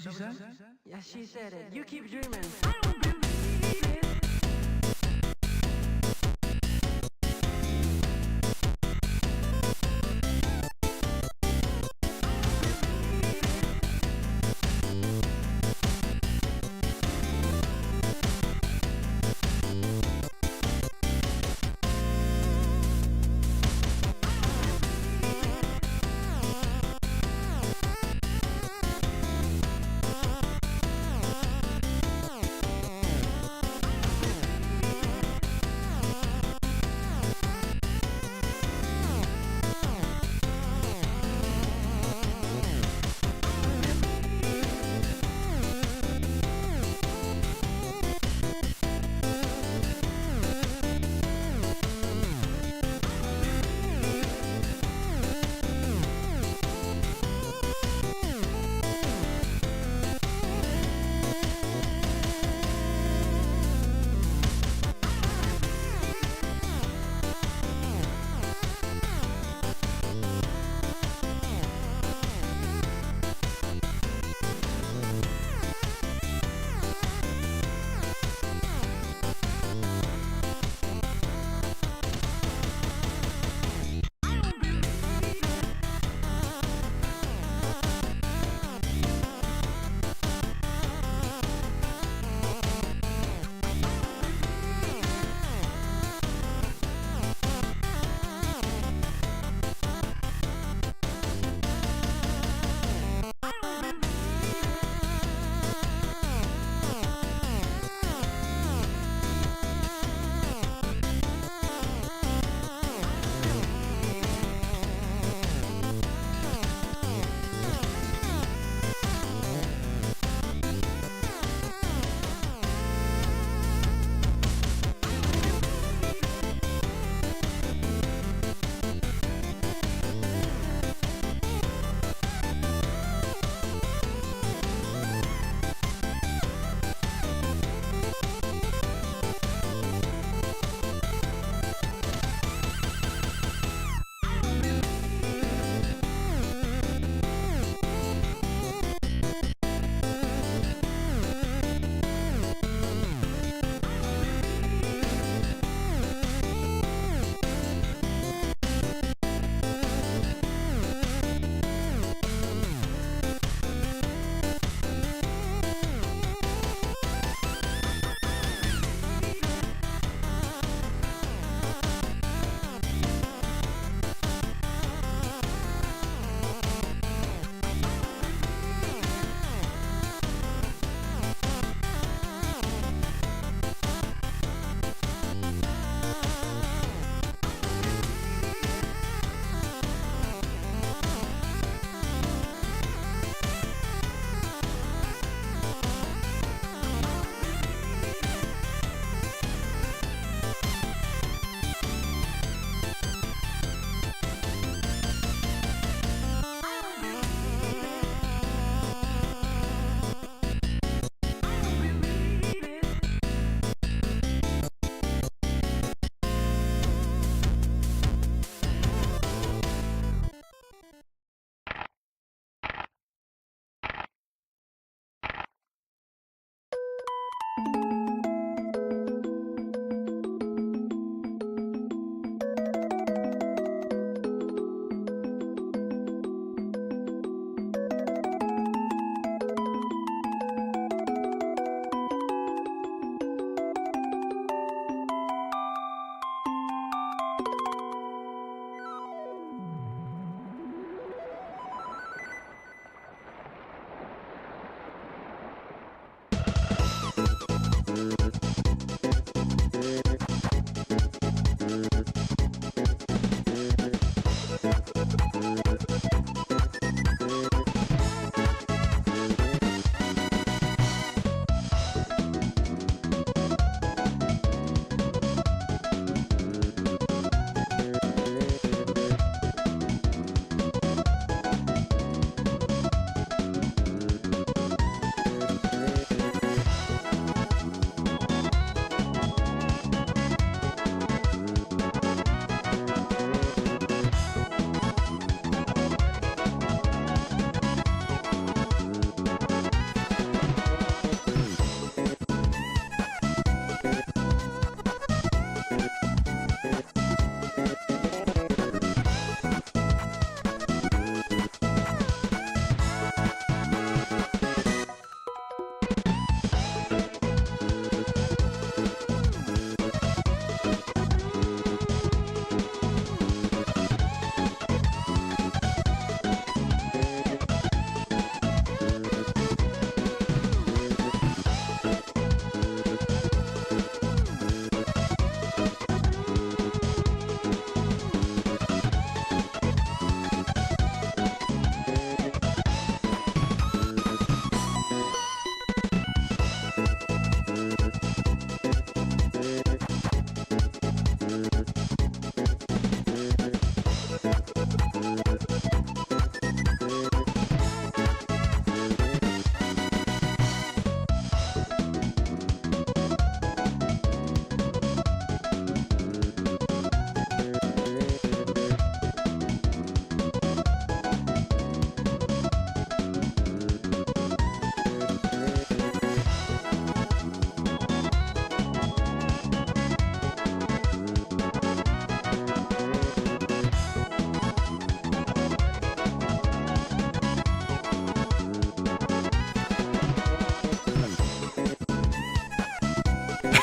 what she said? Yeah, she said it. You keep dreaming. I don't believe it.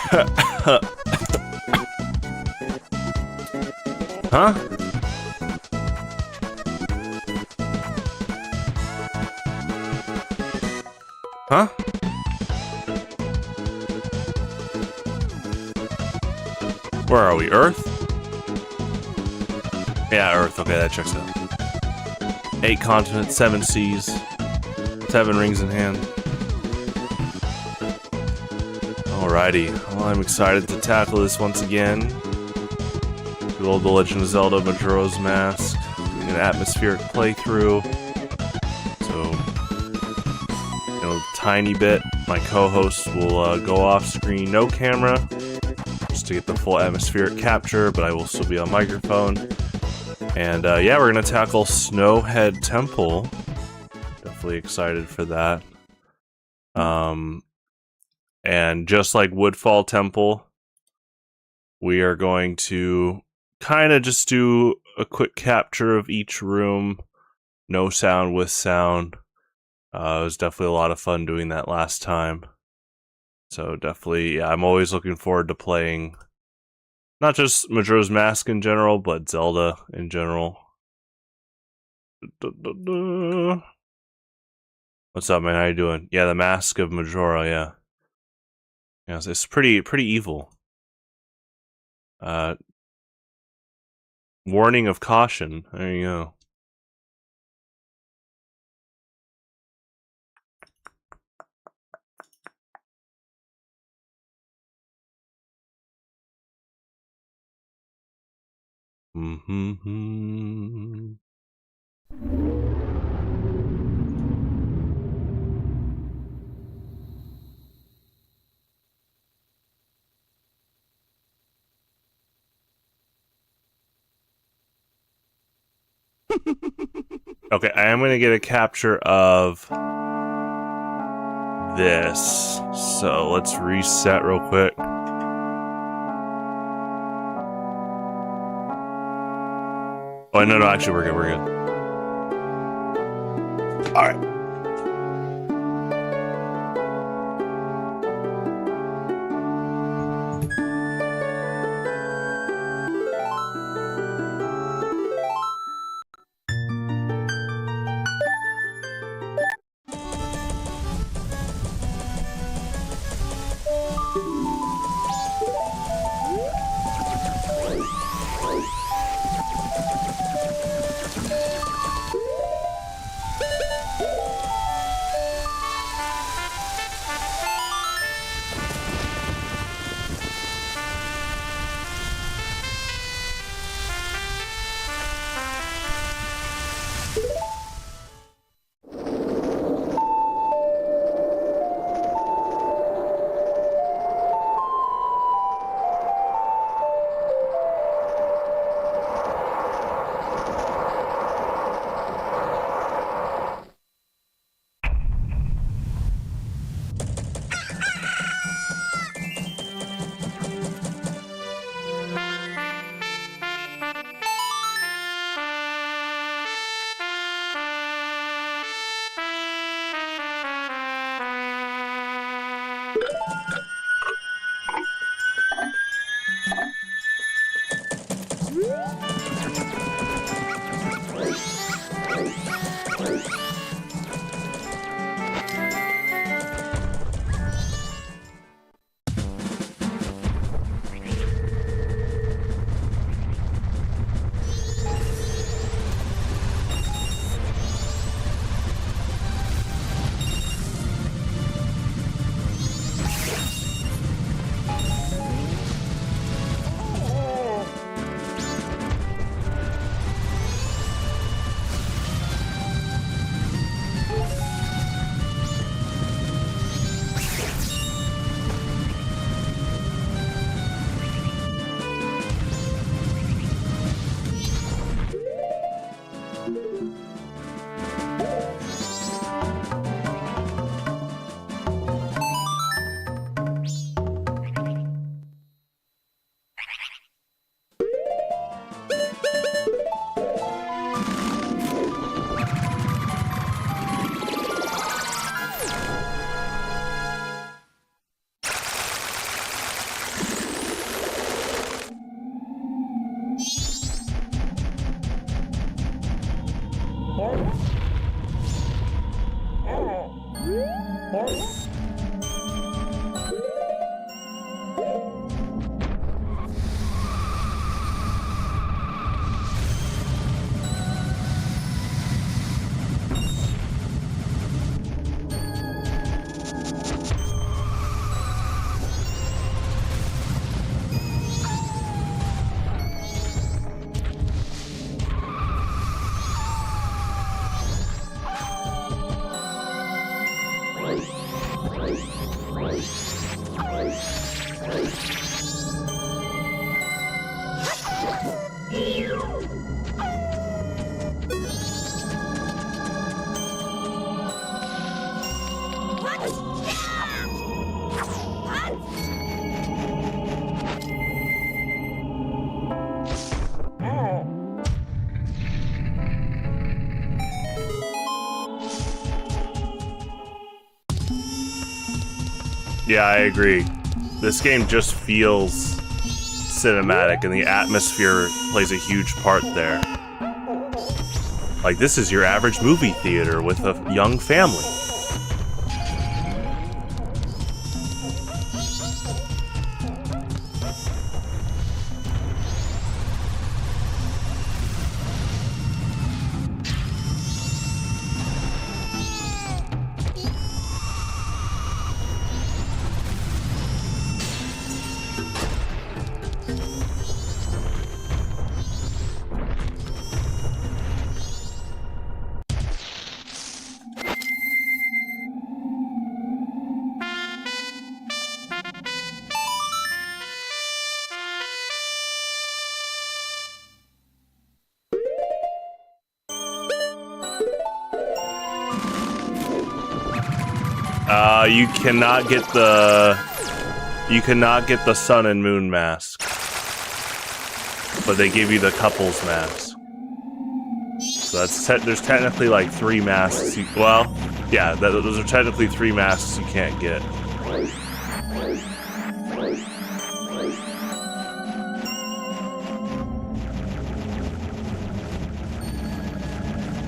Huh? Huh? Where are we? Earth? Yeah, Earth. Okay, that checks out. 8 continents, 7 seas, 7 rings in hand. Alrighty, well, I'm excited to tackle this once again. Good old The Legend of Zelda Majora's Mask. Doing an atmospheric playthrough. So, you know, tiny bit. My co-host will go off screen, no camera, just to get the full atmospheric capture, but I will still be on microphone. And yeah, we're gonna tackle Snowhead Temple. Definitely excited for that. And just like Woodfall Temple, we are going to kind of just do a quick capture of each room. No sound, with sound. It was definitely a lot of fun doing that last time. So definitely, yeah, I'm always looking forward to playing not just Majora's Mask in general, but Zelda in general. What's up, man? How you doing? Yeah, the Mask of Majora, yeah. Yeah, it's pretty evil. Warning of caution. There you go. Mm-hmm. Okay, I am going to get a capture of this. So let's reset real quick. Oh, no, actually, we're good, Alright. Yeah, I agree. This game just feels cinematic, and the atmosphere plays a huge part there. Like, this is your average movie theater with a young family. You cannot get the sun and moon mask, but they give you the couples mask. So there's technically like 3 masks. Those are technically 3 masks you can't get.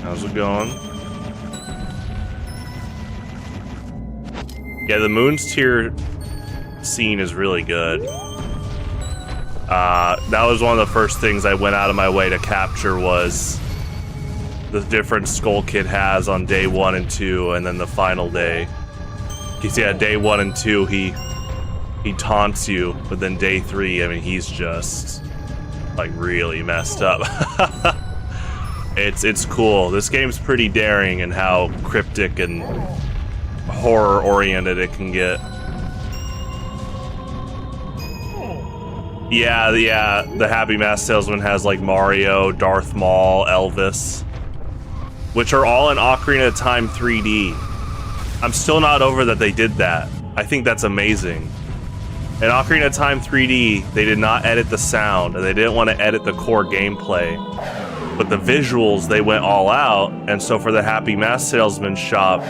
How's it going? Yeah, the Moon's Tear scene is really good. That was one of the first things I went out of my way to capture, was the difference Skull Kid has on day 1 and 2, and then the final day. Because yeah, day 1 and 2 he taunts you, but then day 3, I mean, he's just like really messed up. It's cool. This game's pretty daring in how cryptic and horror oriented it can get. Yeah, the Happy Mask Salesman has like Mario, Darth Maul, Elvis, which are all in Ocarina of Time 3D. I'm still not over that they did that. I think that's amazing. In Ocarina of Time 3D, they did not edit the sound, and they didn't want to edit the core gameplay. But the visuals, they went all out, and so for the Happy Mask Salesman shop,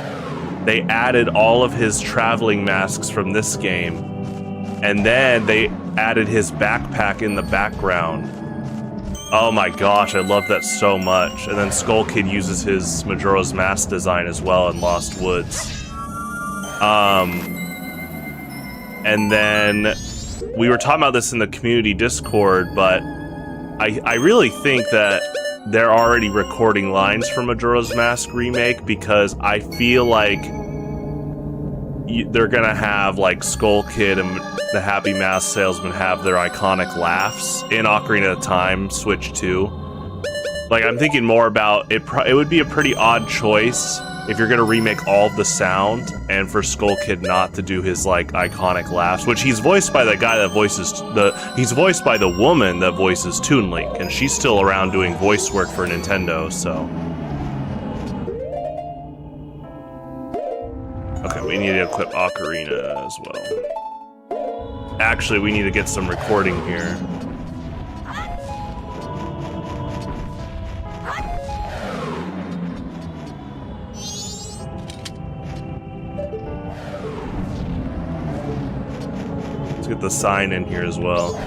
they added all of his traveling masks from this game, and then they added his backpack in the background. Oh my gosh, I love that so much. And then Skull Kid uses his Majora's Mask design as well in Lost Woods. And then we were talking about this in the community Discord, but I really think that they're already recording lines for Majora's Mask Remake, because I feel like they're gonna have like Skull Kid and the Happy Mask Salesman have their iconic laughs in Ocarina of Time Switch 2. Like, I'm thinking more about it. It would be a pretty odd choice if you're gonna remake all of the sound and for Skull Kid not to do his like iconic laughs, which he's voiced by the guy that voices he's voiced by the woman that voices Toon Link, and she's still around doing voice work for Nintendo, so. Okay, we need to equip Ocarina as well. Actually, we need to get some recording here. Let's get the sign in here as well.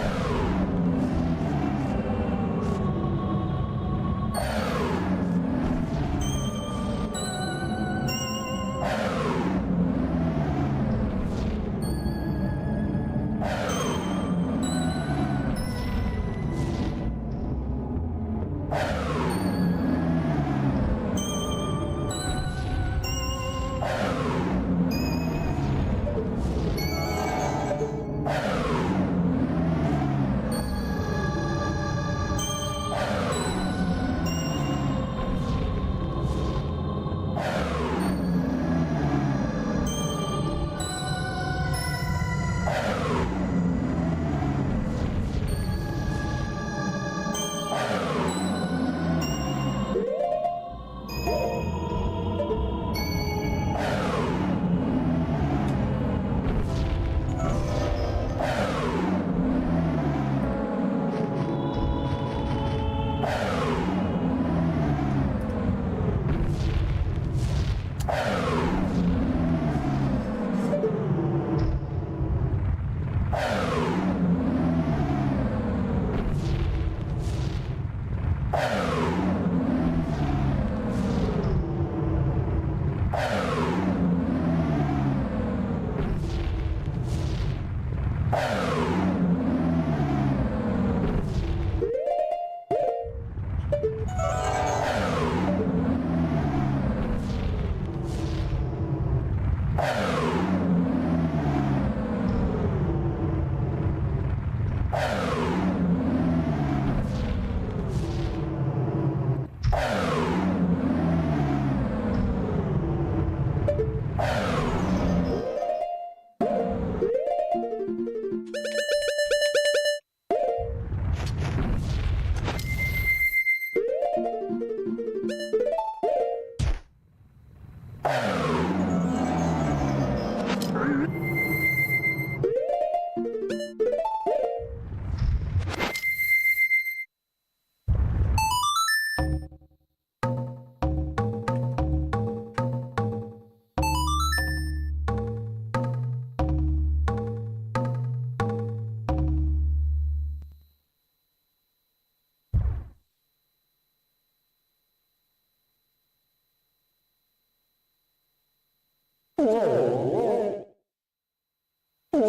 You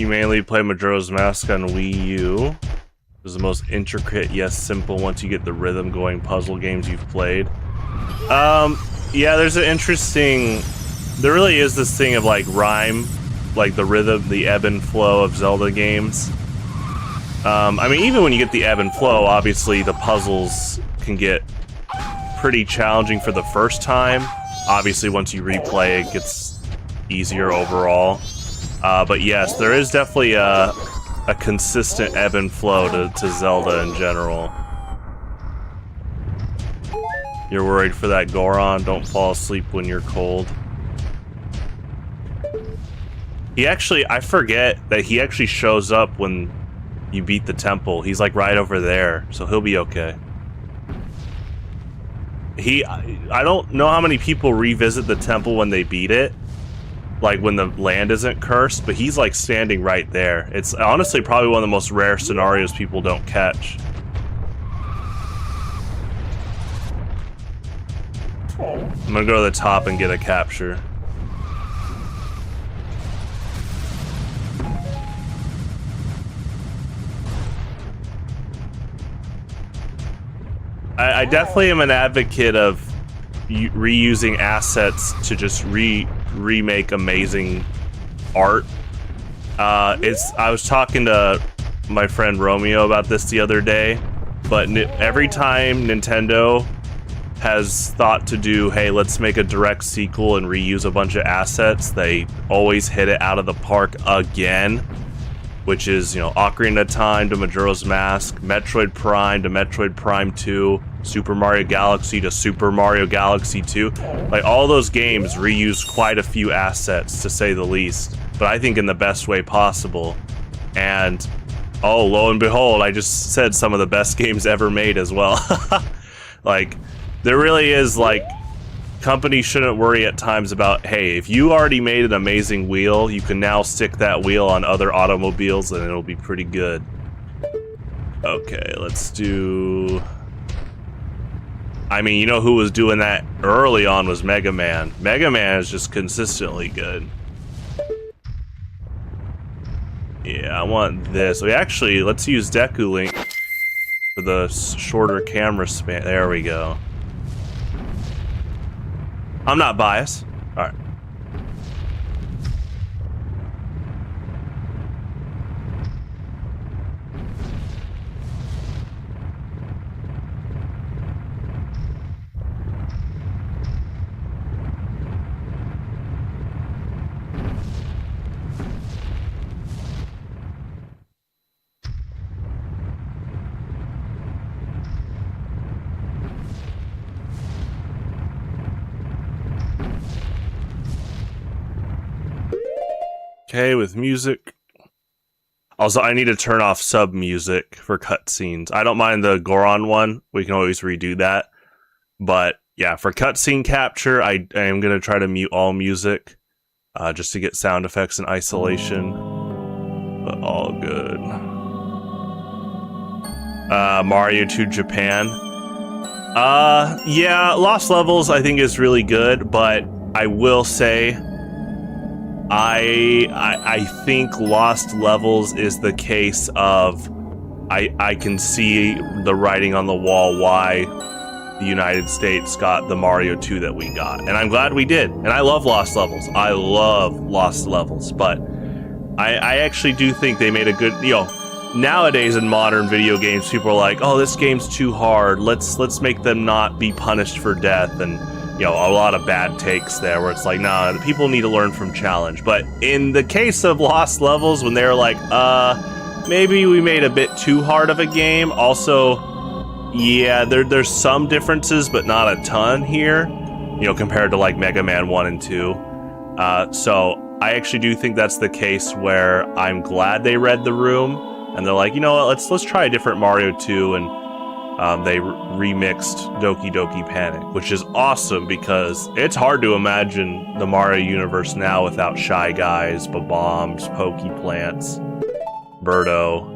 mainly play Majora's Mask on Wii U. It's the most intricate, yes, simple, once you get the rhythm going, puzzle games you've played. Yeah, there's an interesting... There really is this thing of, like, rhyme, like the rhythm, the ebb and flow of Zelda games. I mean, even when you get the ebb and flow, obviously the puzzles can get pretty challenging for the first time. Obviously, once you replay, it gets easier overall. But yes, there is definitely a consistent ebb and flow to Zelda in general. You're worried for that Goron? Don't fall asleep when you're cold. He actually, I forget that he actually shows up when you beat the temple. He's like right over there, so he'll be okay. I don't know how many people revisit the temple when they beat it, like when the land isn't cursed, but he's like standing right there. It's honestly probably one of the most rare scenarios people don't catch. I'm gonna go to the top and get a capture. I definitely am an advocate of reusing assets to just remake amazing art. I was talking to my friend Romeo about this the other day, but every time Nintendo has thought to do, hey, let's make a direct sequel and reuse a bunch of assets, they always hit it out of the park again. Which is, you know, Ocarina of Time to Majora's Mask, Metroid Prime to Metroid Prime 2, Super Mario Galaxy to Super Mario Galaxy 2. Like, all those games reuse quite a few assets, to say the least, but I think in the best way possible. And, oh, lo and behold, I just said some of the best games ever made as well. Like, there really is, like, companies shouldn't worry at times about, hey, if you already made an amazing wheel, you can now stick that wheel on other automobiles and it'll be pretty good. Okay, let's do... I mean, you know who was doing that early on was Mega Man. Mega Man is just consistently good. Yeah, I want this. We actually, let's use Deku Link for the shorter camera span. There we go. I'm not biased. All right. Okay, with music. Also, I need to turn off sub music for cutscenes. I don't mind the Goron one. We can always redo that. But yeah, for cutscene capture, I am going to try to mute all music just to get sound effects in isolation. But all good. Mario 2 Japan. Yeah, Lost Levels I think is really good, but I will say I think Lost Levels is the case of I can see the writing on the wall why the United States got the Mario 2 that we got. And I'm glad we did. And I love Lost Levels. I love Lost Levels. But I actually do think they made a good, you know, nowadays in modern video games, people are like, oh, this game's too hard. Let's make them not be punished for death. And you know, a lot of bad takes there where it's like, nah, the people need to learn from challenge. But in the case of Lost Levels, when they're like, maybe we made a bit too hard of a game. Also, yeah, there's some differences, but not a ton here, you know, compared to like Mega Man 1 and 2. So I actually do think that's the case where I'm glad they read the room and they're like, you know what, let's try a different Mario 2 and they remixed Doki Doki Panic, which is awesome because it's hard to imagine the Mario universe now without Shy Guys, Bob-ombs, Pokey Plants, Birdo.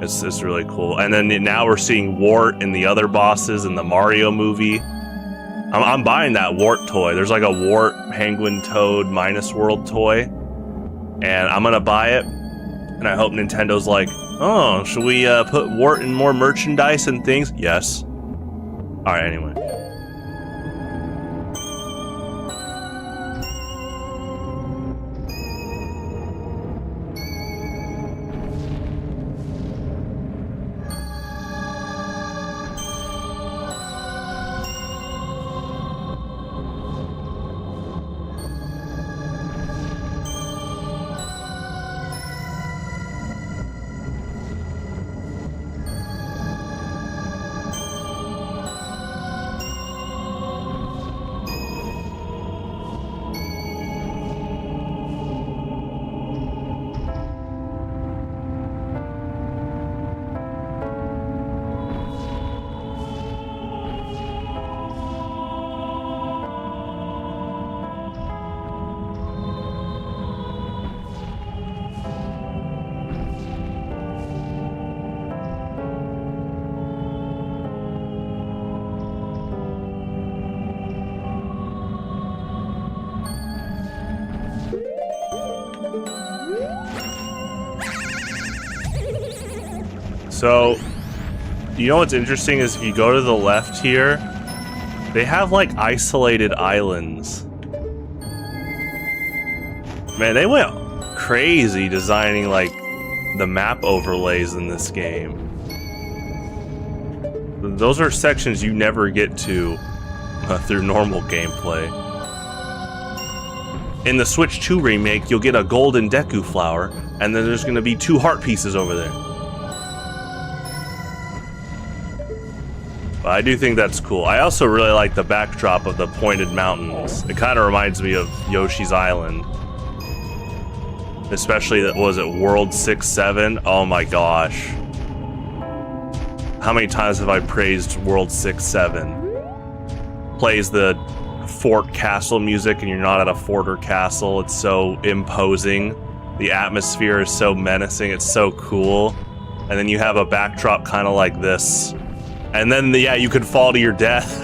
It's really cool. And then now we're seeing Wart and the other bosses in the Mario movie. I'm buying that Wart toy. There's like a Wart Penguin Toad Minus World toy. And I'm gonna buy it. And I hope Nintendo's like, oh, should we put Wart in more merchandise and things? Yes. Alright, anyway. So, you know what's interesting is if you go to the left here, they have like isolated islands. Man, they went crazy designing like the map overlays in this game. Those are sections you never get to through normal gameplay. In the Switch 2 remake, you'll get a golden Deku flower, and then there's going to be 2 heart pieces over there. But I do think that's cool. I also really like the backdrop of the pointed mountains. It kind of reminds me of Yoshi's Island. Especially, was it World 6-7? Oh my gosh. How many times have I praised World 6-7? Plays the fort castle music and you're not at a fort or castle. It's so imposing. The atmosphere is so menacing. It's so cool. And then you have a backdrop kind of like this. And then, yeah, you could fall to your death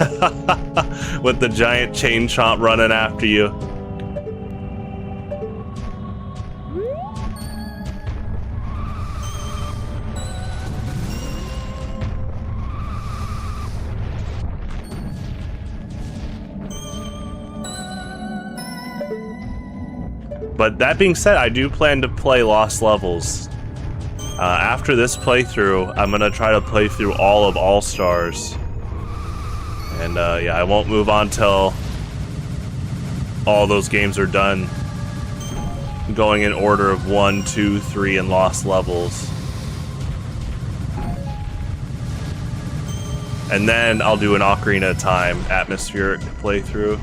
with the giant chain chomp running after you. But that being said, I do plan to play Lost Levels. After this playthrough, I'm gonna try to play through all of All-Stars. And yeah, I won't move on till all those games are done. Going in order of 1, 2, 3, and Lost Levels. And then I'll do an Ocarina of Time atmospheric playthrough.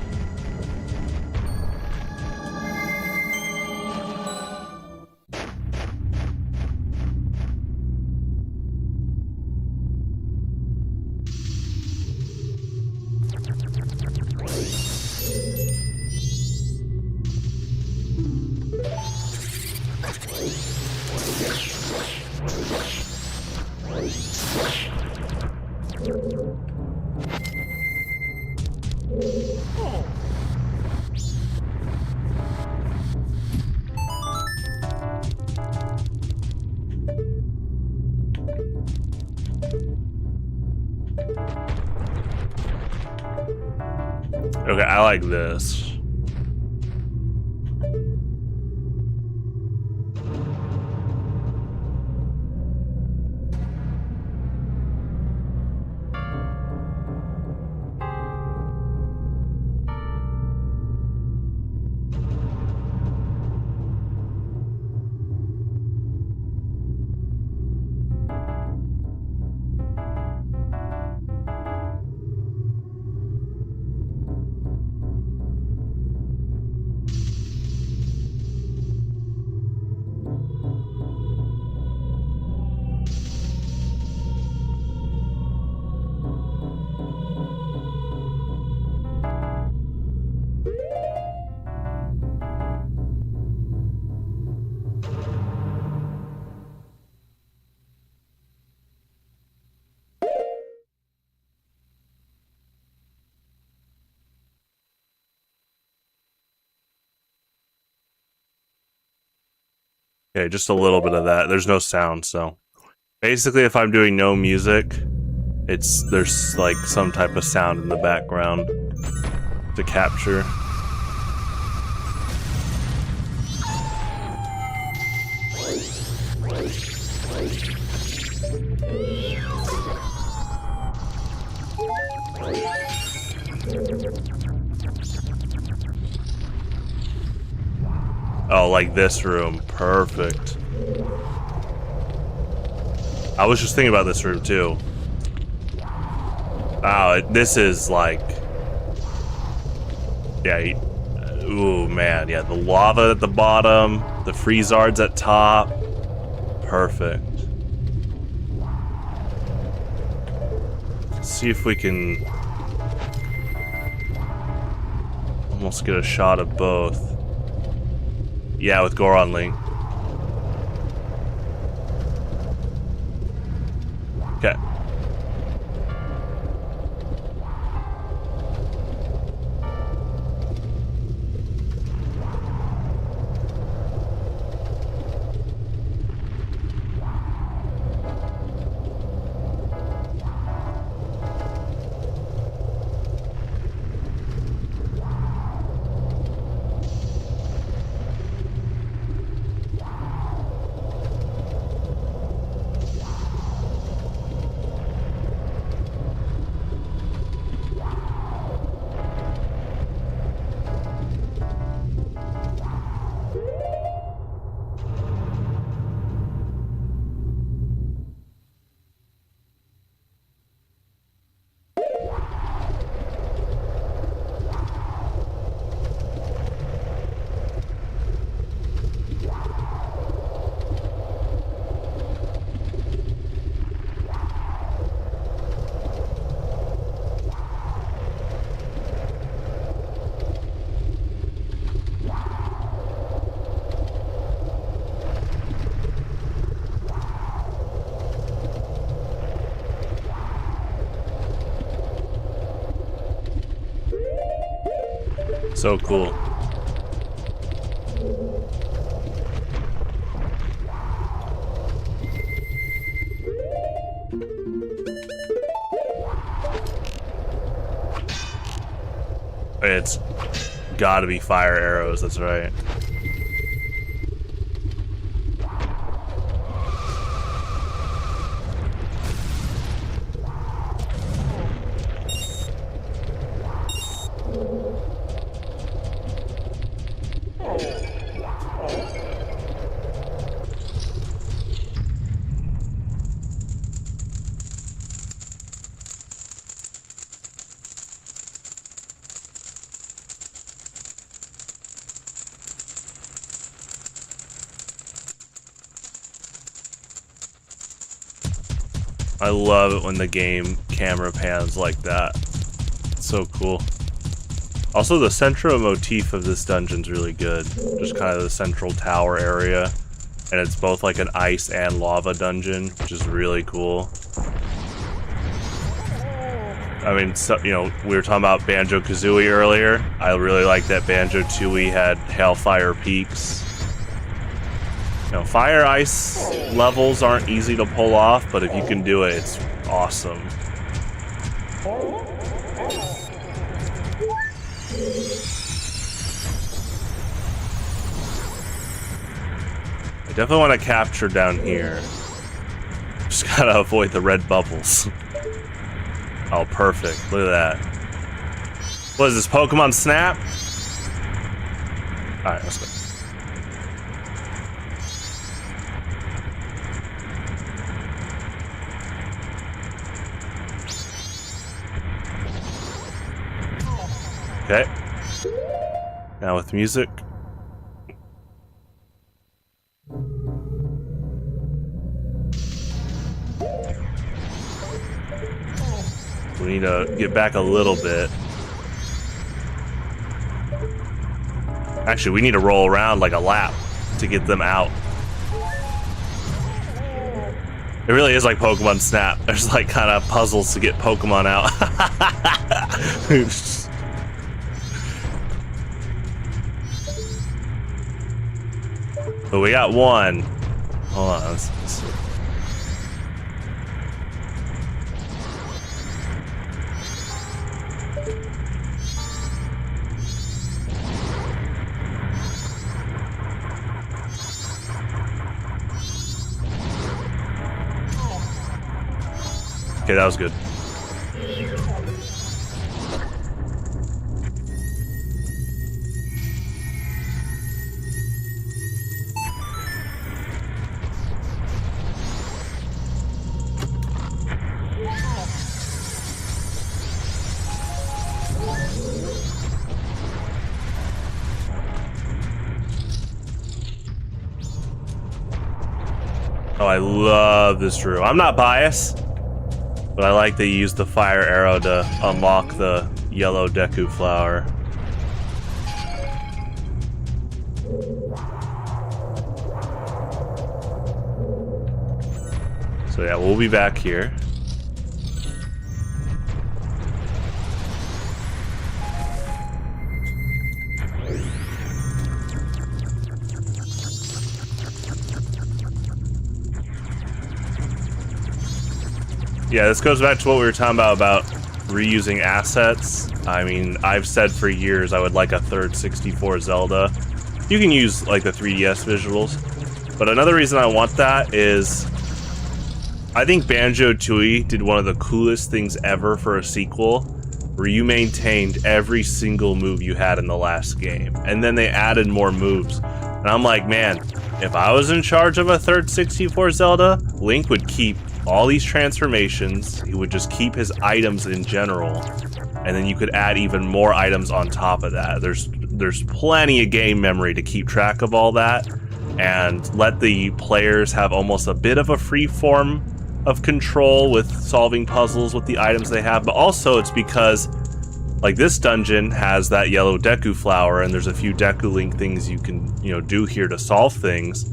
Okay, I like this. Okay, just a little bit of that. There's no sound, so basically if I'm doing no music, there's like some type of sound in the background to capture. Oh, like this room. Perfect. I was just thinking about this room too. Wow, this is like... Yeah, ooh, man. Yeah, the lava at the bottom, the freezards at top. Perfect. Let's see if we can... almost get a shot of both. Yeah, with Goron Link. Okay. So cool. It's gotta be fire arrows, that's right. I love it when the game camera pans like that. It's so cool. Also, the central motif of this dungeon's really good. Just kind of the central tower area. And it's both like an ice and lava dungeon, which is really cool. I mean, so, you know, we were talking about Banjo-Kazooie earlier. I really like that Banjo-Tooie had Hellfire Peaks. You know, fire ice levels aren't easy to pull off, but if you can do it, it's awesome. I definitely want to capture down here. Just gotta avoid the red bubbles. Oh, perfect. Look at that. What is this, Pokemon Snap? Alright, let's go. Okay. Now with music. We need to get back a little bit. Actually, we need to roll around like a lap to get them out. It really is like Pokemon Snap. There's like kind of puzzles to get Pokemon out. But we got one. Hold on. Let's see. Okay, that was good. Oh, I love this room. I'm not biased, but I like that you use the fire arrow to unlock the yellow Deku flower. So yeah, we'll be back here. Yeah, this goes back to what we were talking about reusing assets. I mean, I've said for years I would like a third 64 Zelda. You can use like the 3DS visuals, but another reason I want that is I think Banjo-Tooie did one of the coolest things ever for a sequel, where you maintained every single move you had in the last game, and then they added more moves. And I'm like, man, if I was in charge of a third 64 Zelda, Link would keep all these transformations, he would just keep his items in general, and then you could add even more items on top of that. There's plenty of game memory to keep track of all that, and let the players have almost a bit of a free form of control with solving puzzles with the items they have. But also it's because like this dungeon has that yellow Deku flower, and there's a few Deku Link things you can, do here to solve things.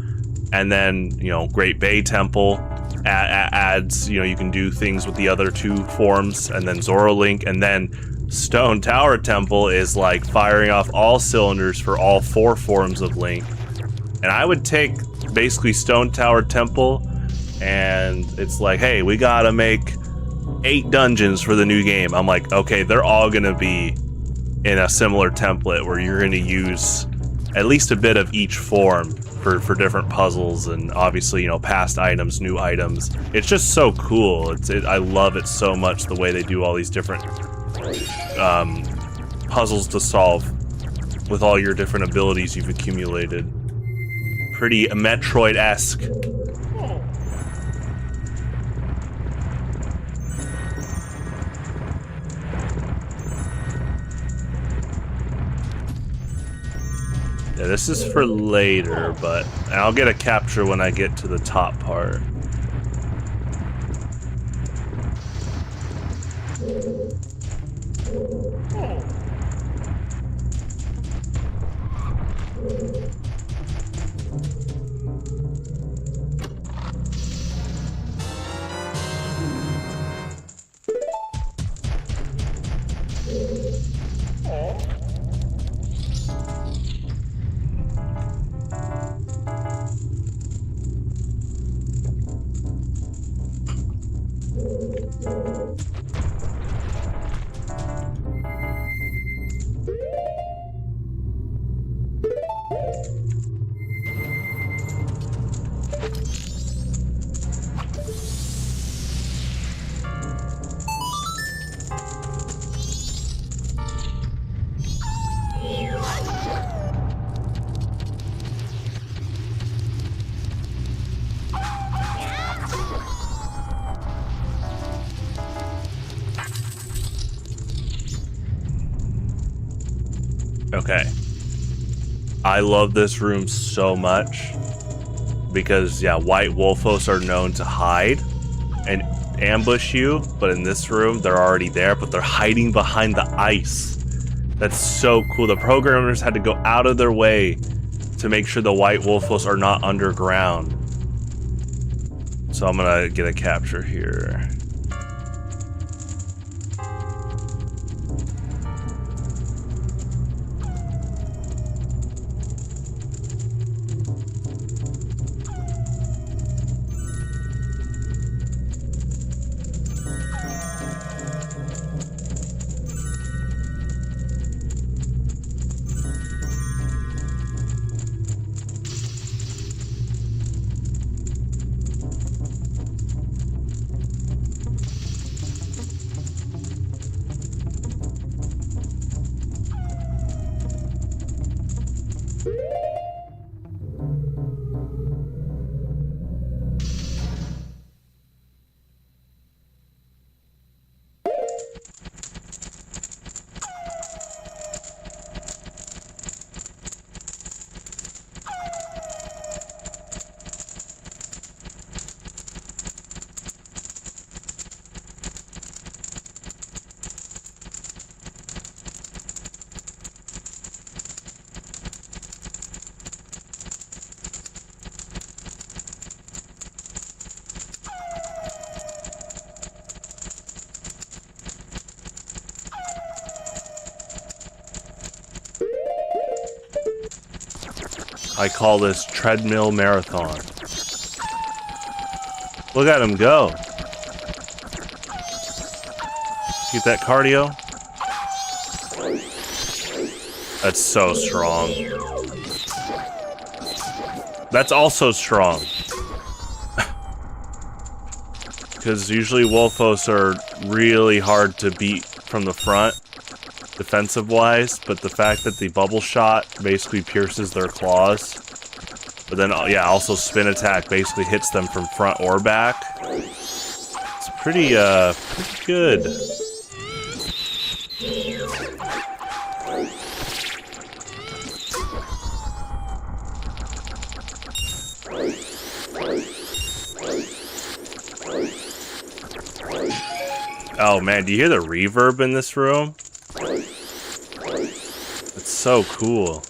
And then, Great Bay Temple adds, you can do things with the other two forms, and then Zoro Link, and then Stone Tower Temple is like firing off all cylinders for all four forms of Link. And I would take basically Stone Tower Temple, and it's like, hey, we gotta make 8 dungeons for the new game. I'm like, okay, they're all gonna be in a similar template where you're gonna use at least a bit of each form for different puzzles, and obviously, past items, new items. It's just so cool. I love it so much, the way they do all these different puzzles to solve with all your different abilities you've accumulated. Pretty Metroid-esque. Yeah, this is for later, but I'll get a capture when I get to the top part. Okay. I love this room so much because, yeah, white Wolfos are known to hide and ambush you, but in this room, they're already there, but they're hiding behind the ice. That's so cool. The programmers had to go out of their way to make sure the white Wolfos are not underground. So I'm gonna get a capture here. I call this treadmill marathon. Look at him go. Get that cardio. That's so strong. That's also strong. Because usually Wolfos are really hard to beat from the front, defensive-wise, but the fact that the bubble shot basically pierces their claws, but then, yeah, also spin attack basically hits them from front or back. It's pretty good. Oh man, do you hear the reverb in this room? It's so cool.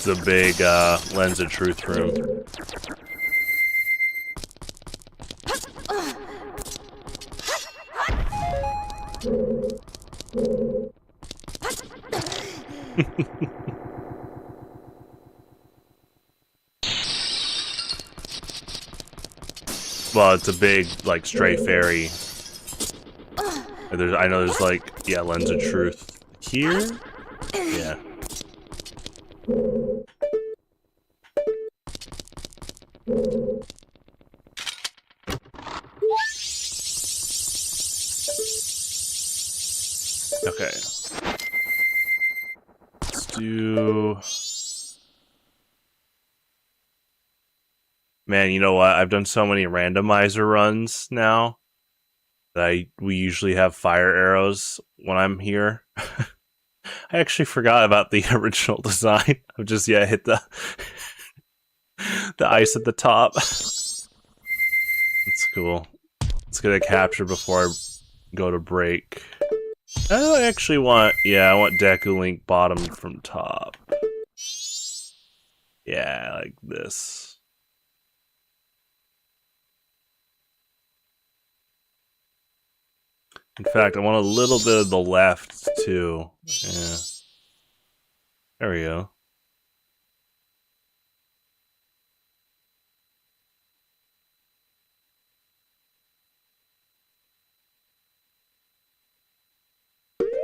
It's a big lens of truth room. Well, it's a big, like, stray fairy. I know there's, like, yeah, lens of truth. Here? Yeah. Okay. Let's do... Man, you know what? I've done so many randomizer runs now that we usually have fire arrows when I'm here. I actually forgot about the original design. I've just, yeah, hit the the ice at the top. That's cool. Let's get a capture before I go to break. I actually want, yeah, I want Deku Link bottom from top. Yeah, like this. In fact, I want a little bit of the left, too. Yeah. There we go.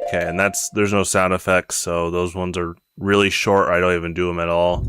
Okay, and there's no sound effects, so those ones are really short, or I don't even do them at all.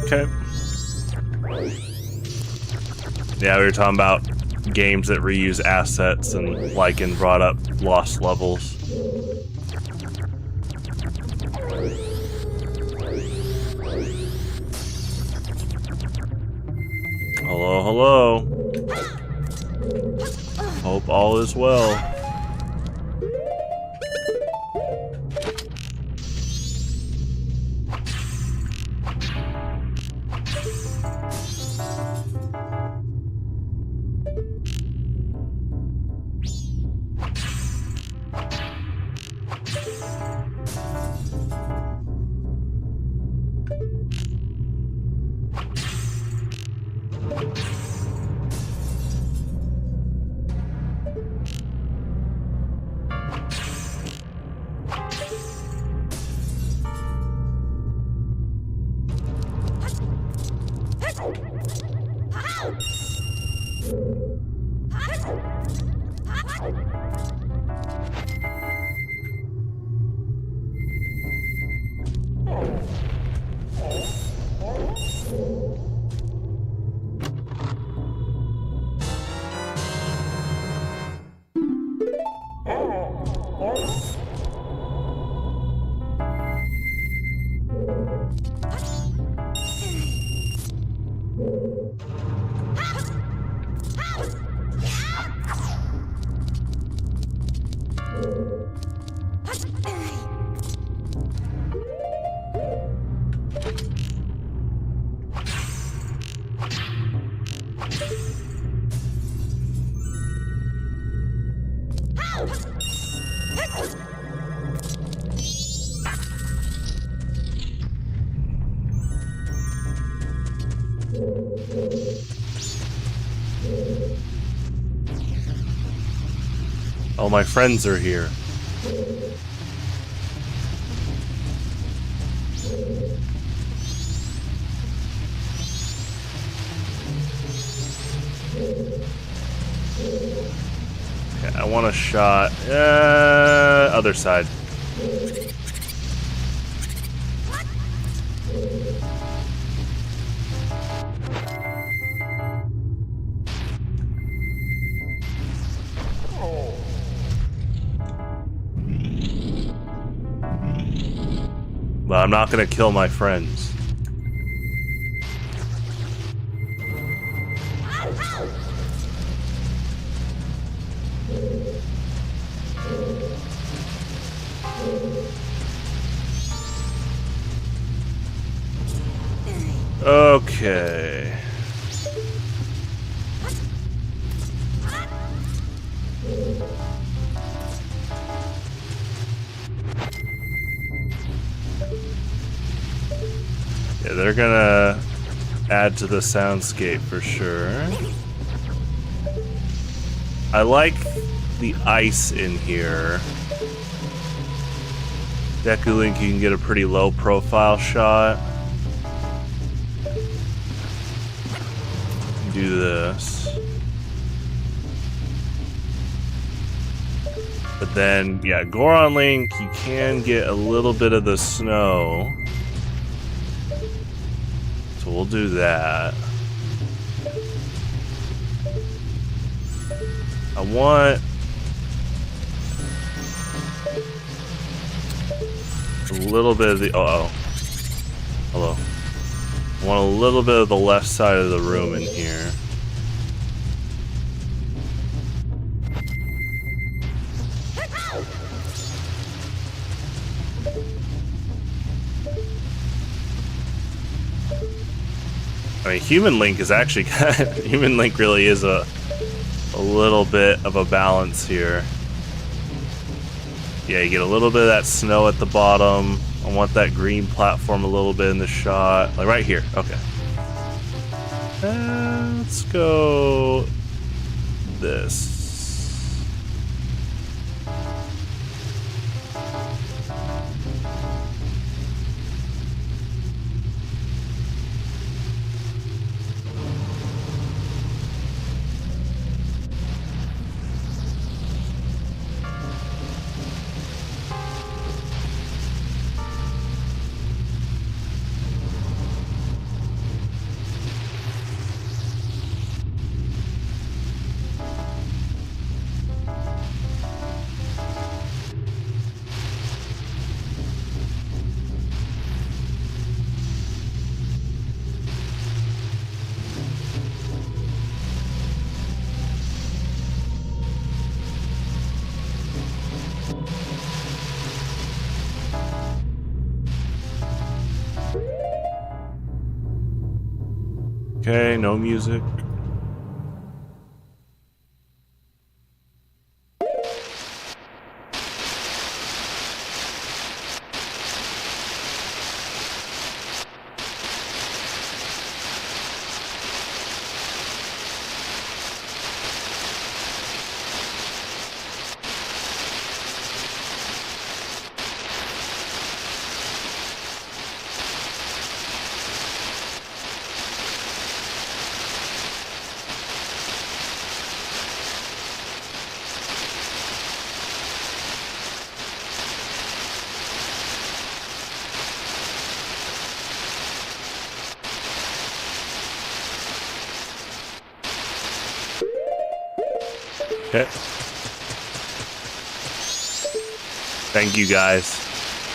Okay. Yeah, we were talking about games that reuse assets, and Lycan brought up Lost Levels. Hello, hello. Hope all is well. All my friends are here. Okay, I want a shot. Other side. But I'm not gonna kill my friends. Okay. Yeah, they're gonna add to the soundscape for sure. I like the ice in here. Deku Link, you can get a pretty low profile shot. Do this. But then, yeah, Goron Link, you can get a little bit of the snow. So we'll do that. I want a little bit of the... Uh-oh. Hello. I want a little bit of the left side of the room in here. I mean, Human Link is actually Human Link really is a little bit of a balance here. Yeah, you get a little bit of that snow at the bottom. I want that green platform a little bit in the shot. Like right here. Okay. Let's go this. Okay, no music. Okay. Thank you guys.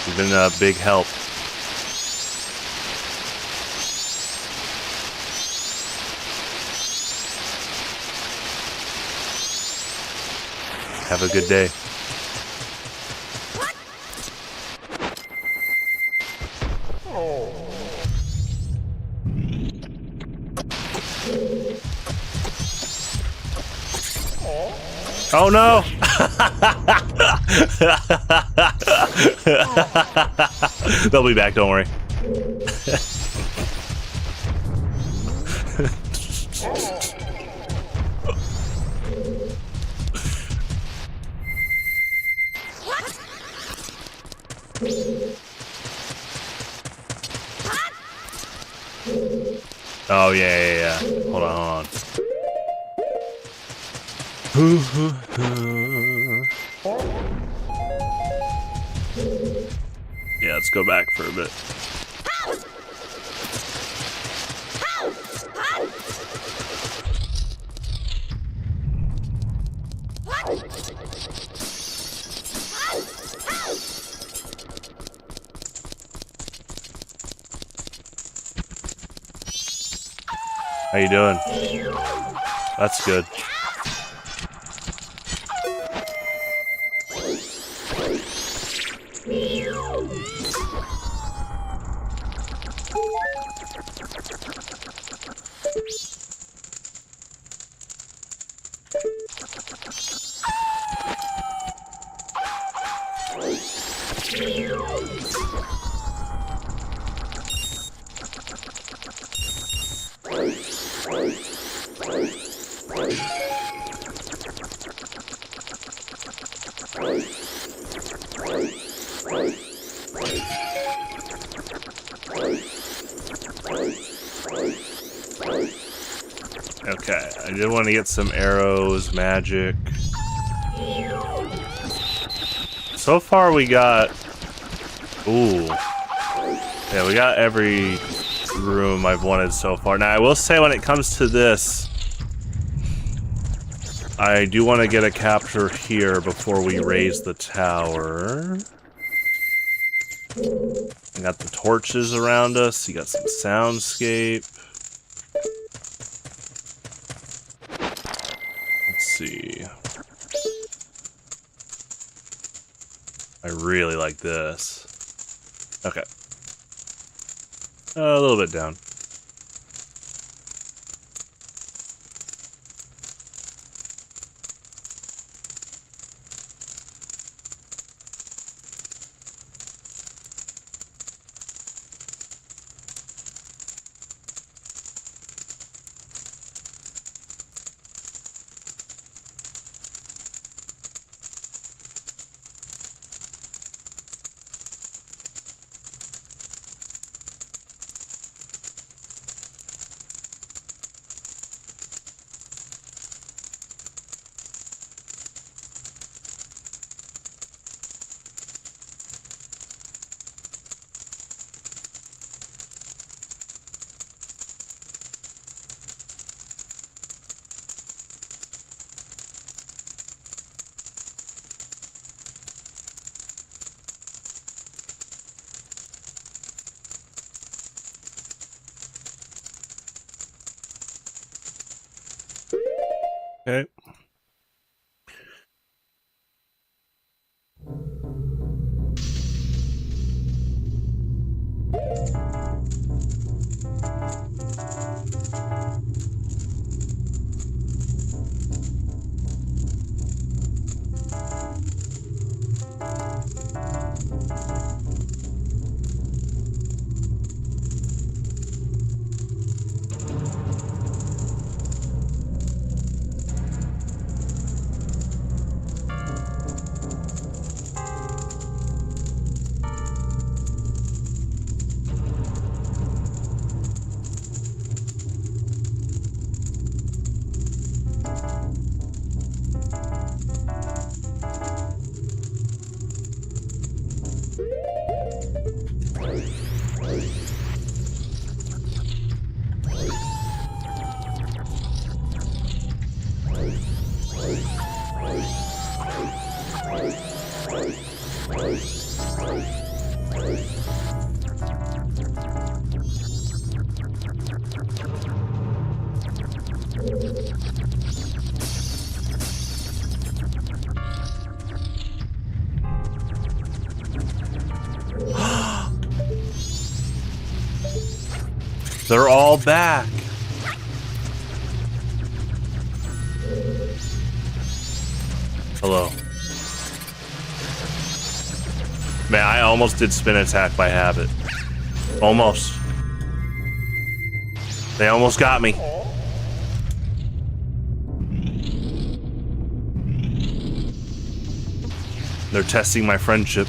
You've been a big help. Have a good day. Oh no! They'll be back, don't worry. Oh yeah. Hold on. Yeah, let's go back for a bit. How you doing? That's good. Okay, I did want to get some arrows, magic. So far we got... Ooh. Yeah, we got every room I've wanted so far. Now, I will say when it comes to this, I do want to get a capture here before we raise the tower. We got the torches around us. You got some soundscape. Let's see. I really like this. Okay. A little bit down. Okay. They're all back. Hello. Man, I almost did spin attack by habit. Almost. They almost got me. They're testing my friendship.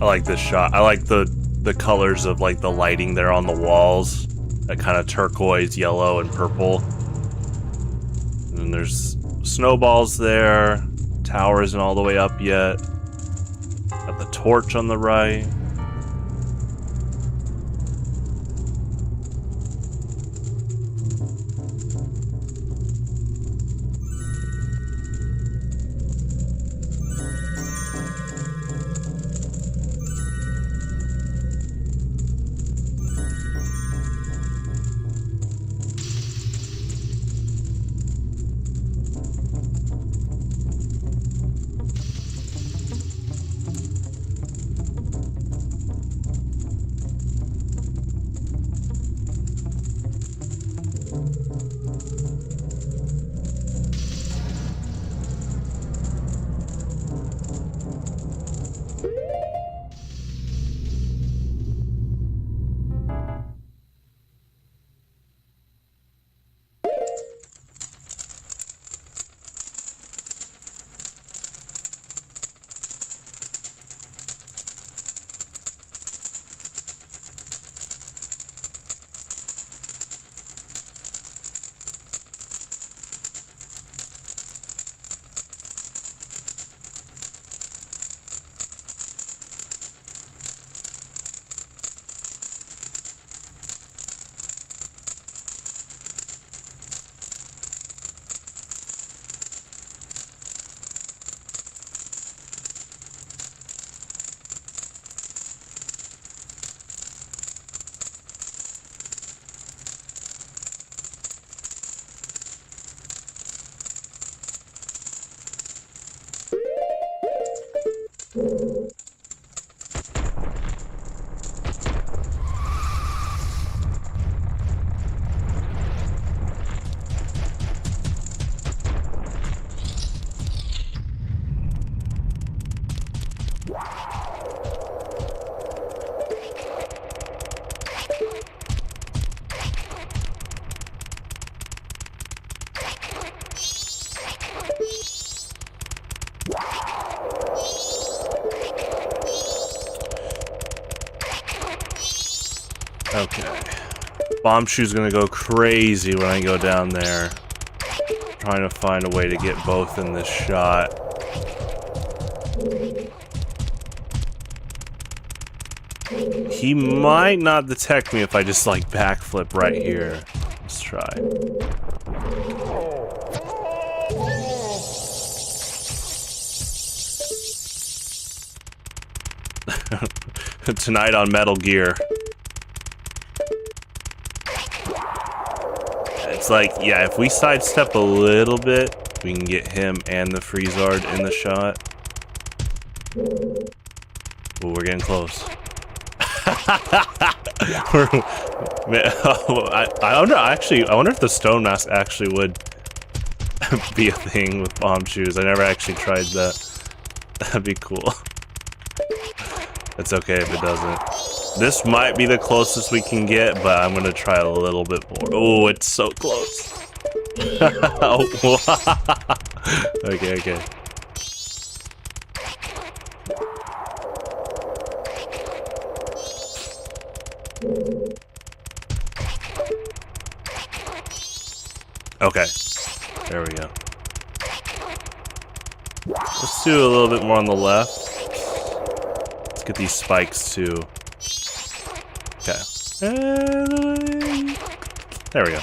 I like this shot. I like the colors of like the lighting there on the walls. That kind of turquoise, yellow, and purple. And then there's snowballs there. Tower isn't all the way up yet. Got the torch on the right. Okay. Bombshoe's gonna go crazy when I go down there. Trying to find a way to get both in this shot. He might not detect me if I just like backflip right here. Let's try. Tonight on Metal Gear. It's like, yeah, if we sidestep a little bit, we can get him and the Freezard in the shot. Ooh, we're getting close. I wonder. Actually, I wonder if the stone mask actually would be a thing with bomb shoes. I never actually tried that. That'd be cool. It's okay if it doesn't. This might be the closest we can get, but I'm gonna try a little bit more. Oh, it's so close. Okay, okay. Okay, there we go. Let's do a little bit more on the left. Let's get these spikes too. Okay. There we go.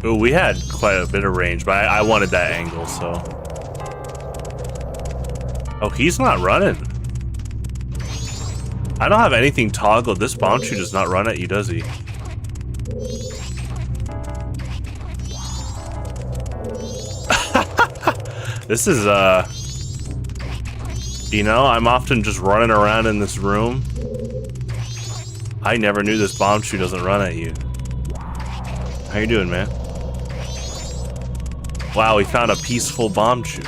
Ooh, we had quite a bit of range, but I wanted that angle, so. Oh, he's not running. I don't have anything toggled. This bomb shoe does not run at you, does he? This is, you know, I'm often just running around in this room. I never knew this bomb shoe doesn't run at you. How you doing, man? Wow, we found a peaceful bomb shoe.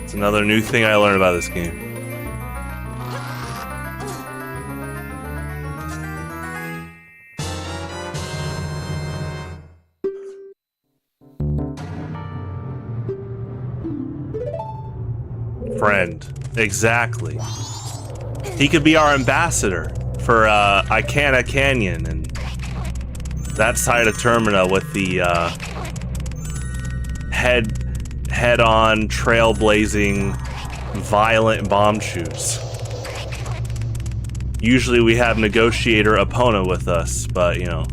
It's another new thing I learned about this game. Friend. Exactly. He could be our ambassador for Icana Canyon and that side of Termina with the head-on, trailblazing, violent bomb shoes. Usually we have negotiator opponent with us, but you know,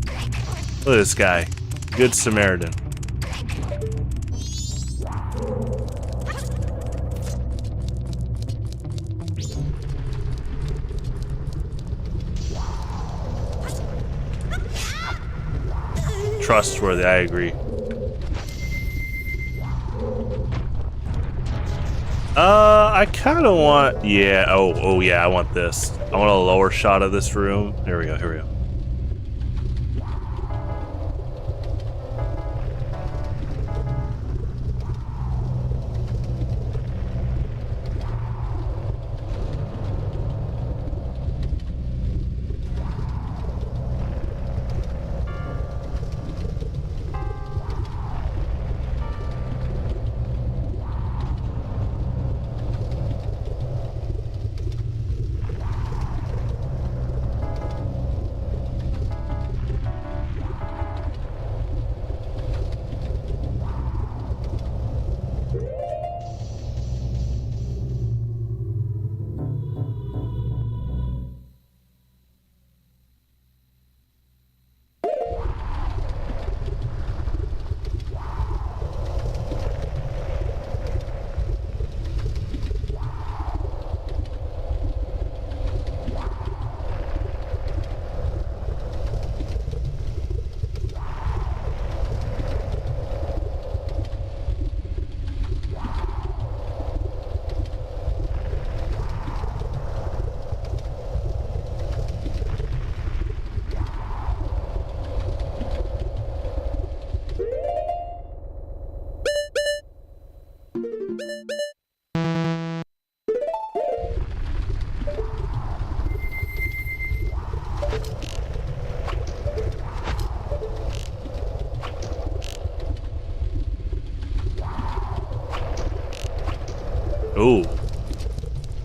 look at this guy. Good Samaritan. Trustworthy, I agree. I kind of want, yeah, oh yeah, I want this. I want a lower shot of this room. Here we go, here we go.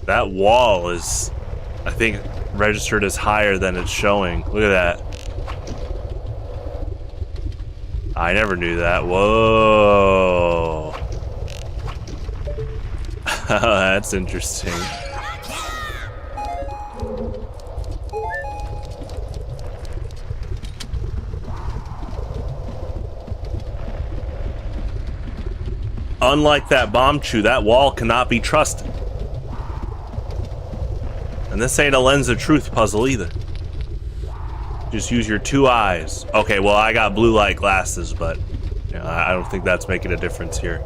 That wall is, I think, registered as higher than it's showing. Look at that. I never knew that. Whoa. That's interesting. Unlike that bomb chew, that wall cannot be trusted. And this ain't a lens of truth puzzle either. Just use your 2 eyes. Okay, well, I got blue light glasses, but you know, I don't think that's making a difference here.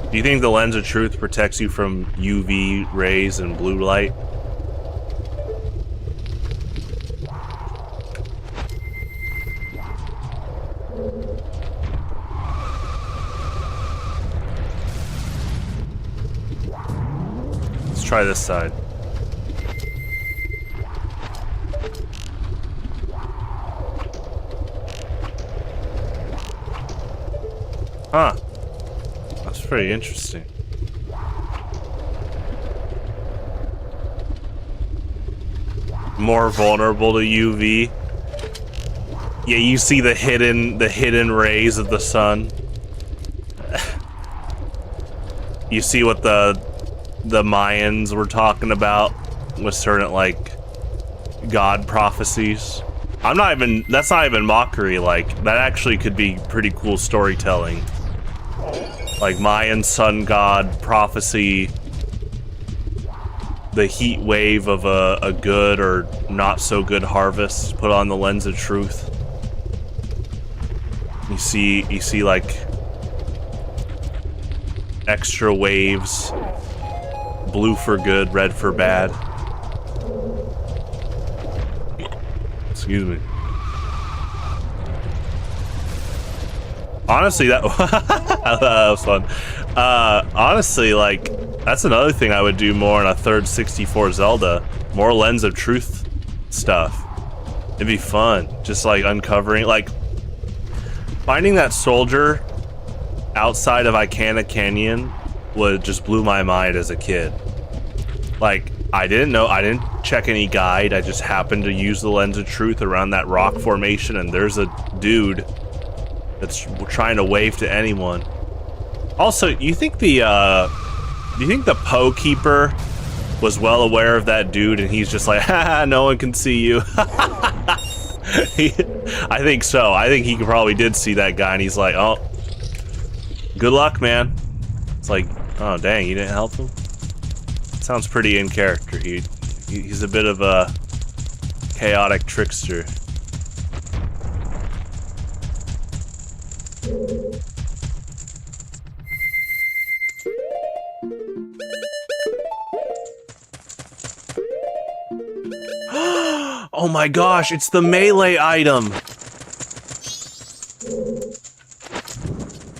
Do you think the lens of truth protects you from UV rays and blue light? Let's try this side. Huh. That's pretty interesting. More vulnerable to UV. Yeah, you see the hidden rays of the sun. You see what the Mayans were talking about with certain like god prophecies. That's not even mockery, like that actually could be pretty cool storytelling. Like Mayan sun god prophecy, the heat wave of a good or not so good harvest put on the lens of truth. You see like extra waves, blue for good, red for bad. Excuse me. Honestly, that was fun. Honestly, like, that's another thing I would do more in a third 64 Zelda. More lens of truth stuff. It'd be fun. Just like uncovering, like, finding that soldier outside of Icana Canyon would just blew my mind as a kid. Like, I didn't check any guide. I just happened to use the lens of truth around that rock formation, and there's a dude that's trying to wave to anyone. Also, you think the Poe Keeper was well aware of that dude, and he's just like, haha, no one can see you. I think so. I think he probably did see that guy, and he's like, oh, good luck, man. It's like, oh, dang, you didn't help him? Sounds pretty in character. He's a bit of a chaotic trickster. Oh my gosh, it's the melee item!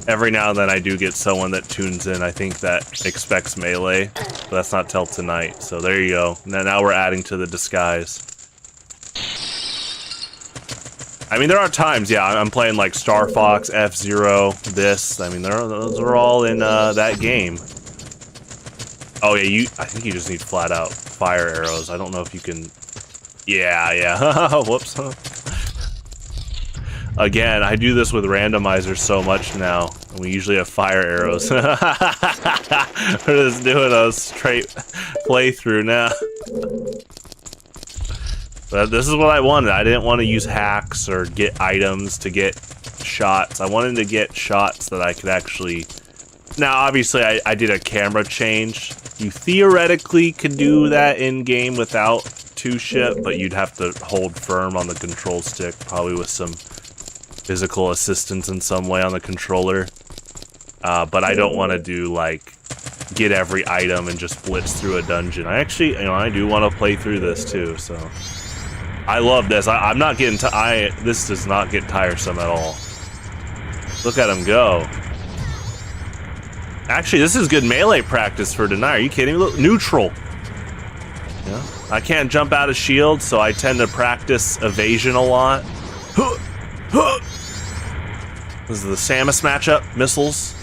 Every now and then I do get someone that tunes in, I think that expects melee, but that's not till tonight, so there you go. Now we're adding to the disguise. I mean, there are times, yeah, I'm playing like Star Fox, F-Zero, this, I mean, those are all in that game. Oh yeah, I think you just need flat out fire arrows. I don't know if you can... Yeah. Whoops. Again, I do this with randomizers so much now. We usually have fire arrows. We're just doing a straight playthrough now. But this is what I wanted. I didn't want to use hacks or get items to get shots. I wanted to get shots that I could actually... Now, obviously, I did a camera change. You theoretically could do that in-game without two-ship, but you'd have to hold firm on the control stick, probably with some physical assistance in some way on the controller. But I don't want to do, like, get every item and just blitz through a dungeon. I actually, I do want to play through this, too, so... I love this. I'm not getting... This does not get tiresome at all. Look at him go. Actually, this is good melee practice for tonight. Are you kidding me? Look, neutral. Yeah. I can't jump out of shield, so I tend to practice evasion a lot. This is the Samus matchup. Missiles.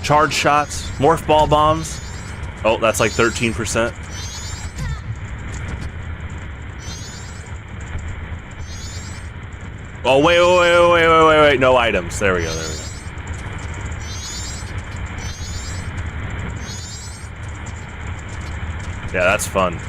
Charge shots, morph ball bombs. Oh, that's like 13%. Oh, wait. No items. There we go. Yeah, that's fun.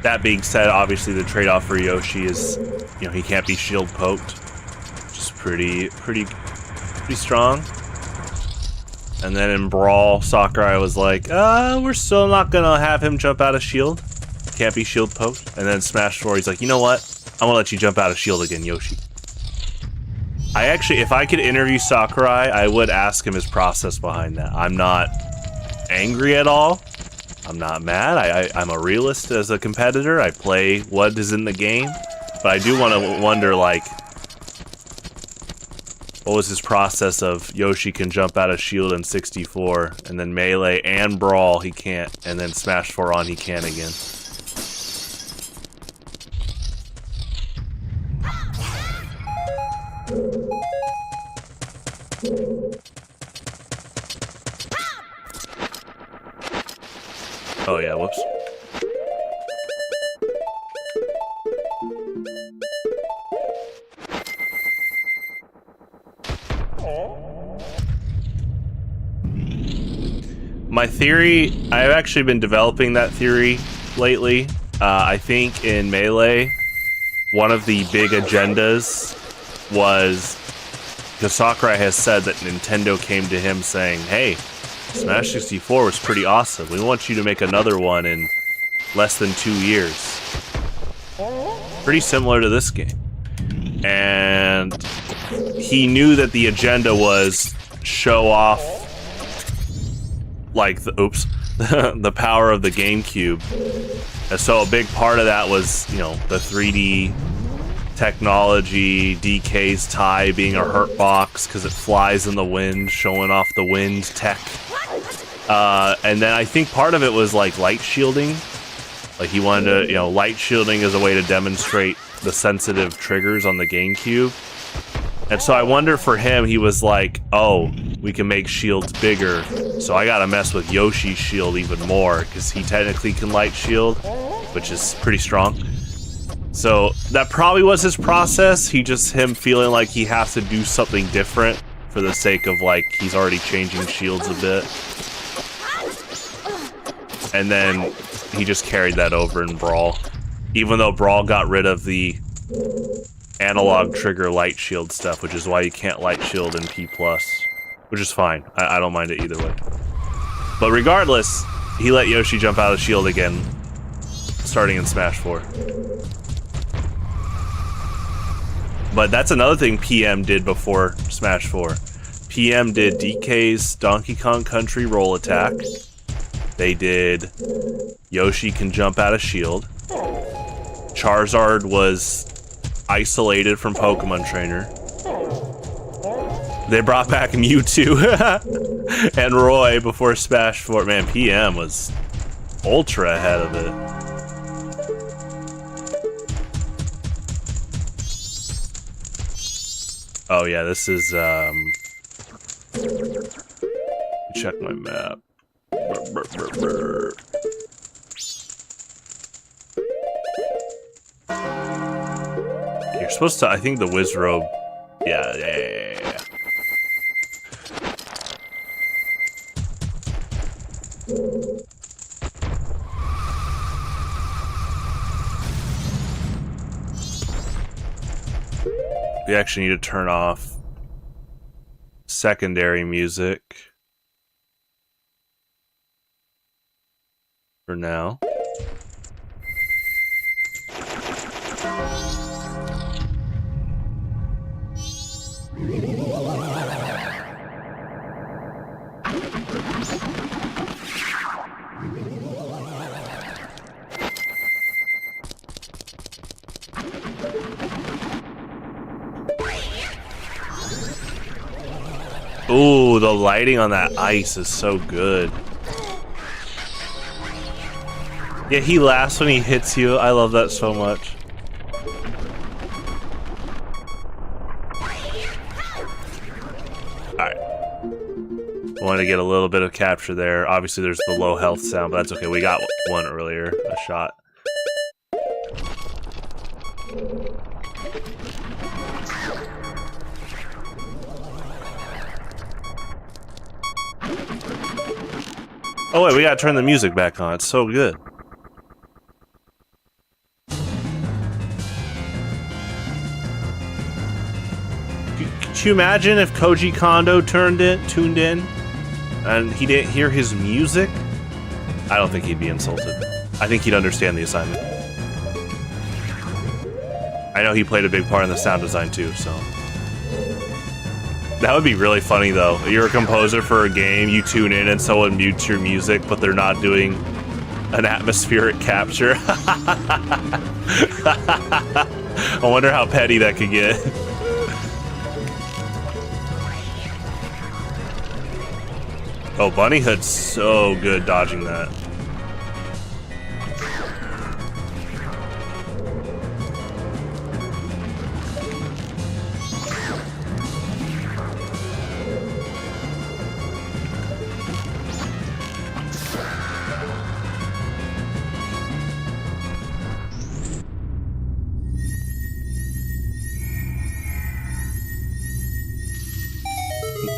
That being said, obviously the trade-off for Yoshi is, you know, he can't be shield poked, which is pretty strong. And then in Brawl, Sakurai was like, we're still not gonna have him jump out of shield. Can't be shield poked. And then Smash 4, he's like, you know what? I'm gonna let you jump out of shield again, Yoshi. I actually, if I could interview Sakurai, I would ask him his process behind that. I'm not angry at all. I'm not mad. I'm a realist as a competitor. I play what is in the game. But I do want to wonder, like, what was his process of Yoshi can jump out of shield in 64, and then Melee and Brawl he can't, and then Smash 4 on he can again. Oh yeah, whoops. My theory, I've actually been developing that theory lately. I think in Melee, one of the big agendas was, because Sakurai has said that Nintendo came to him saying, hey, Smash 64 was pretty awesome. We want you to make another one in less than 2 years. Pretty similar to this game. And he knew that the agenda was show off, like, the power of the GameCube. And so a big part of that was, you know, the 3D technology, DK's tie being a hurt box because it flies in the wind, showing off the wind tech. And then I think part of it was like light shielding. Like he wanted to, you know, light shielding as a way to demonstrate the sensitive triggers on the GameCube. And so I wonder for him, he was like, oh, we can make shields bigger, so I gotta mess with Yoshi's shield even more, because he technically can light shield, which is pretty strong. So that probably was his process. Him feeling like he has to do something different for the sake of, like, he's already changing shields a bit. And then he just carried that over in Brawl. Even though Brawl got rid of the analog trigger light shield stuff, which is why you can't light shield in P+, which is fine. I don't mind it either way. But regardless, he let Yoshi jump out of shield again, starting in Smash 4. But that's another thing PM did before Smash 4. PM did DK's Donkey Kong Country roll attack. They did Yoshi can jump out of shield. Charizard was isolated from Pokemon Trainer. They brought back Mewtwo and Roy before Smash 4. Man, PM was ultra ahead of it. Oh yeah, this is check my map. You're supposed to, I think the Wizrobe. Yeah. We actually need to turn off secondary music for now. Ooh, the lighting on that ice is so good. Yeah, he laughs when he hits you. I love that so much. Alright. Wanted to get a little bit of capture there. Obviously, there's the low health sound, but that's okay. We got one earlier, a shot. Oh wait, we gotta turn the music back on. It's so good. Could you imagine if Koji Kondo tuned in, and he didn't hear his music? I don't think he'd be insulted. I think he'd understand the assignment. I know he played a big part in the sound design too, so. That would be really funny though. You're a composer for a game, you tune in and someone mutes your music, but they're not doing an atmospheric capture. I wonder how petty that could get. Oh, Bunny Hood's so good dodging that.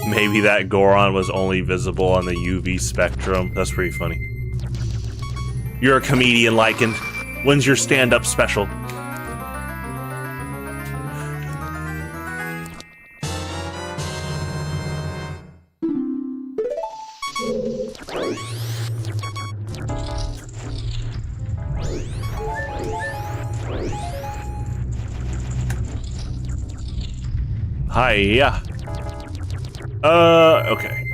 Maybe that Goron was only visible on the UV spectrum. That's pretty funny. You're a comedian, Lycan. When's your stand-up special? Hiya. Okay.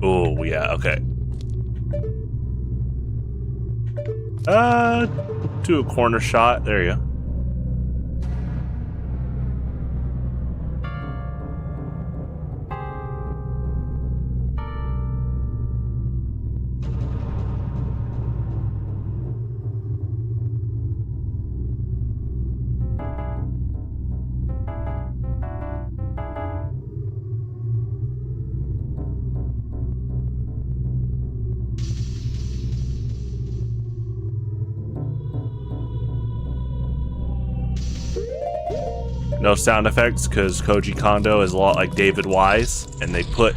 Oh, yeah, okay. Do a corner shot. There you go. No sound effects because Koji Kondo is a lot like David Wise, and they put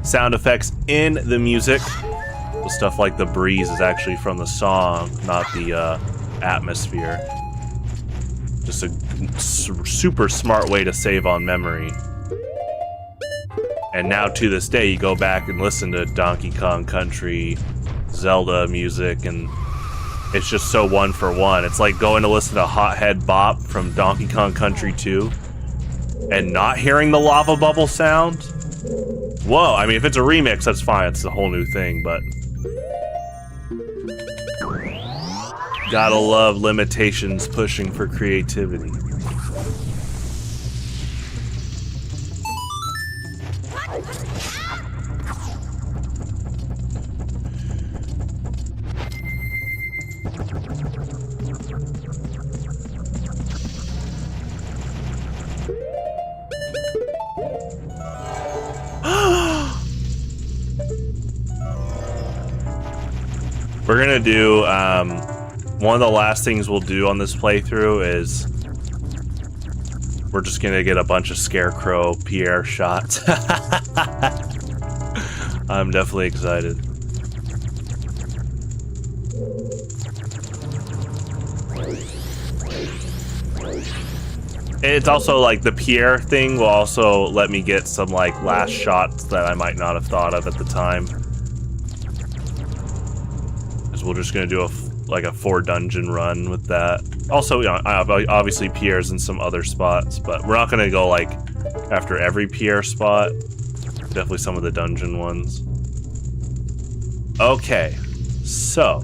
sound effects in the music. The stuff like the breeze is actually from the song, not the atmosphere. Just a super smart way to save on memory. And now to this day, you go back and listen to Donkey Kong Country, Zelda music, and it's just so one for one. It's like going to listen to Hothead Bop from Donkey Kong Country 2 and not hearing the lava bubble sound. Whoa, I mean, if it's a remix, that's fine. It's a whole new thing, but gotta love limitations pushing for creativity. We're gonna do, one of the last things we'll do on this playthrough is we're just gonna get a bunch of Scarecrow Pierre shots. I'm definitely excited. It's also like the Pierre thing will also let me get some like last shots that I might not have thought of at the time. Because we're just gonna do a 4 dungeon run with that. Also, you know, obviously Pierre's in some other spots, but we're not gonna go like after every Pierre spot. Definitely some of the dungeon ones. Okay, so.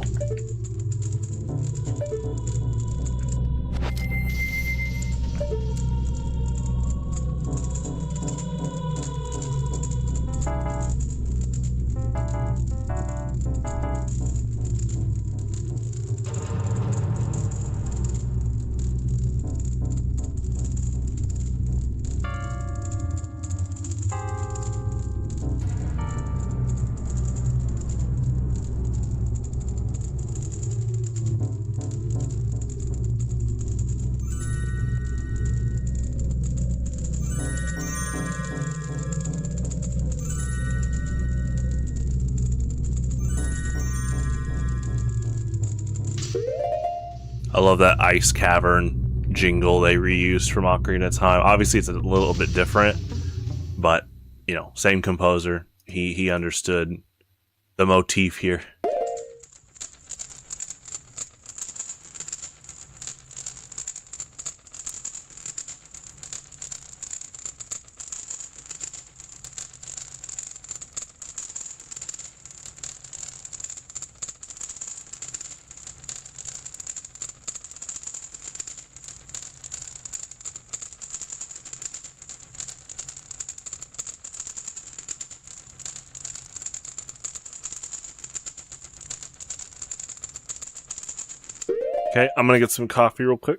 I love that ice cavern jingle they reused from Ocarina of Time. Obviously, it's a little bit different, but, you know, same composer. He understood the motif here. Okay, I'm gonna get some coffee real quick.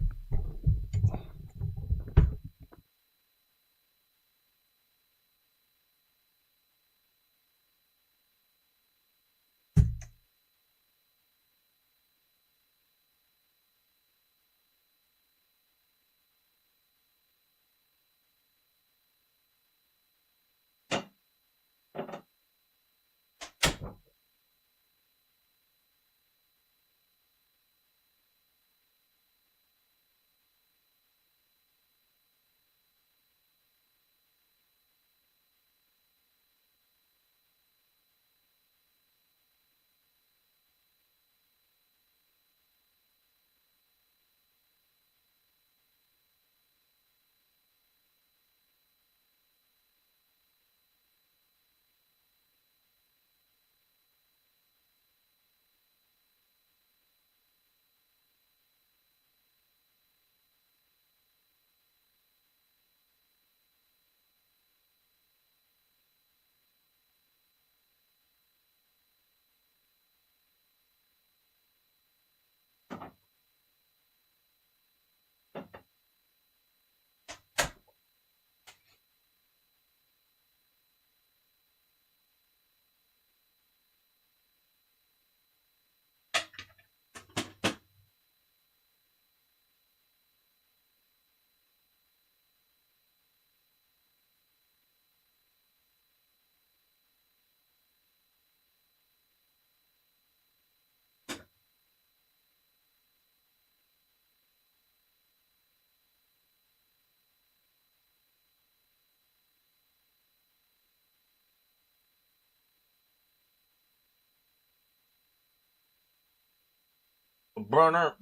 Burner.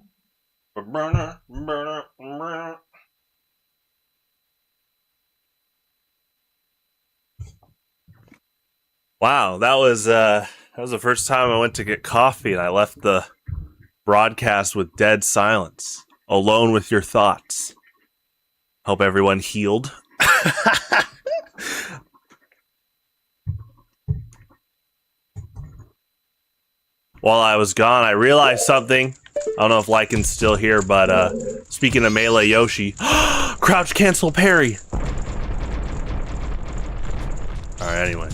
Wow, that was the first time I went to get coffee and I left the broadcast with dead silence, alone with your thoughts. Hope everyone healed. While I was gone, I realized something. I don't know if Lycan's still here, but speaking of Melee Yoshi, crouch cancel parry. Alright, anyway.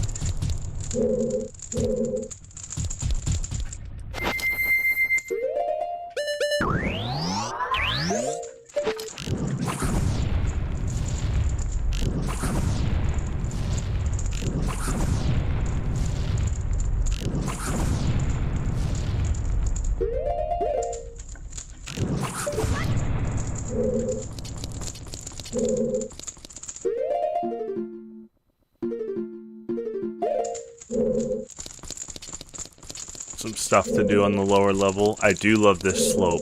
Some stuff to do on the lower level. I do love this slope.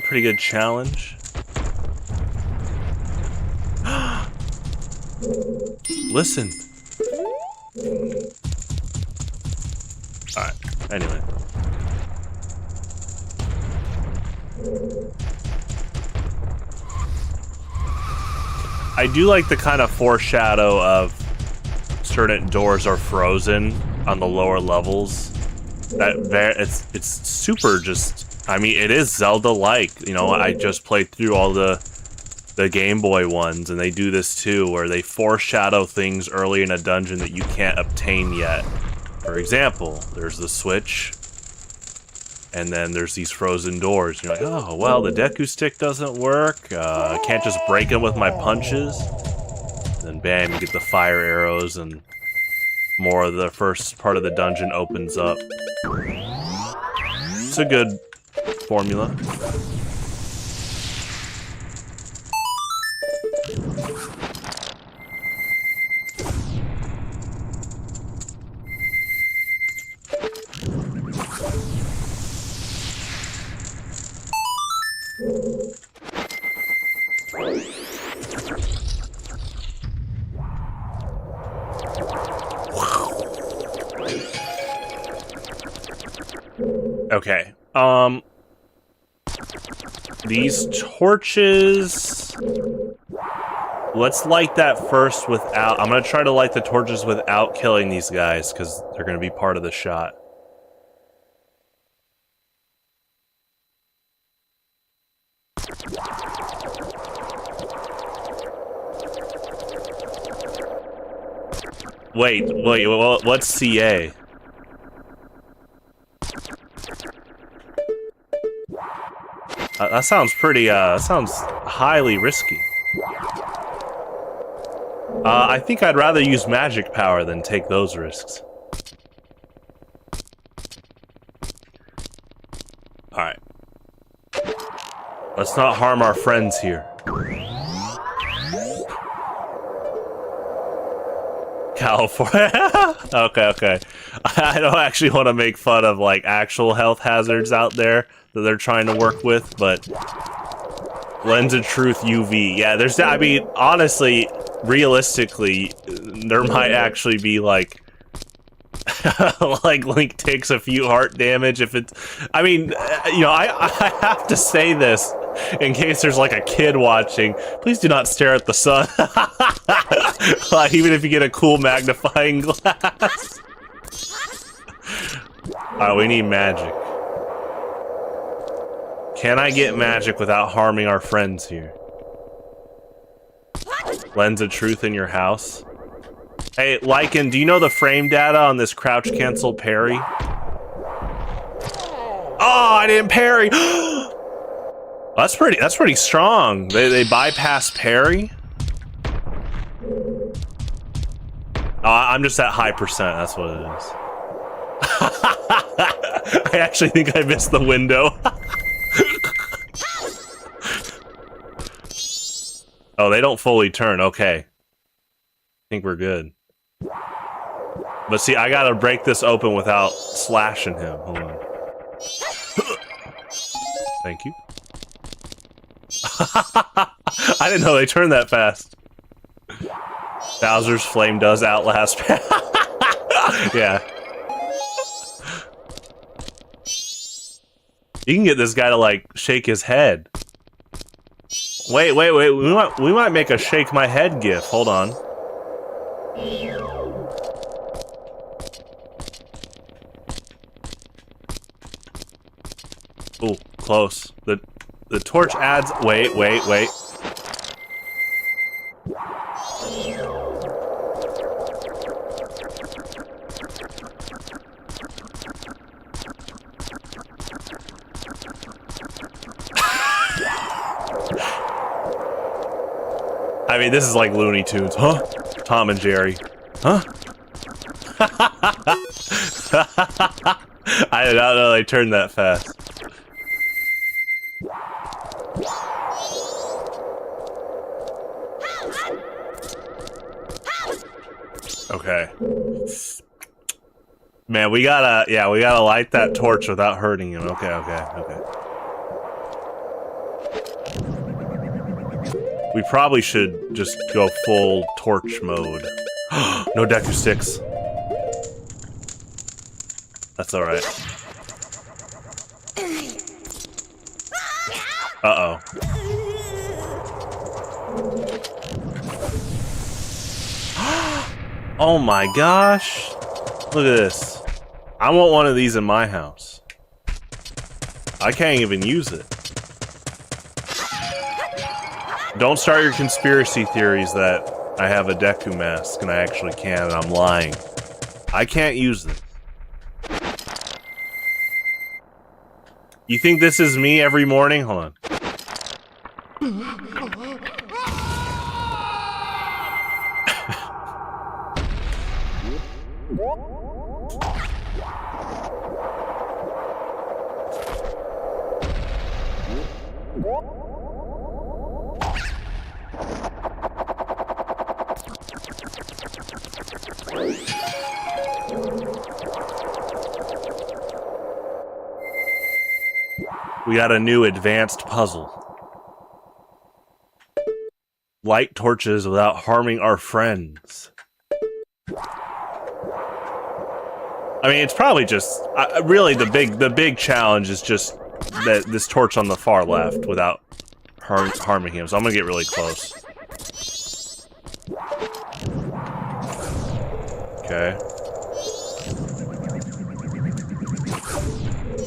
Pretty good challenge. Listen. Alright, anyway. I do like the kind of foreshadow of certain doors are frozen on the lower levels. It's super just, I mean, it is Zelda-like. You know, I just played through all the Game Boy ones, and they do this too, where they foreshadow things early in a dungeon that you can't obtain yet. For example, there's the switch, and then there's these frozen doors. You're like, oh, well, the Deku Stick doesn't work. I can't just break them with my punches. And then bam, you get the fire arrows, and more of the first part of the dungeon opens up. It's a good formula. Okay. These torches. Let's light that first without. I'm gonna try to light the torches without killing these guys because they're gonna be part of the shot. Wait, what's CA? That sounds pretty, that sounds highly risky. I think I'd rather use magic power than take those risks. Alright. Let's not harm our friends here. California. Okay. I don't actually want to make fun of, like, actual health hazards out there that they're trying to work with, but Lens of Truth UV. Yeah, there's, I mean, honestly, realistically, there might actually be, like, like, Link takes a few heart damage if it's, I mean, you know, I have to say this in case there's, like, a kid watching. Please do not stare at the sun. Even if you get a cool magnifying glass. Alright, we need magic. Can I get magic without harming our friends here? Lens of Truth in your house? Hey, Lycan, do you know the frame data on this crouch cancel parry? Oh, I didn't parry! That's pretty strong. They bypass parry? I'm just at high percent, that's what it is. I actually think I missed the window. Oh, they don't fully turn, okay. I think we're good. But see, I gotta break this open without slashing him. Hold on. Thank you. I didn't know they turned that fast. Bowser's flame does outlast. Yeah. You can get this guy to, like, shake his head. Wait. We might make a shake my head gif. Hold on. Ooh, close. The torch adds. Wait. I mean, this is like Looney Tunes, huh? Tom and Jerry, huh? I did not know they turned that fast. Okay. Man, we gotta light that torch without hurting him. Okay. We probably should just go full torch mode. No Deku sticks. That's alright. Uh-oh. Oh my gosh. Look at this. I want one of these in my house. I can't even use it. Don't start your conspiracy theories that I have a Deku mask and I actually can, and I'm lying. I can't use this. You think this is me every morning? Hold on. We got a new advanced puzzle. Light torches without harming our friends. I mean, it's probably just really the big challenge is just that this torch on the far left without harming him. So I'm gonna get really close. Okay.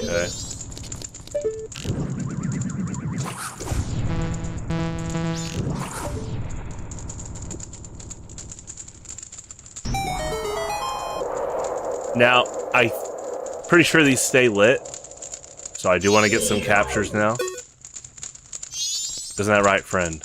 Okay. Now, I'm pretty sure these stay lit, so I do want to get some captures now. Isn't that right, friend?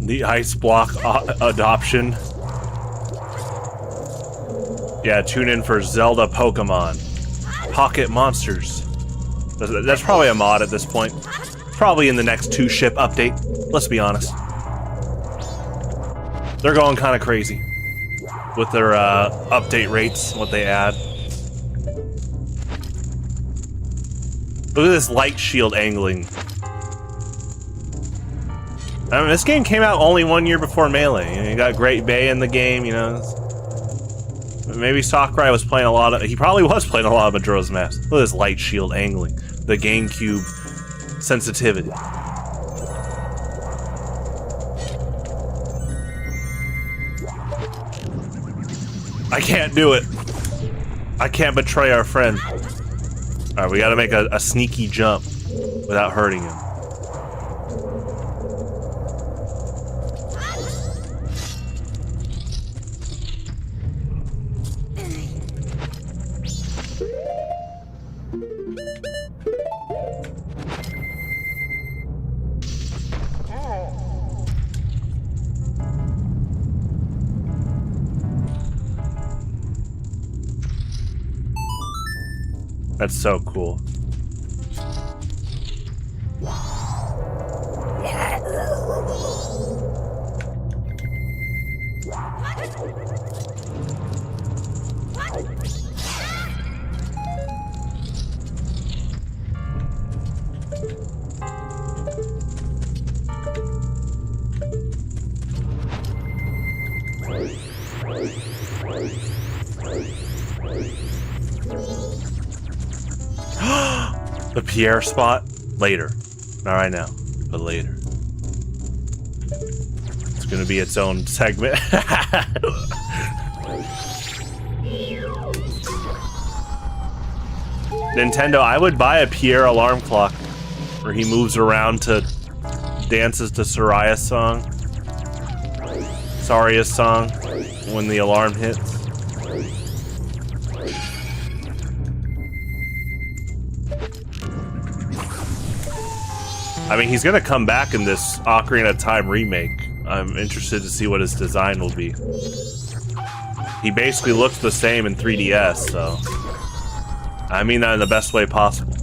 The ice block adoption. Yeah, tune in for Zelda Pokemon. Pocket Monsters. That's probably a mod at this point. Probably in the next 2-ship update. Let's be honest. They're going kind of crazy with their update rates, what they add. Look at this light shield angling. I mean, this game came out only 1 year before Melee. You know, you got Great Bay in the game, you know. Maybe Sakurai was playing a lot of... He probably was playing a lot of Majora's Mask. Look at this light shield angling. The GameCube sensitivity. I can't do it. I can't betray our friend. Alright, we gotta make a sneaky jump without hurting him. That's so cool. The Pierre spot? Later. Not right now, but later. It's gonna be its own segment. Nintendo, I would buy a Pierre alarm clock where he moves around to dances to Saria's song when the alarm hits. I mean, he's gonna come back in this Ocarina of Time remake. I'm interested to see what his design will be. He basically looks the same in 3DS, so I mean that in the best way possible.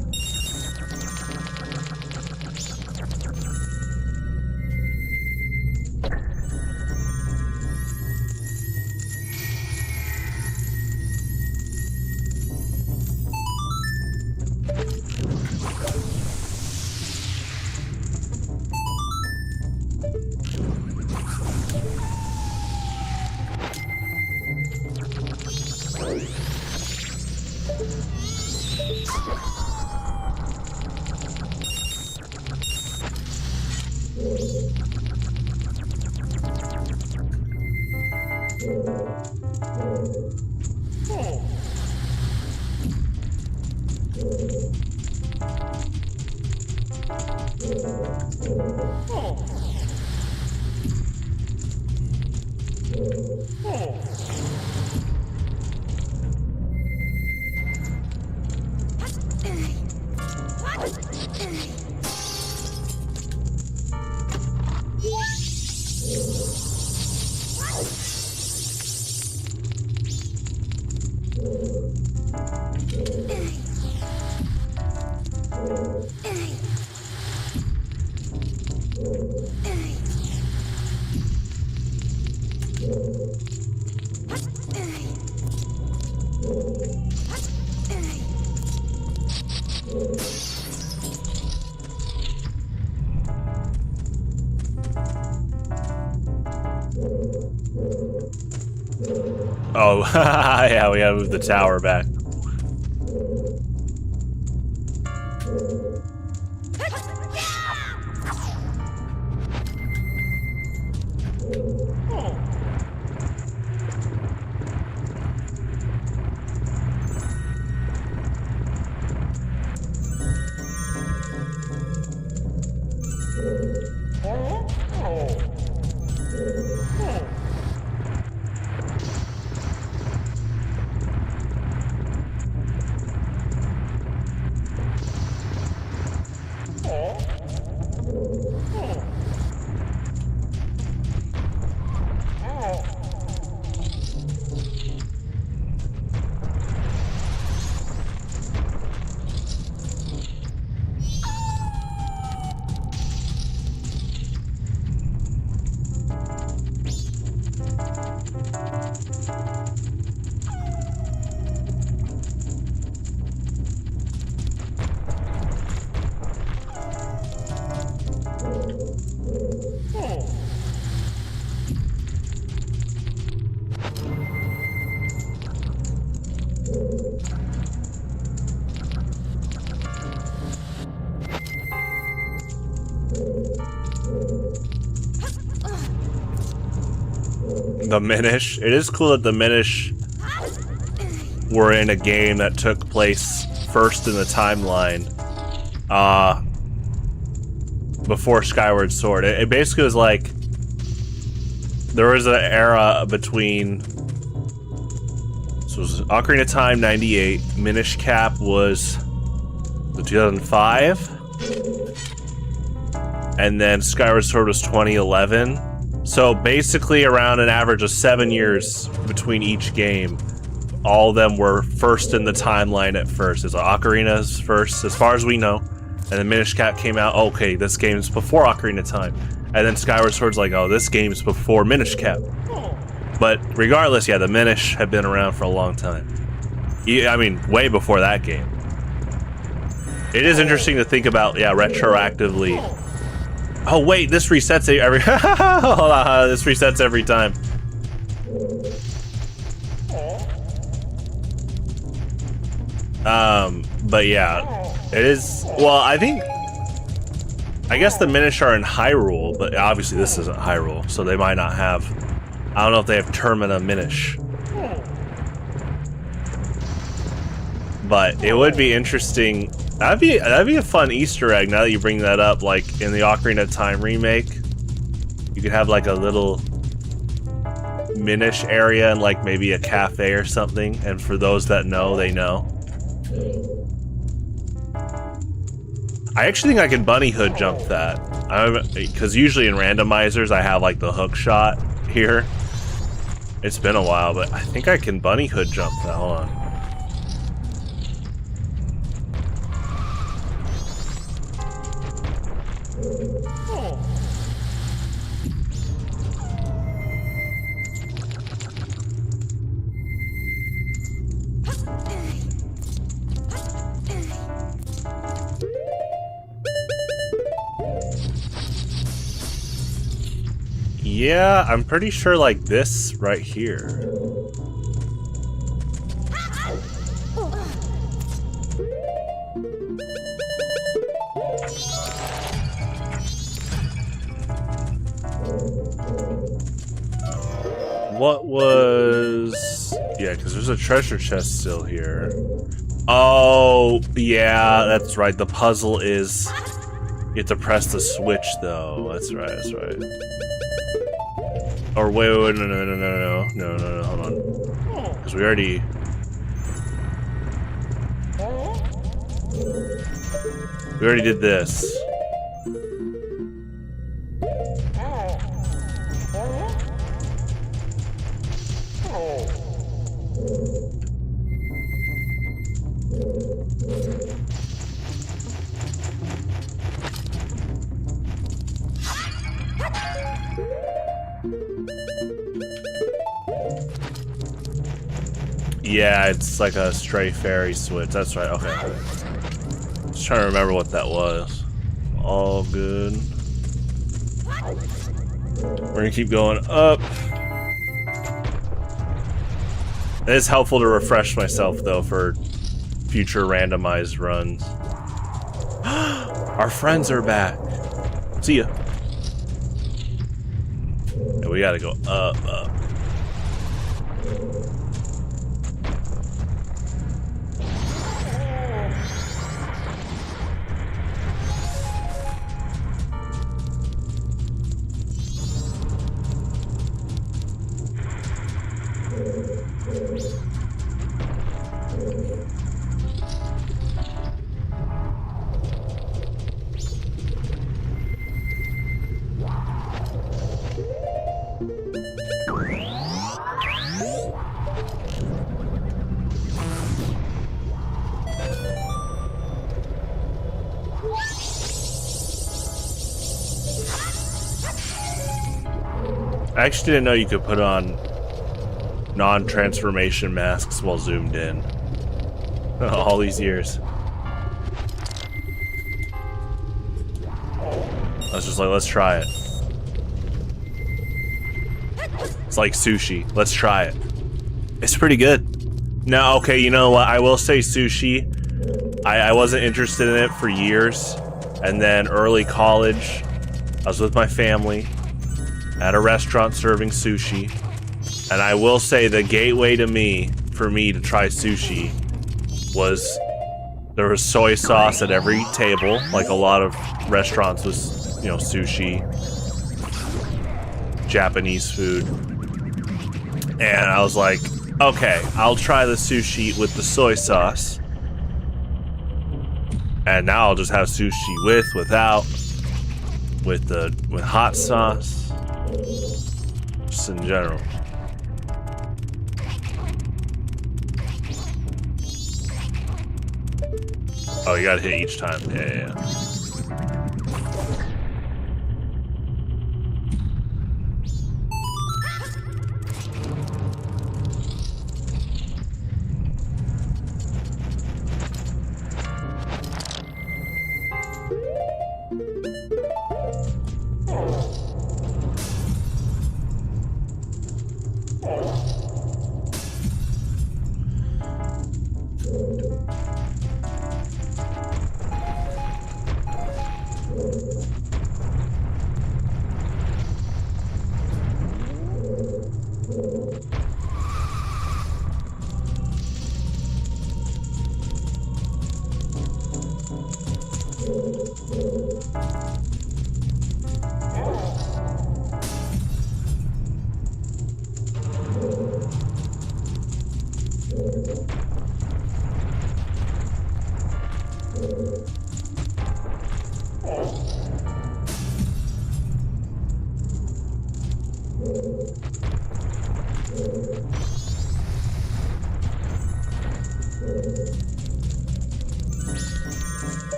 Oh, yeah, we gotta move the tower back. The Minish. It is cool that the Minish were in a game that took place first in the timeline, before Skyward Sword. It basically was like there was an era between. So it was Ocarina of Time 98. Minish Cap was the 2005, and then Skyward Sword was 2011. So basically around an average of 7 years between each game. All of them were first in the timeline at first. It's Ocarina's first, as far as we know. And then Minish Cap came out, okay, this game's before Ocarina of Time. And then Skyward Sword's like, oh, this game's before Minish Cap. But regardless, yeah, the Minish have been around for a long time. I mean, way before that game. It is interesting to think about, yeah, retroactively. Oh wait, this resets every. Hold on, this resets every time. But yeah, It is. Well, I guess the Minish are in Hyrule, but obviously this isn't Hyrule, so they might not have. I don't know if they have Termina Minish. But it would be interesting. That'd be a fun Easter egg. Now that you bring that up, like in the Ocarina of Time remake, you could have like a little Minish area and like maybe a cafe or something. And for those that know, they know. I actually think I can bunny hood jump that. Because usually in randomizers I have like the hook shot here. It's been a while, but I think I can bunny hood jump that. Hold on. Yeah, I'm pretty sure like this right here. What was... Yeah, because there's a treasure chest still here. Oh, yeah, that's right. The puzzle is... You have to press the switch, though. That's right, that's right. Or wait, no, hold on. Because we already... We already did this. Yeah, it's like a stray fairy switch. That's right, okay. Just trying to remember what that was. All good. We're gonna keep going up. It is helpful to refresh myself, though, for future randomized runs. Our friends are back. See ya. Yeah, we gotta go up. I actually didn't know you could put on non-transformation masks while zoomed in. All these years. I was just like, let's try it. It's like sushi. Let's try it. It's pretty good. No, okay, you know what? I will say sushi. I wasn't interested in it for years. And then early college, I was with my family at a restaurant serving sushi, and I will say the gateway for me to try sushi was there was soy sauce at every table, like a lot of restaurants with, you know, sushi, Japanese food, and I was like, okay, I'll try the sushi with the soy sauce, and now I'll just have sushi without, with hot sauce. Just in general. Oh, you gotta hit each time. Yeah.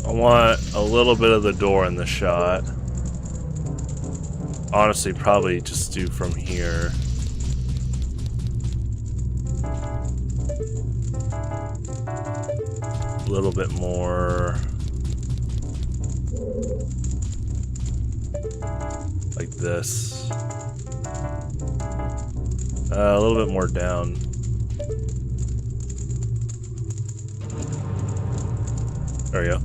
I want a little bit of the door in the shot. Honestly, probably just do from here. A little bit more. Like this. A little bit more down. There we go.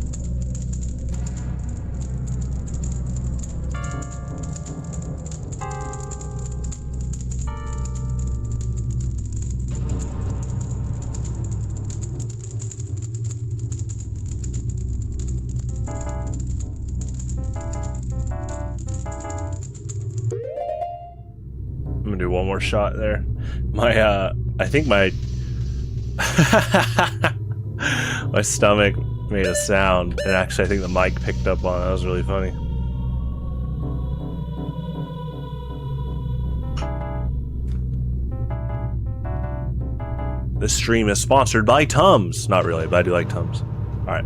I'm gonna do one more shot there. My I think my my stomach made a sound, and actually I think the mic picked up on it. That was really funny. This stream is sponsored by Tums. Not really, but I do like Tums. Alright.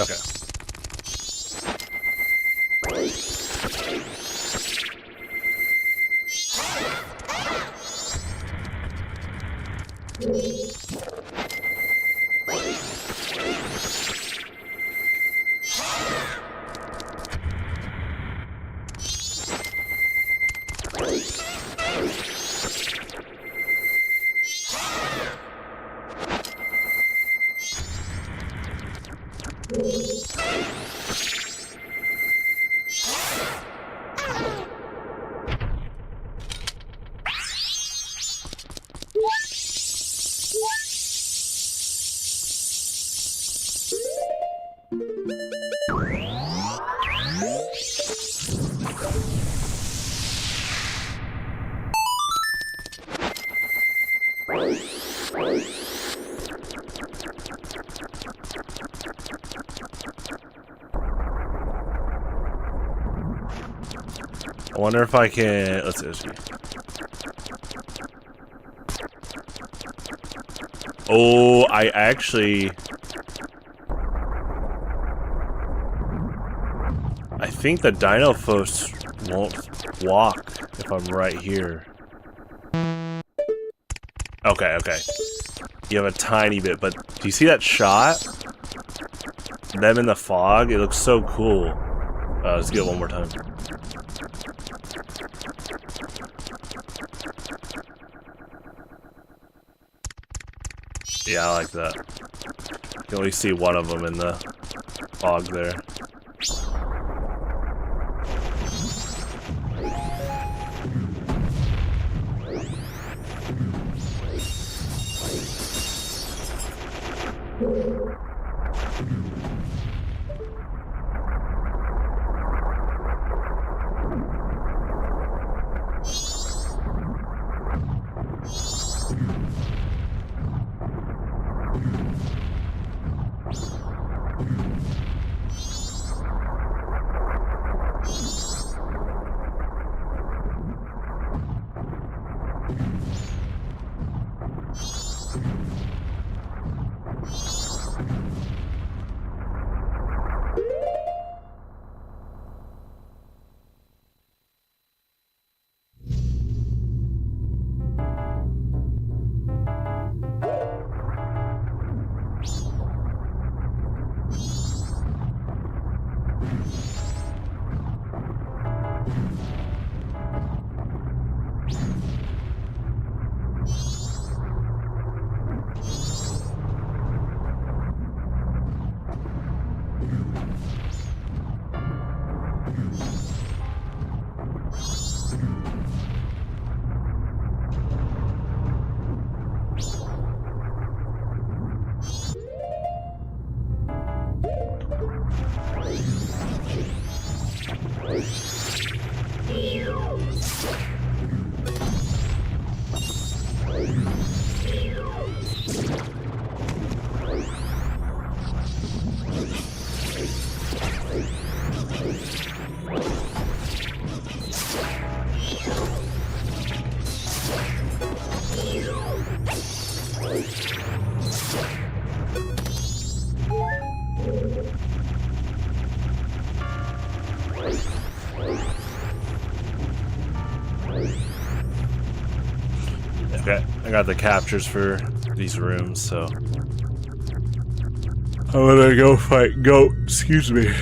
Okay. I wonder if I can. Let's see. Oh, I actually. I think the Dino Phos won't walk if I'm right here. Okay, okay. You have a tiny bit, but do you see that shot? Them in the fog? It looks so cool. Let's get it one more time. Yeah, I like that. You can only see one of them in the fog there. Okay, I got the captures for these rooms, so I'm gonna go fight Goat. Excuse me.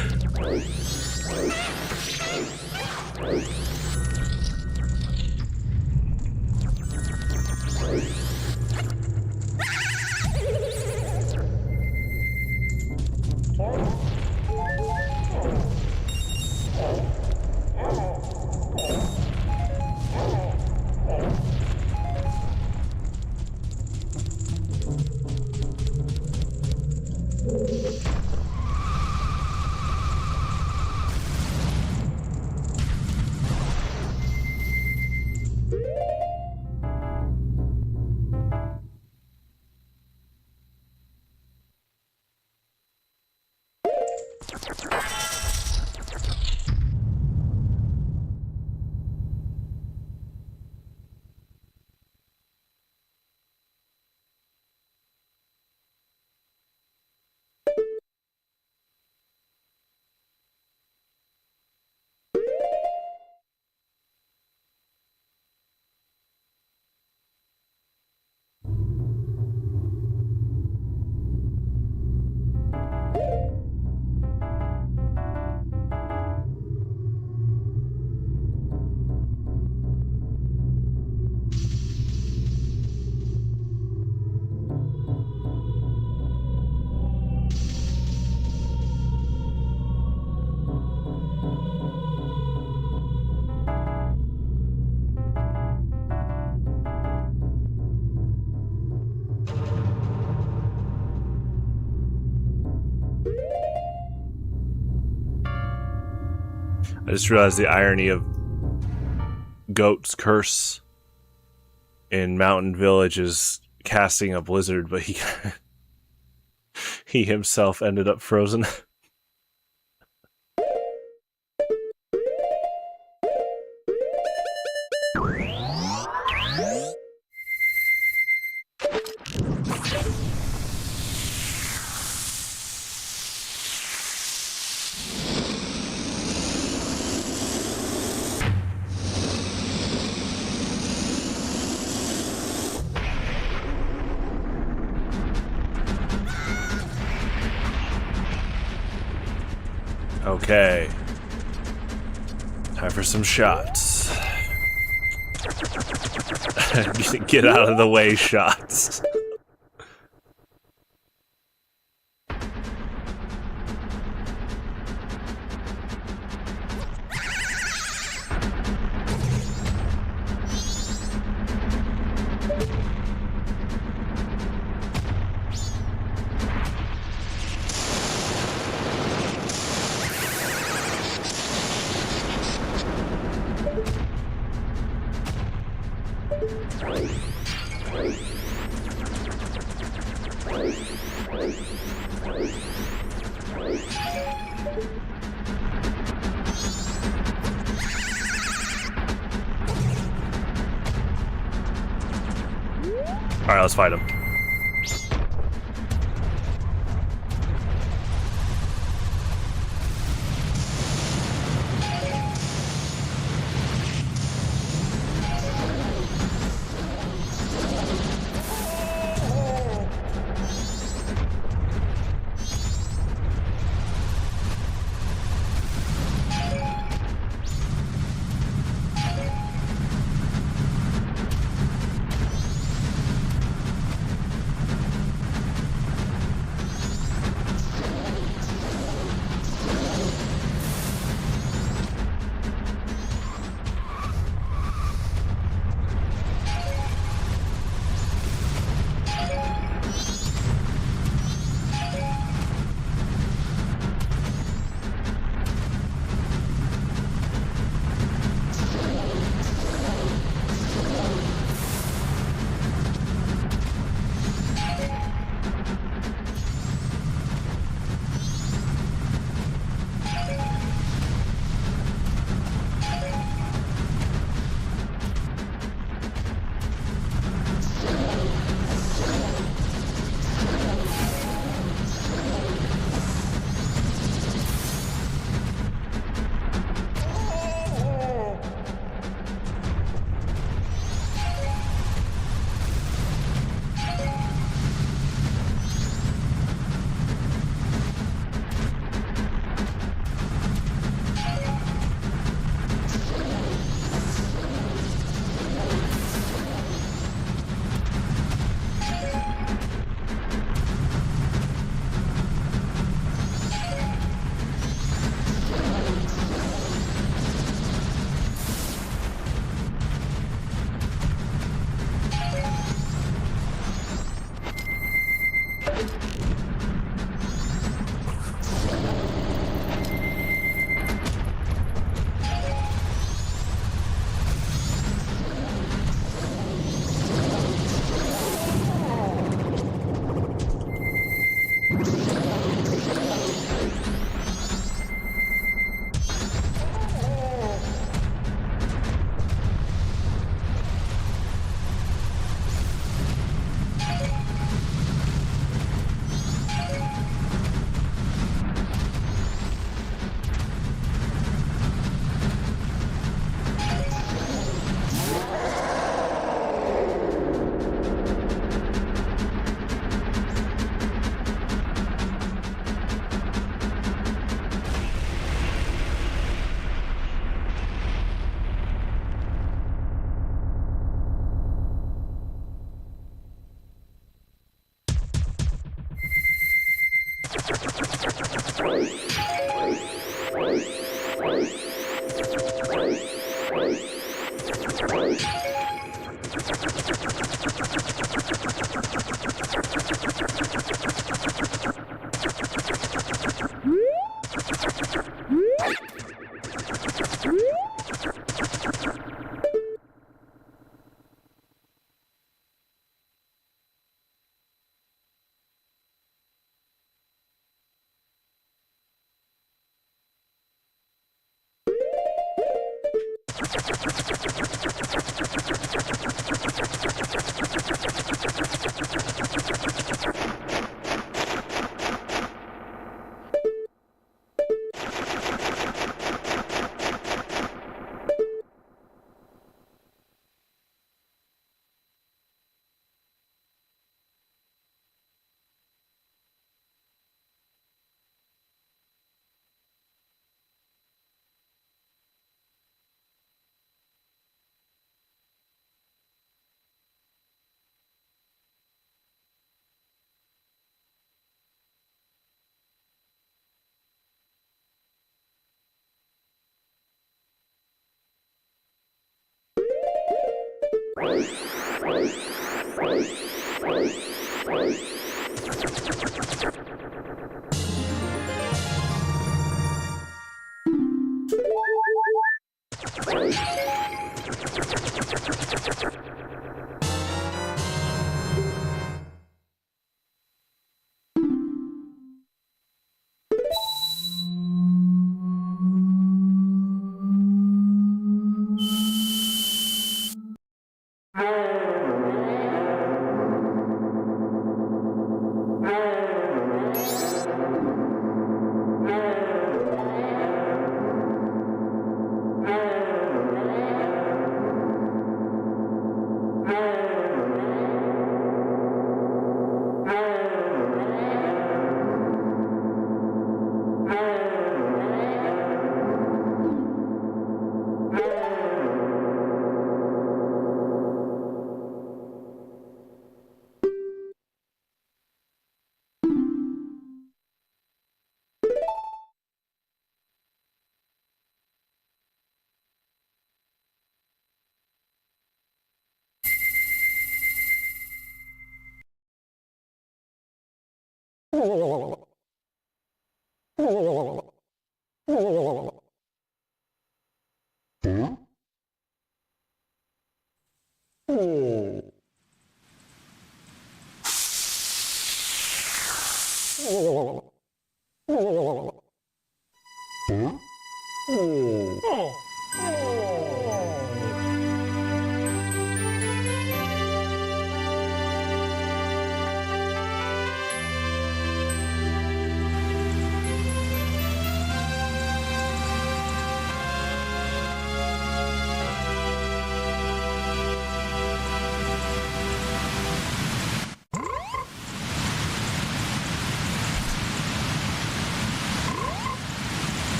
I just realized the irony of Goat's curse in Mountain Village is casting a blizzard, but he himself ended up frozen. Okay. Time for some shots. Get out of the way shots. Alright, let's fight him.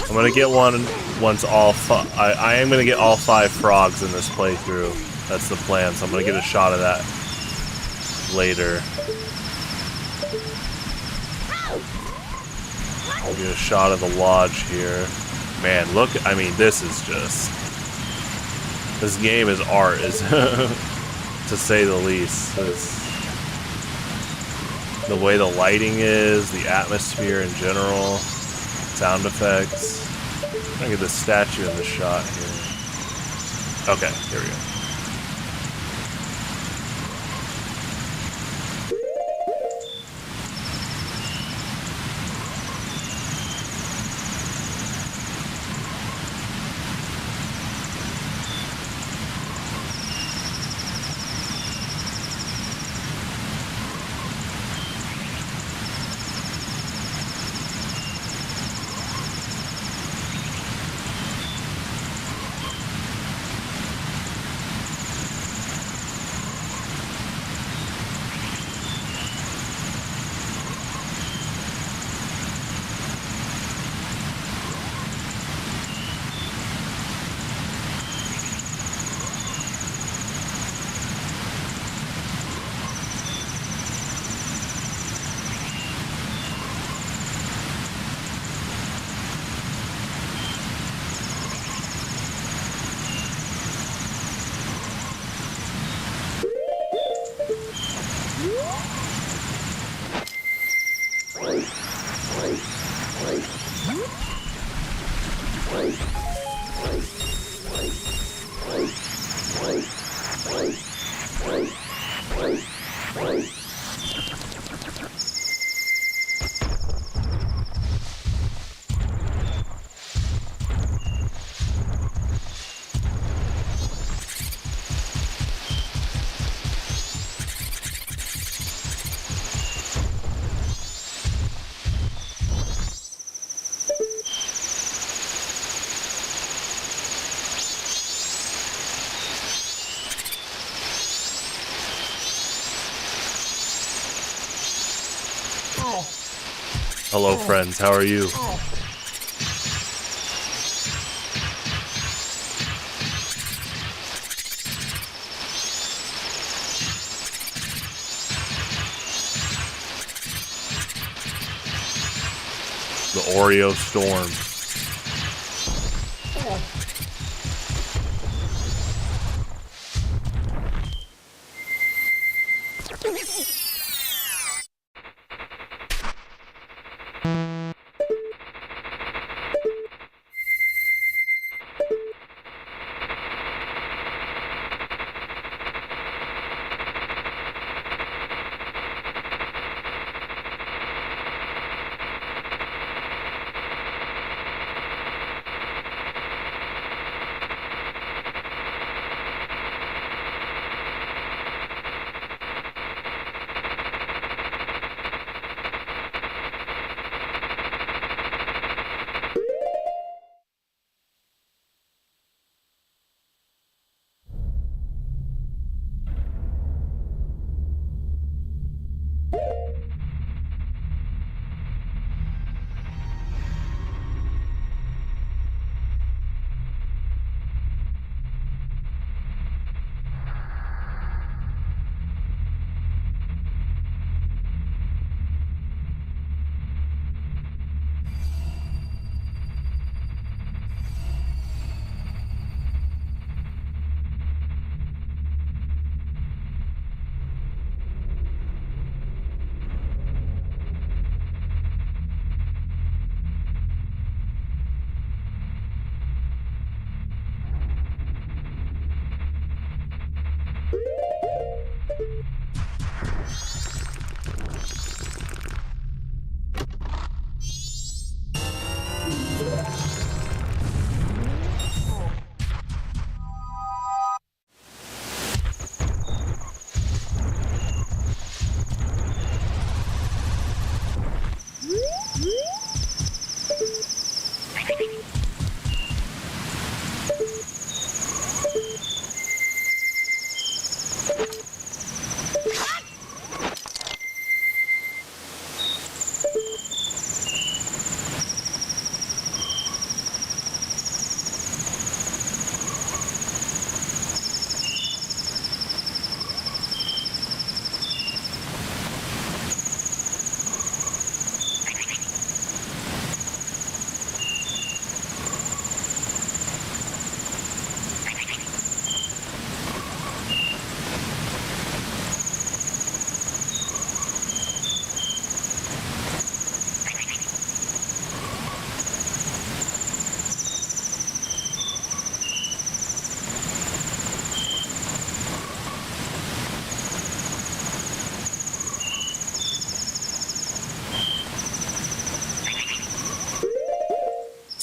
I'm gonna get one once all I am gonna get all 5 frogs in this playthrough. That's the plan, so I'm gonna get a shot of that later. I'll get a shot of the lodge here. Man, look, I mean, this is just... This game is art, is to say the least. The way the lighting is, the atmosphere in general, sound effects. I'm gonna get this statue in the shot here. Okay, here we go. Hello, friends. How are you? The Oreo Storm.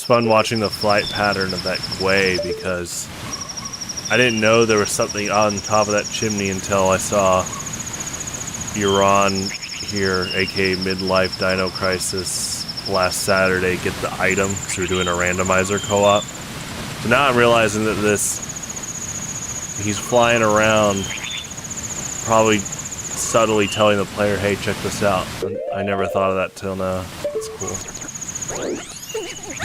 Fun watching the flight pattern of that Gwei because I didn't know there was something on top of that chimney until I saw Aaand here, aka Midlife Dino Crisis, last Saturday get the item because we were doing a randomizer co-op. So now I'm realizing that he's flying around, probably subtly telling the player, hey, check this out. I never thought of that till now. That's cool.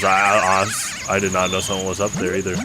I did not know someone was up there either.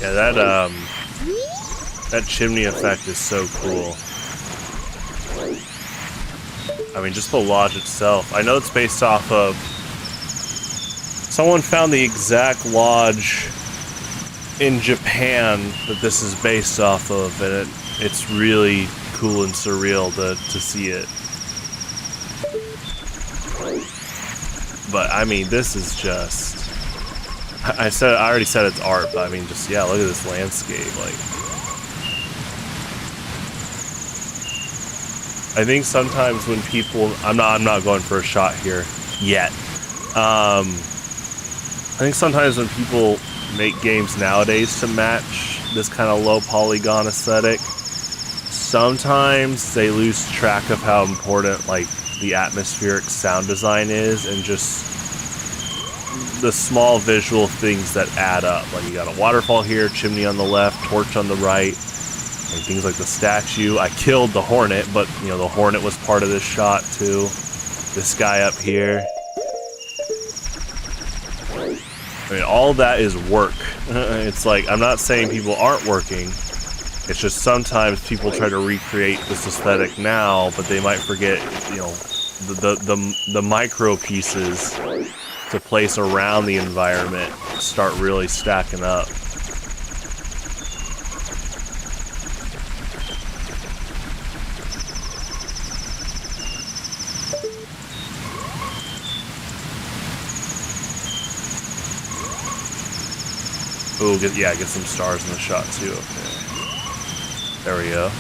Yeah, that chimney effect is so cool. I mean, just the lodge itself. I know it's based off of... Someone found the exact lodge in Japan that this is based off of, and it's really cool and surreal to see it. But I mean, this is just. I already said it's art, but I mean, just yeah, look at this landscape. Like, I think sometimes when people, I'm not going for a shot here yet. I think sometimes when people make games nowadays to match this kind of low polygon aesthetic, sometimes they lose track of how important like the atmospheric sound design is, and just the small visual things that add up. Like, you got a waterfall here, chimney on the left, torch on the right, and things like the statue. I killed the hornet, but you know, the hornet was part of this shot too. This guy up here. I mean, all that is work. It's like, I'm not saying people aren't working. It's just sometimes people try to recreate this aesthetic now, but they might forget, you know, the micro pieces to place around the environment start really stacking up. Ooh, get some stars in the shot too. Okay. There we go.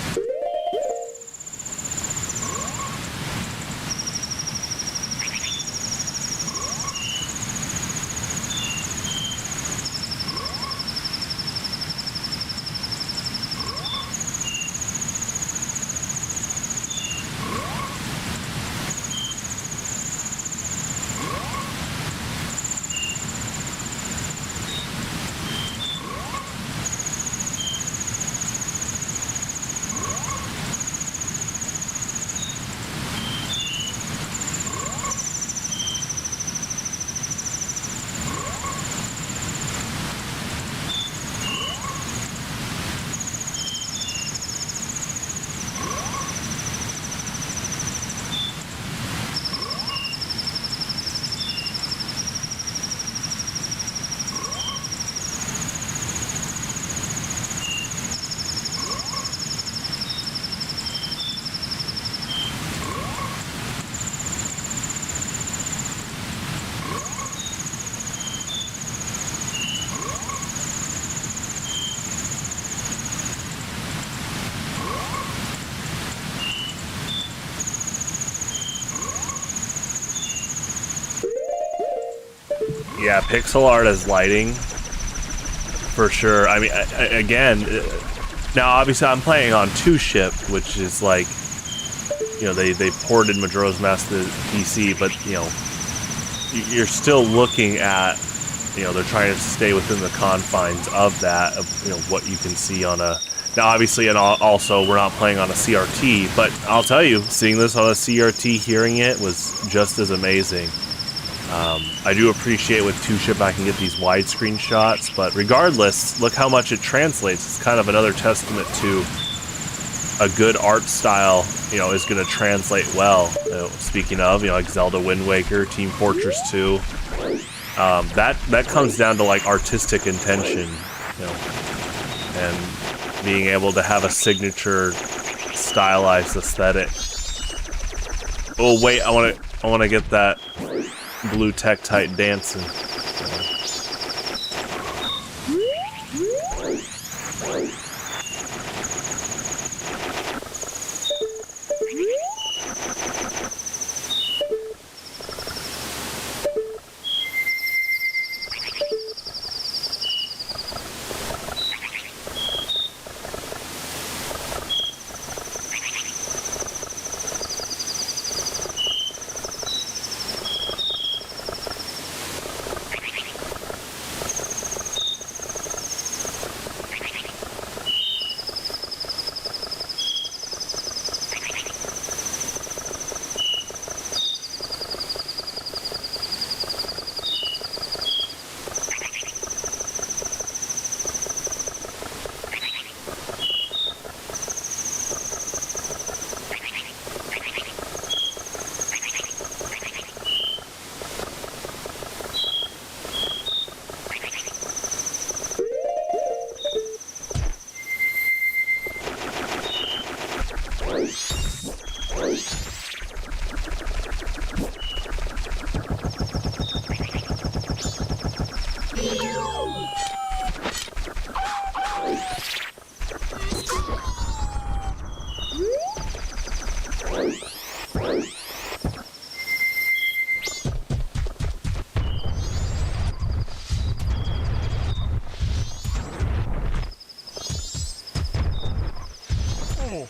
Yeah, pixel art as lighting, for sure. I mean, again, now obviously I'm playing on 2-ship, which is like, you know, they ported Majora's Mask to PC, but, you know, you're still looking at, you know, they're trying to stay within the confines of that, of, you know, what you can see on a, now obviously, and also we're not playing on a CRT, but I'll tell you, seeing this on a CRT, hearing it was just as amazing. I do appreciate with 2-ship I can get these widescreen shots, but regardless, look how much it translates. It's kind of another testament to a good art style, you know, is going to translate well. Speaking of, you know, like Zelda Wind Waker, Team Fortress 2, that comes down to like artistic intention, you know, and being able to have a signature stylized aesthetic. Oh wait, I want to get that blue Tektite dancing. trouble.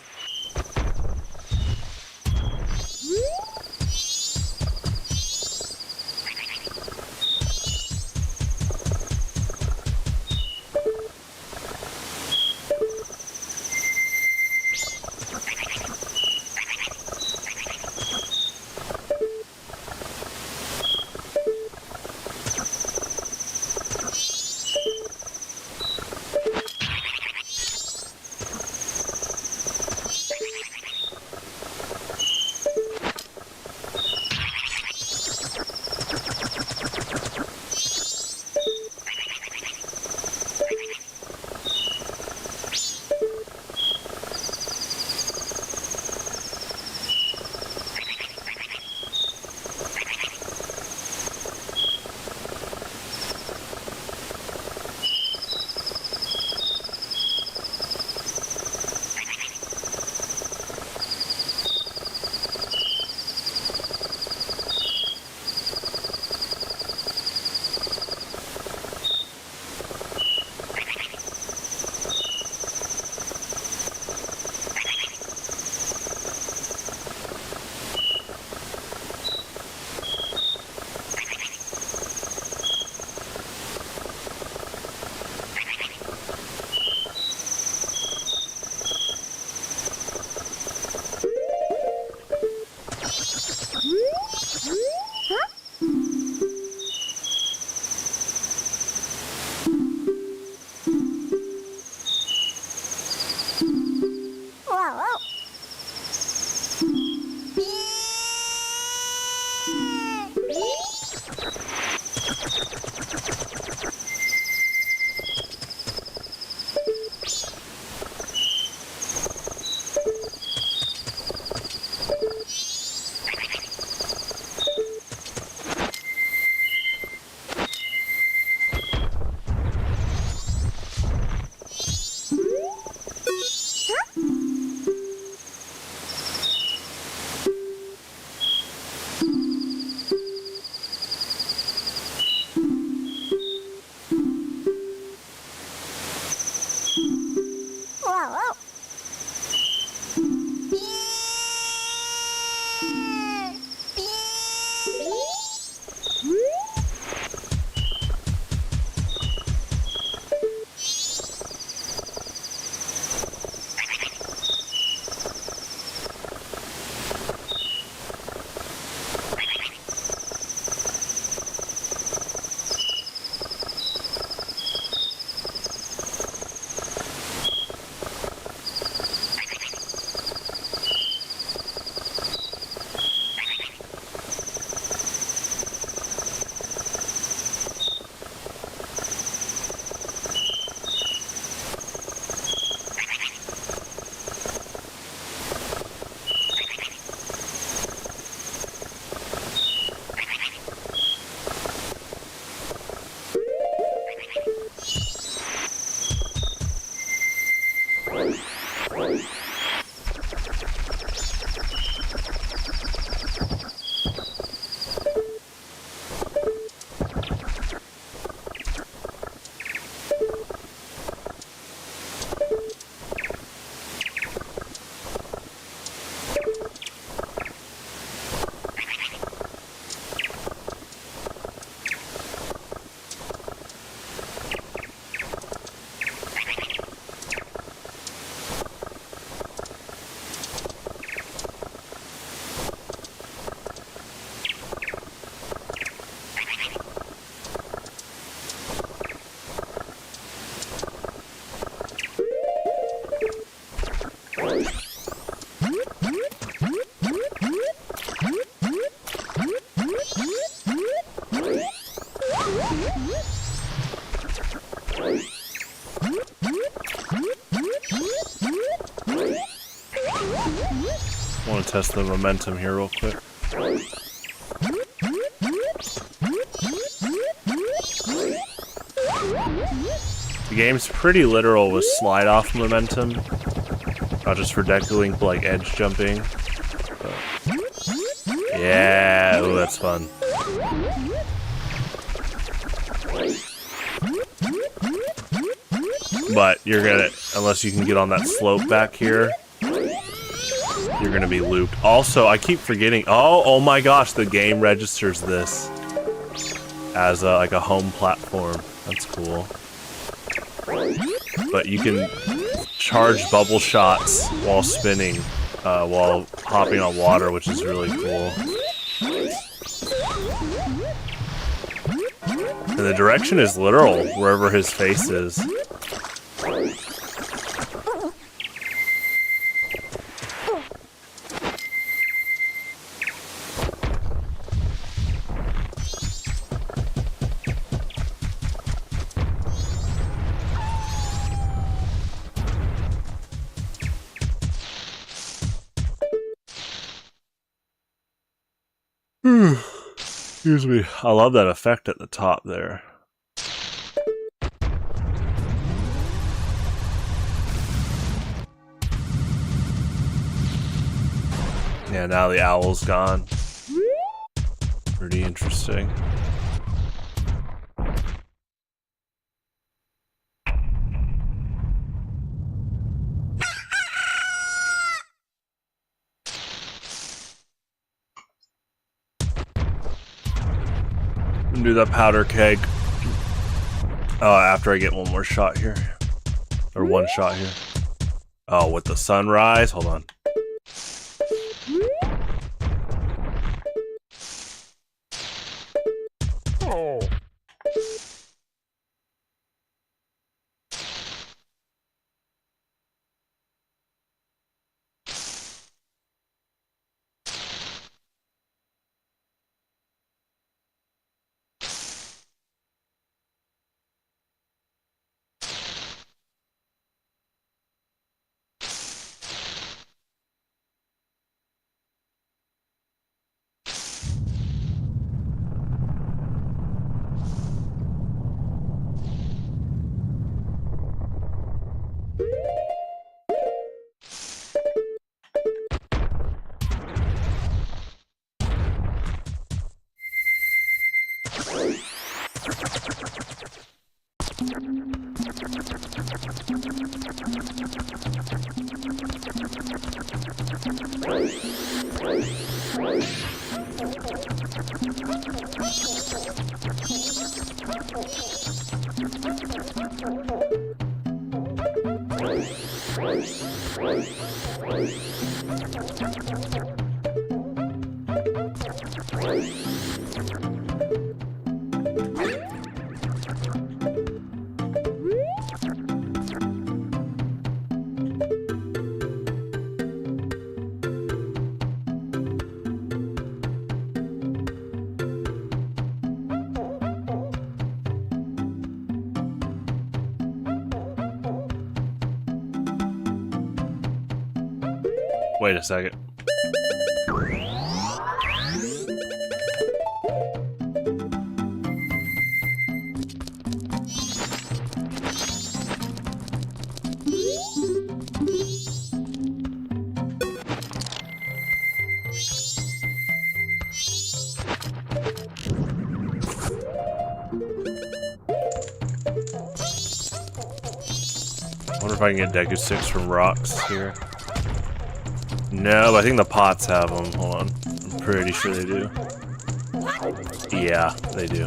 I want to test the momentum here real quick. The game's pretty literal with slide-off momentum, not just for deckling, but like edge jumping. Yeah, ooh, that's fun. But you're gonna, unless you can get on that slope back here, you're gonna be looped. Also, I keep forgetting. Oh my gosh, the game registers this as like a home platform. That's cool. But you can charge bubble shots while spinning, while hopping on water, which is really cool. And the direction is literal, wherever his face is. Excuse me. I love that effect at the top there. Yeah, now the owl's gone. Pretty interesting. Do that powder keg. Oh, after I get one more shot here. Or one shot here. Oh, with the sunrise? Hold on. Oh. Wait a second. I wonder if I can get Deku 6 from rocks here. No, but I think the pots have them. Hold on. I'm pretty sure they do. Yeah, they do.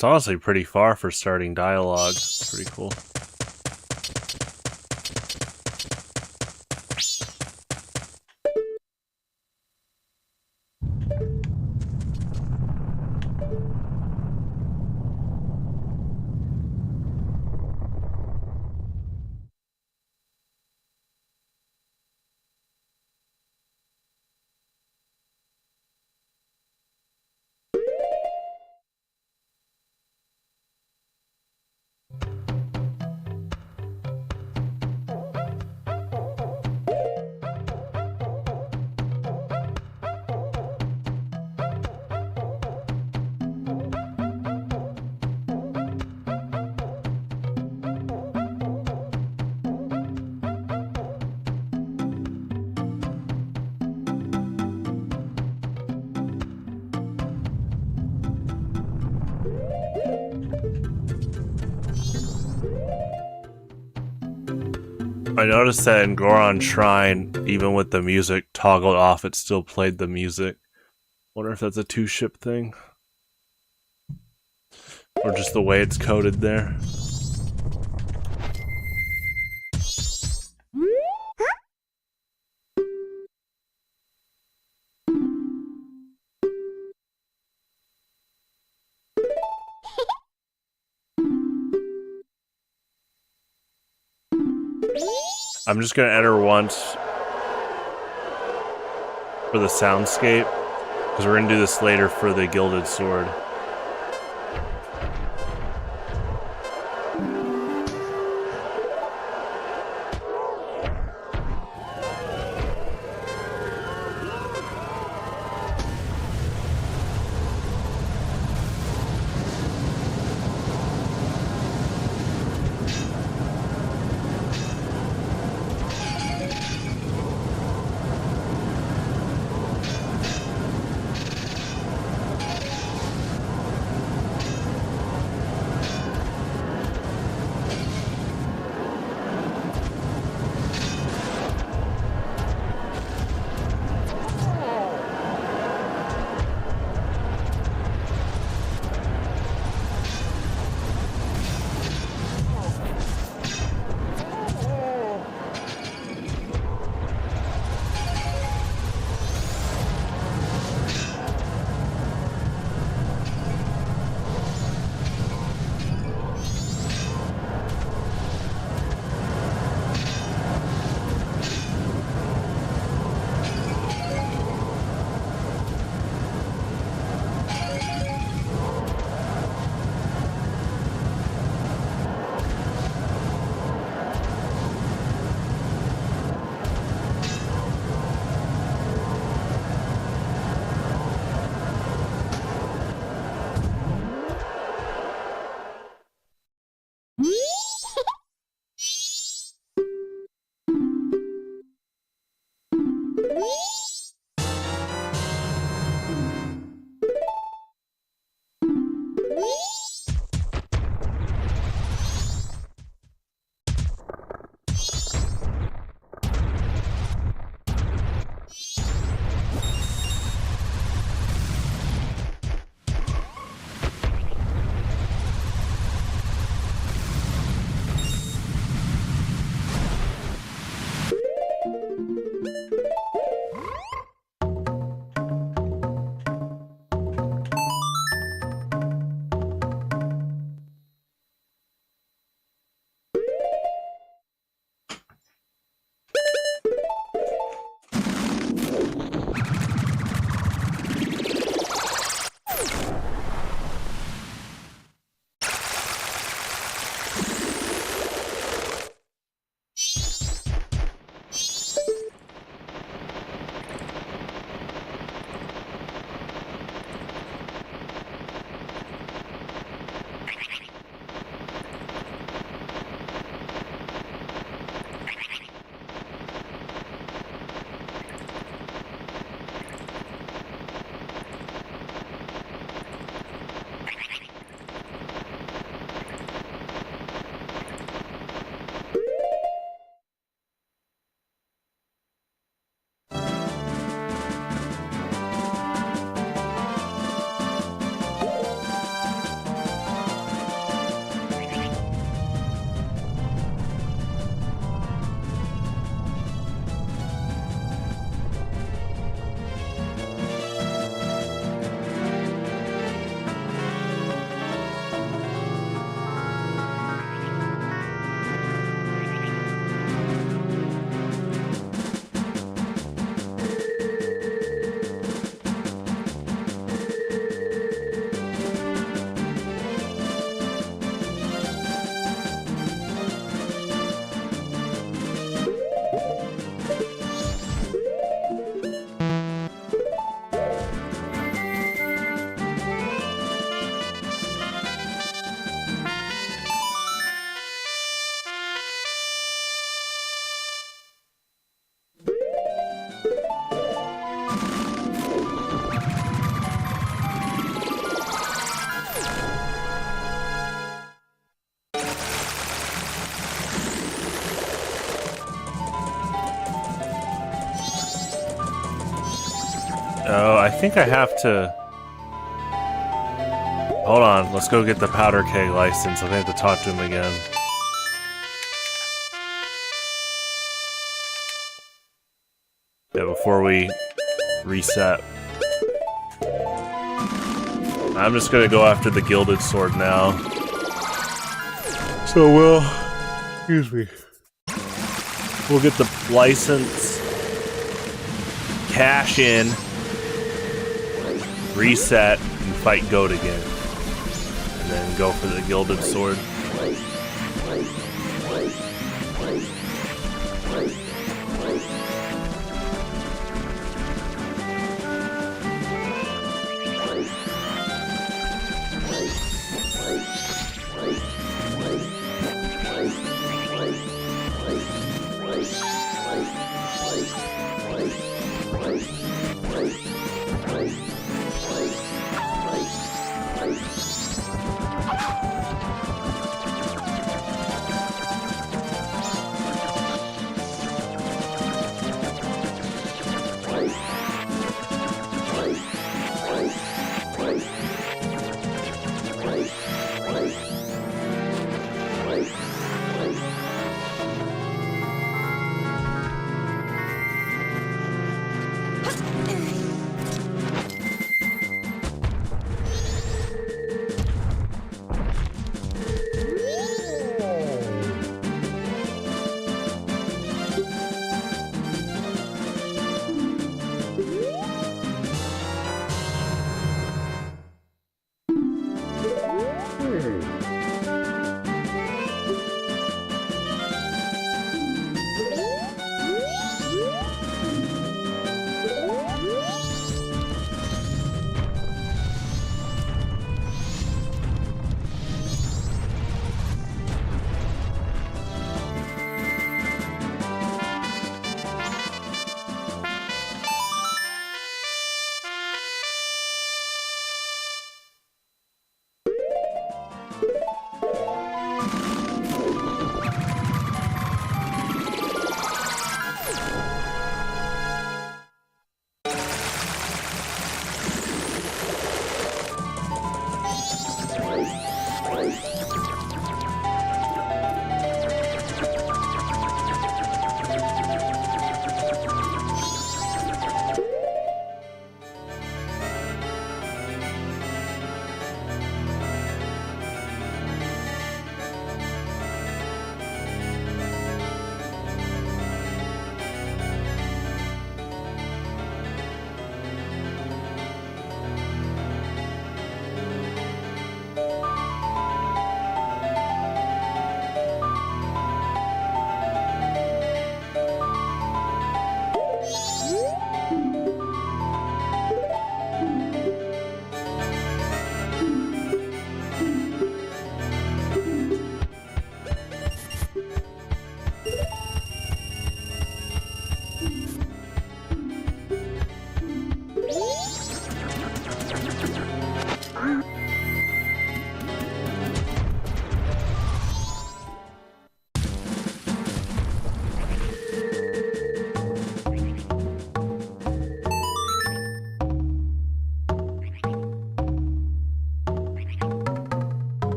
It's honestly pretty far for starting dialogue. Pretty cool. I noticed that in Goron Shrine, even with the music toggled off, it still played the music. Wonder if that's a two-ship thing? Or just the way it's coded there. I'm just gonna enter once for the soundscape, because we're gonna do this later for the Gilded Sword. Oh, I think I have to... Hold on, let's go get the powder keg license. I think I have to talk to him again. Yeah, before we reset. I'm just gonna go after the gilded sword now. So we'll... Excuse me. We'll get the license, cash in, reset, and fight Goat again. And then go for the gilded sword.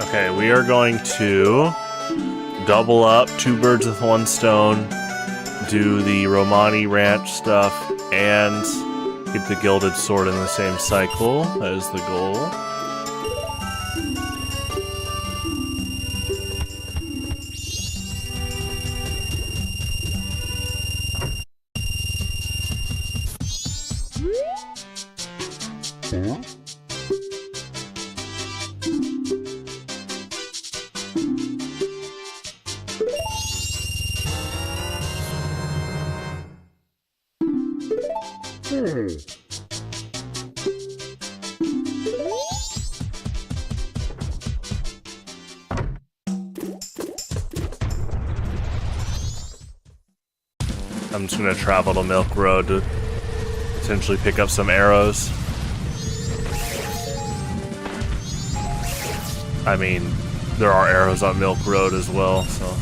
Okay, we are going to double up, two birds with one stone, do the Romani Ranch stuff and get the Gilded Sword in the same cycle. That is the goal. I'm just gonna travel to Milk Road to potentially pick up some arrows. I mean, there are arrows on Milk Road as well, so.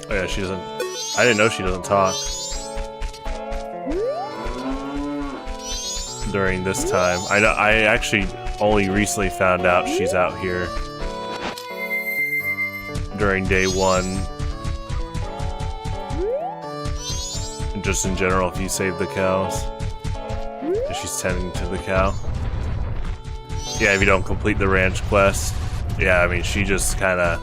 Oh yeah, she doesn't... I didn't know she doesn't talk. During this time. I actually only recently found out she's out here. During day one. And just in general, if you save the cows. If she's tending to the cow. Yeah, if you don't complete the ranch quest. Yeah, I mean, she just kinda...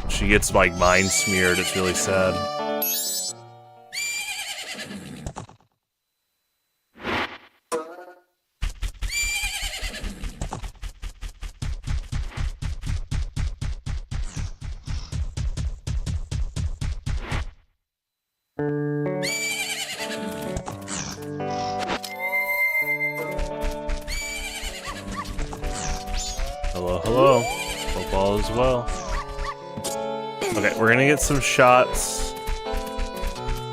She gets, like, mind smeared. It's really sad. Hello, hello. Hope all is well. Okay, we're gonna get some shots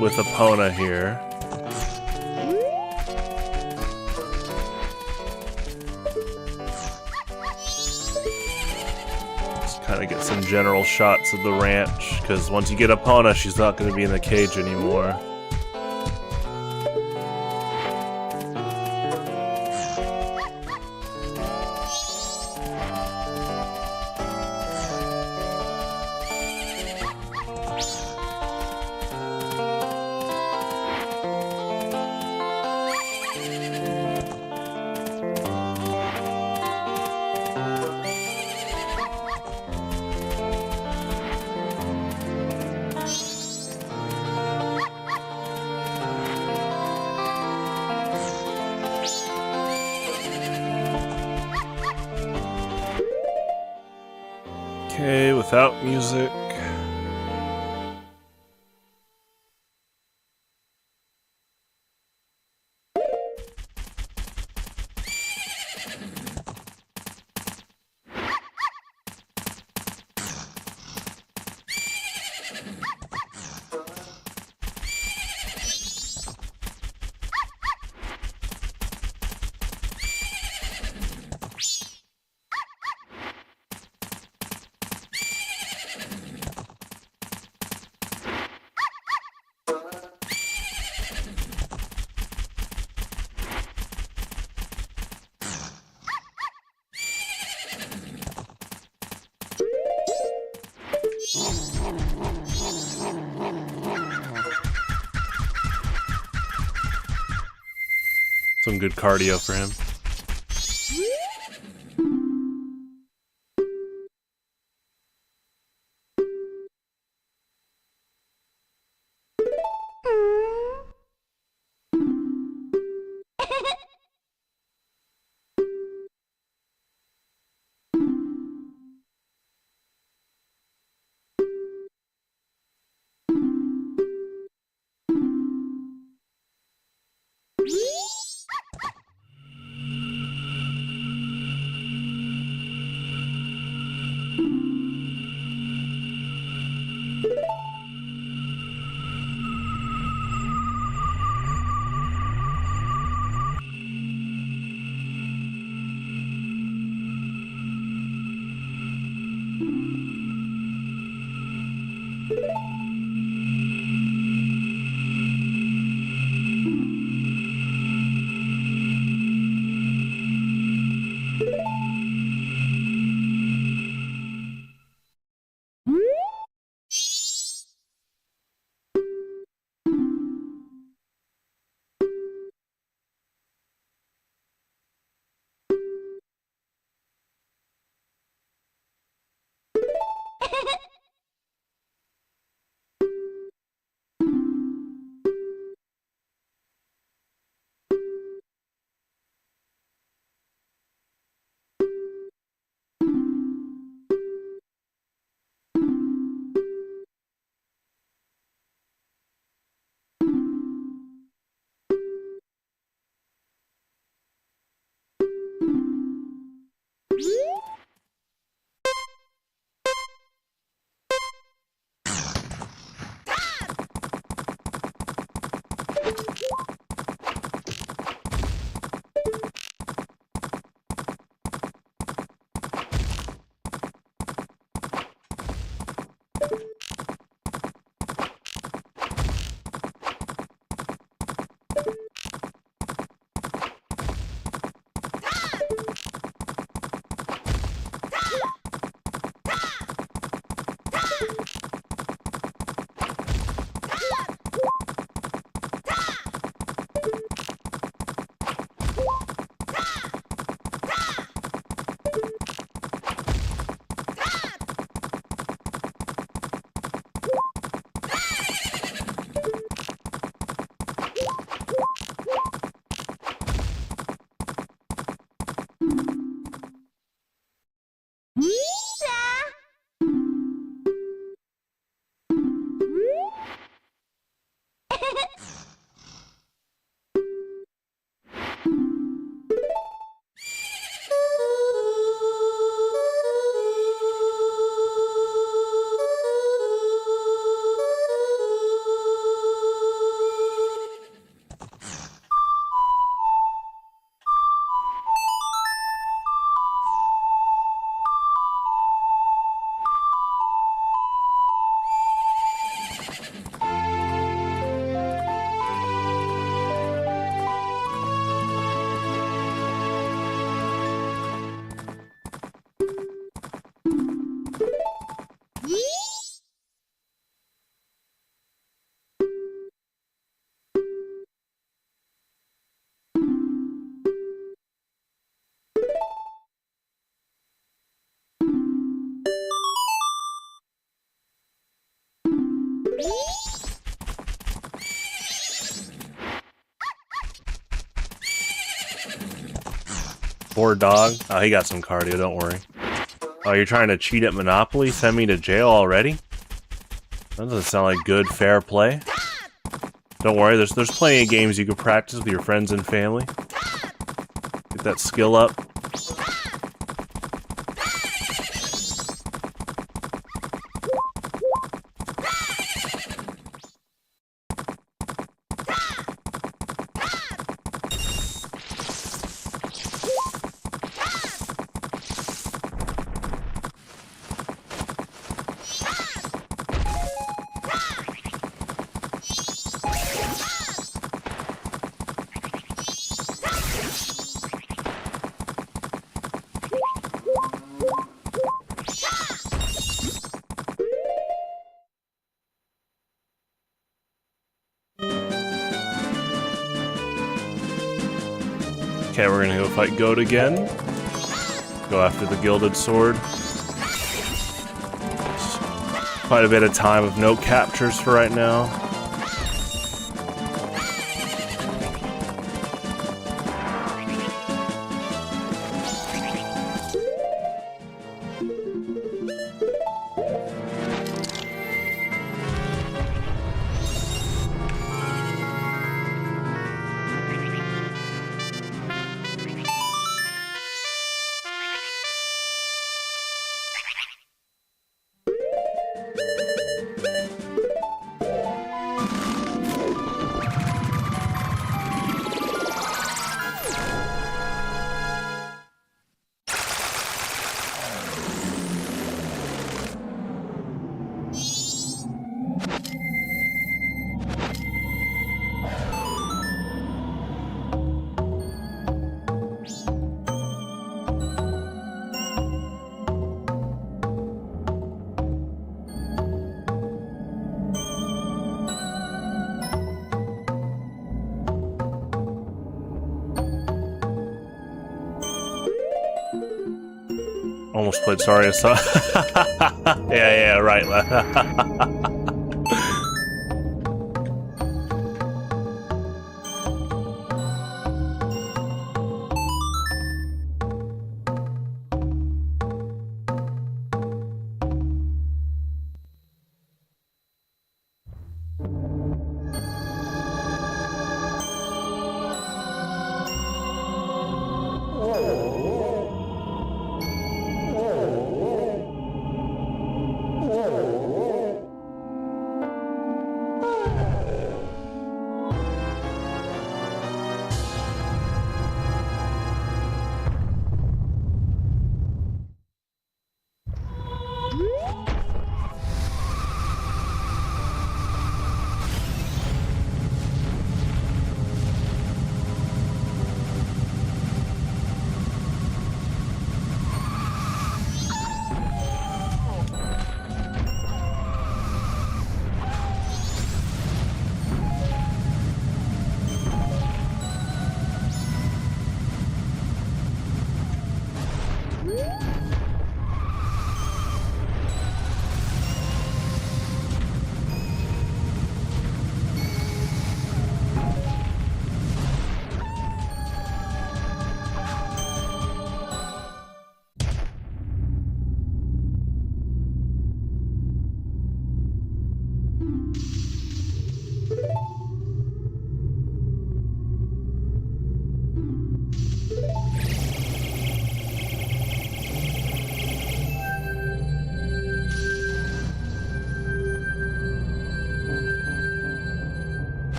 with Epona here. Just kind of get some general shots of the ranch, because once you get Epona, she's not gonna be in the cage anymore. Okay, without music. Some good cardio for him. Poor dog. Oh, he got some cardio, don't worry. Oh, you're trying to cheat at Monopoly? Send me to jail already? That doesn't sound like good, fair play. Don't worry, there's plenty of games you can practice with your friends and family. Get that skill up. Okay, we're gonna go fight Goat again. Go after the Gilded Sword. Quite a bit of time of no captures for right now. Almost played Sorry so yeah, right.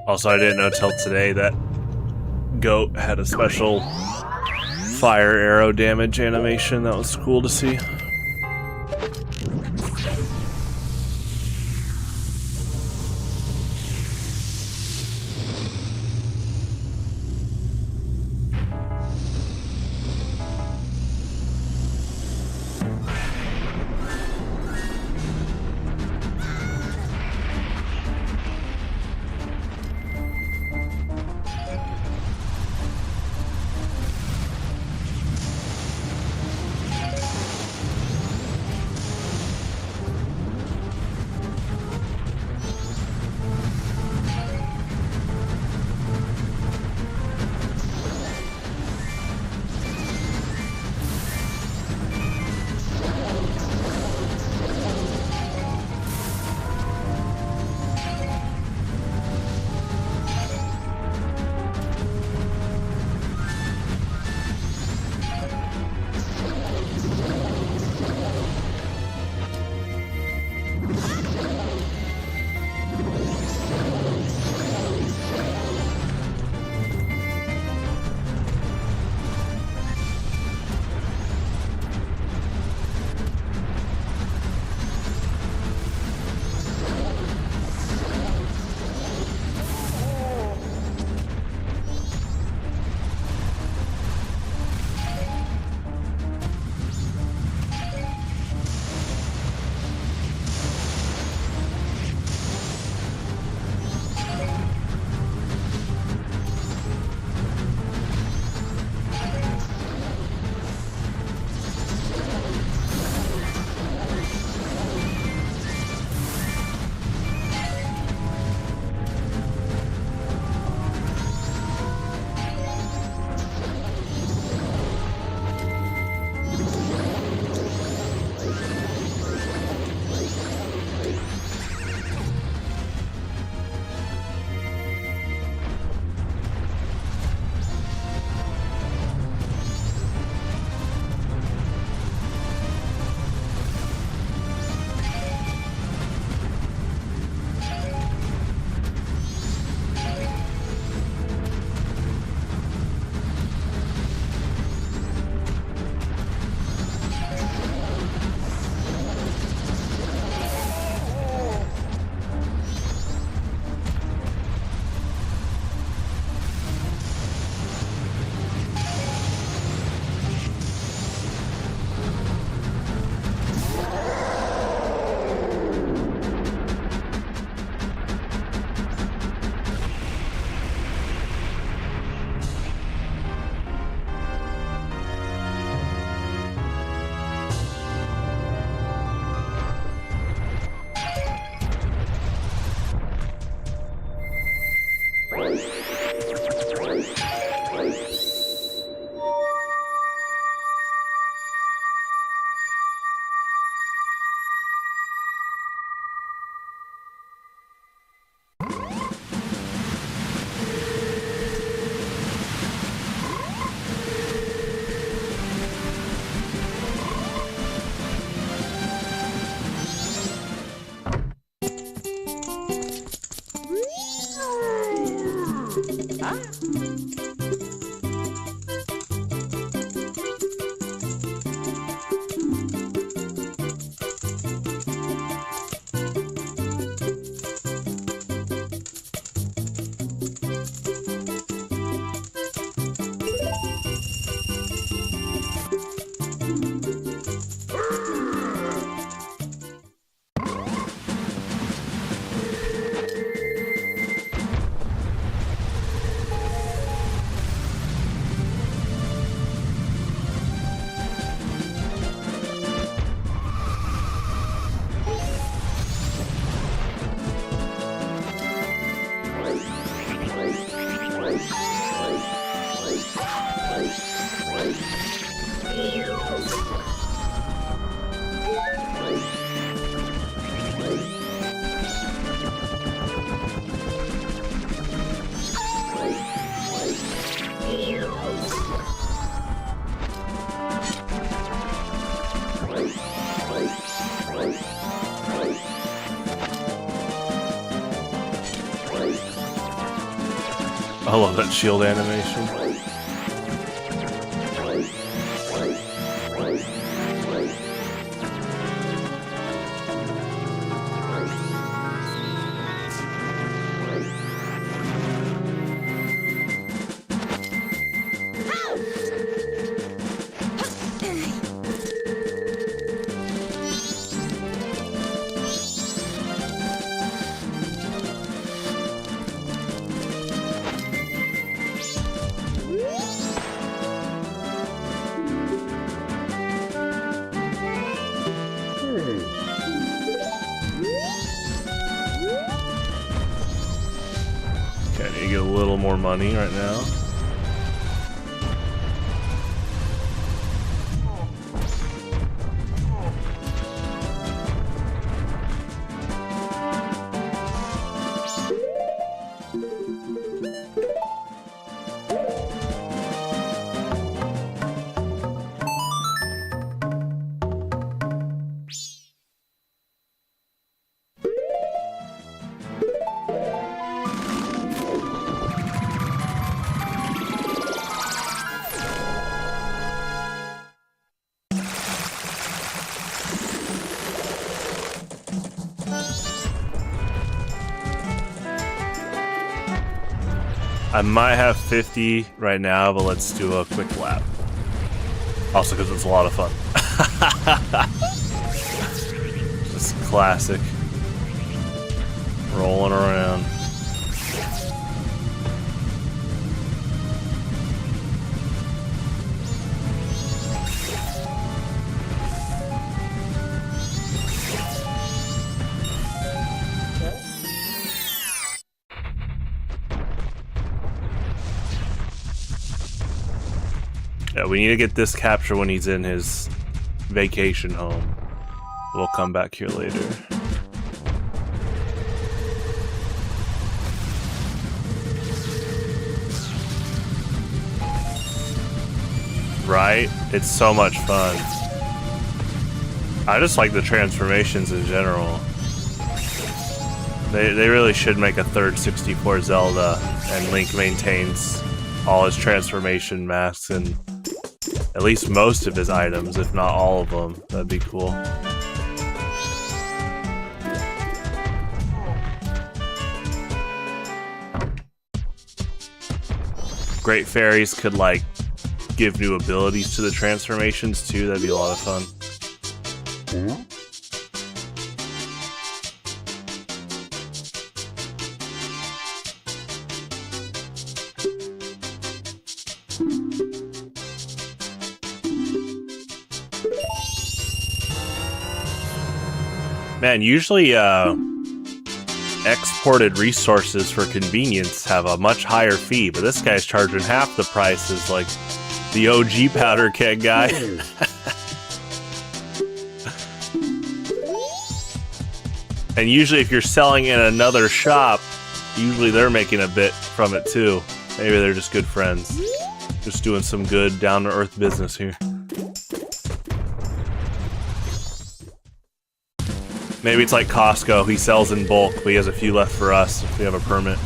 Also, I didn't know till today that Goat had a special fire arrow damage animation. That was cool to see. I love that shield animation. Okay, I need to get a little more money right now. I might have 50 right now, but let's do a quick lap. Also because it's a lot of fun. Just classic. Rolling around. Yeah, we need to get this capture when he's in his vacation home. We'll come back here later. Right? It's so much fun. I just like the transformations in general. They really should make a third 64 Zelda, and Link maintains all his transformation masks and at least most of his items, if not all of them. That'd be cool. Great fairies could like give new abilities to the transformations too. That'd be a lot of fun. Man, usually exported resources for convenience have a much higher fee, but this guy's charging half the price as like the OG powder keg guy. And usually if you're selling in another shop, usually they're making a bit from it too. Maybe they're just good friends. Just doing some good down-to-earth business here. Maybe it's like Costco, he sells in bulk, but he has a few left for us if we have a permit.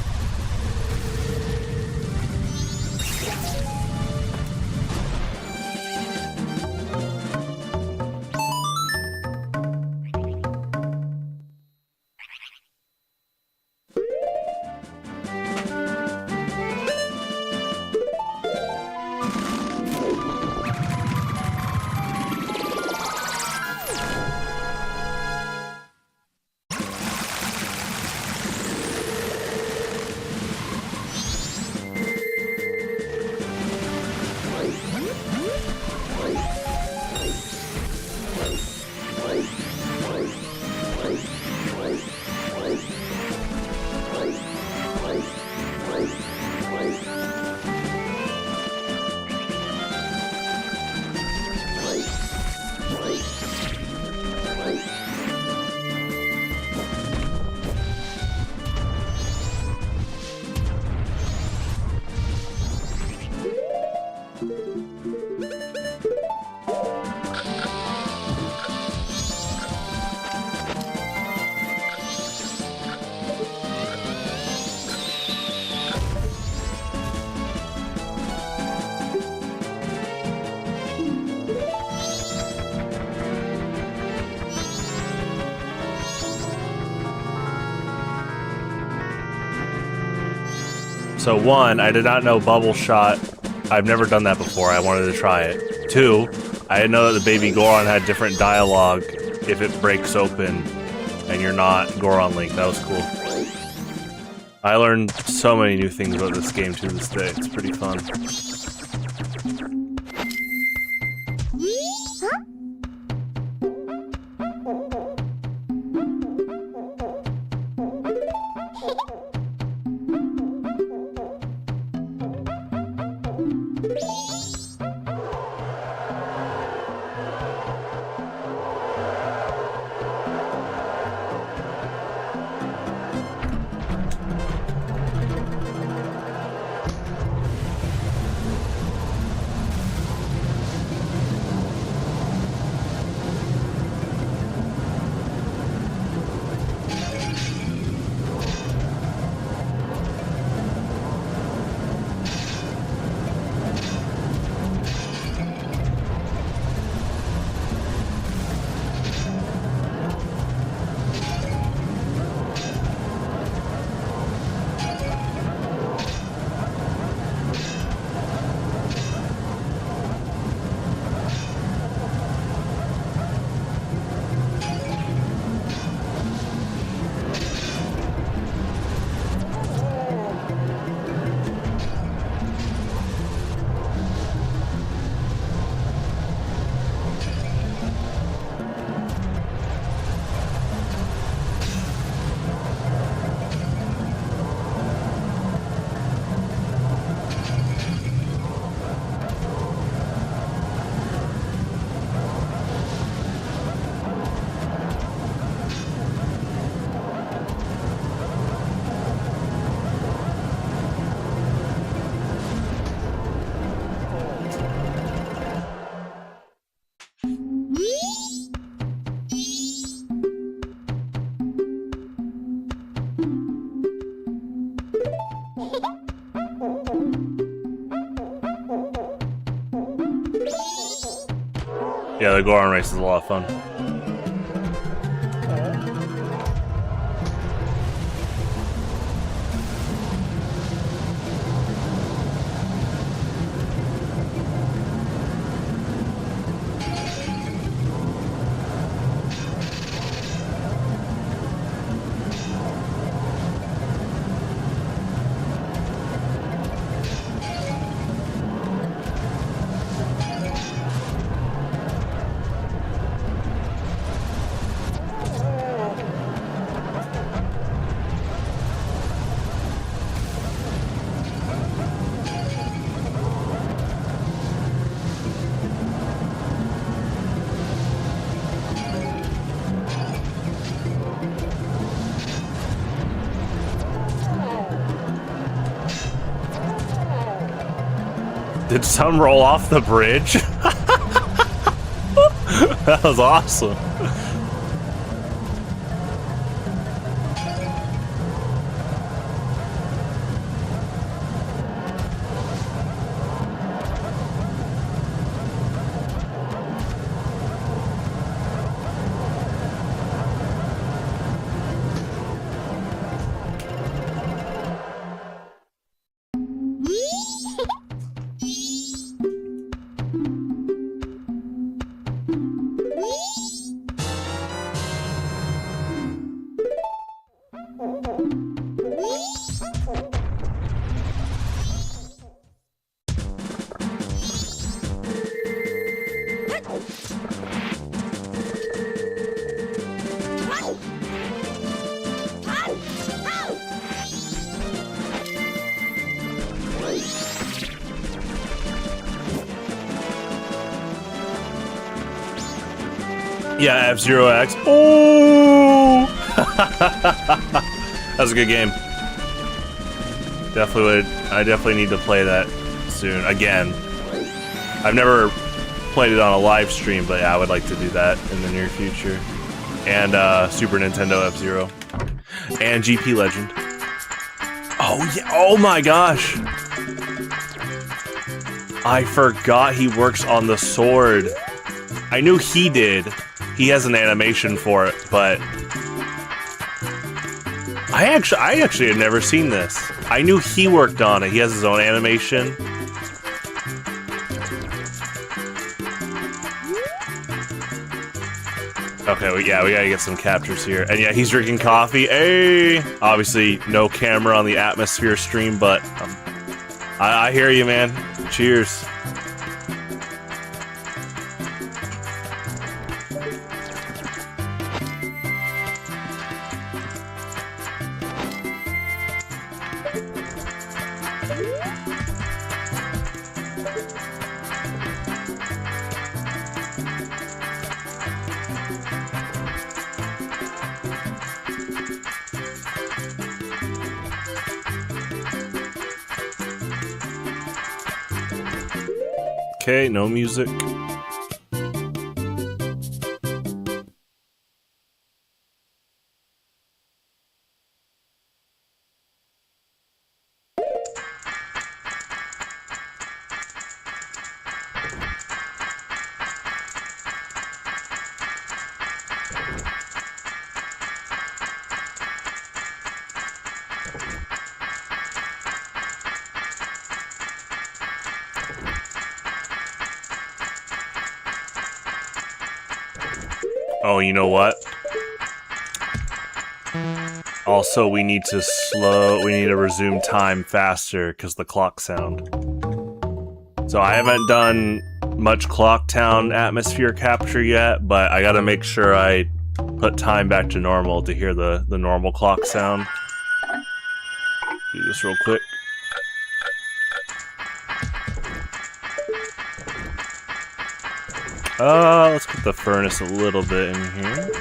So one, I did not know bubble shot. I've never done that before. I wanted to try it. Two, I didn't know that the baby Goron had different dialogue if it breaks open and you're not Goron Link. That was cool. I learned so many new things about this game to this day. It's pretty fun. Yeah, the Goron race is a lot of fun. Did some roll off the bridge? That was awesome. Yeah, F-Zero X. Oh! That's a good game. I definitely need to play that soon. Again. I've never played it on a live stream, but yeah, I would like to do that in the near future. And Super Nintendo F-Zero. And GP Legend. Oh yeah, oh my gosh! I forgot he works on the sword. I knew he did. He has an animation for it, but I actually had never seen this. I knew he worked on it. He has his own animation. Okay, we gotta get some captures here. And yeah, he's drinking coffee. Hey! Obviously, no camera on the Atmosphere stream, but I hear you, man. Cheers. Okay, no music. Oh, you know what? Also, we need to resume time faster because the clock sound. So I haven't done much Clock Town atmosphere capture yet, but I gotta make sure I put time back to normal to hear the normal clock sound. Do this real quick. Let's put the furnace a little bit in here.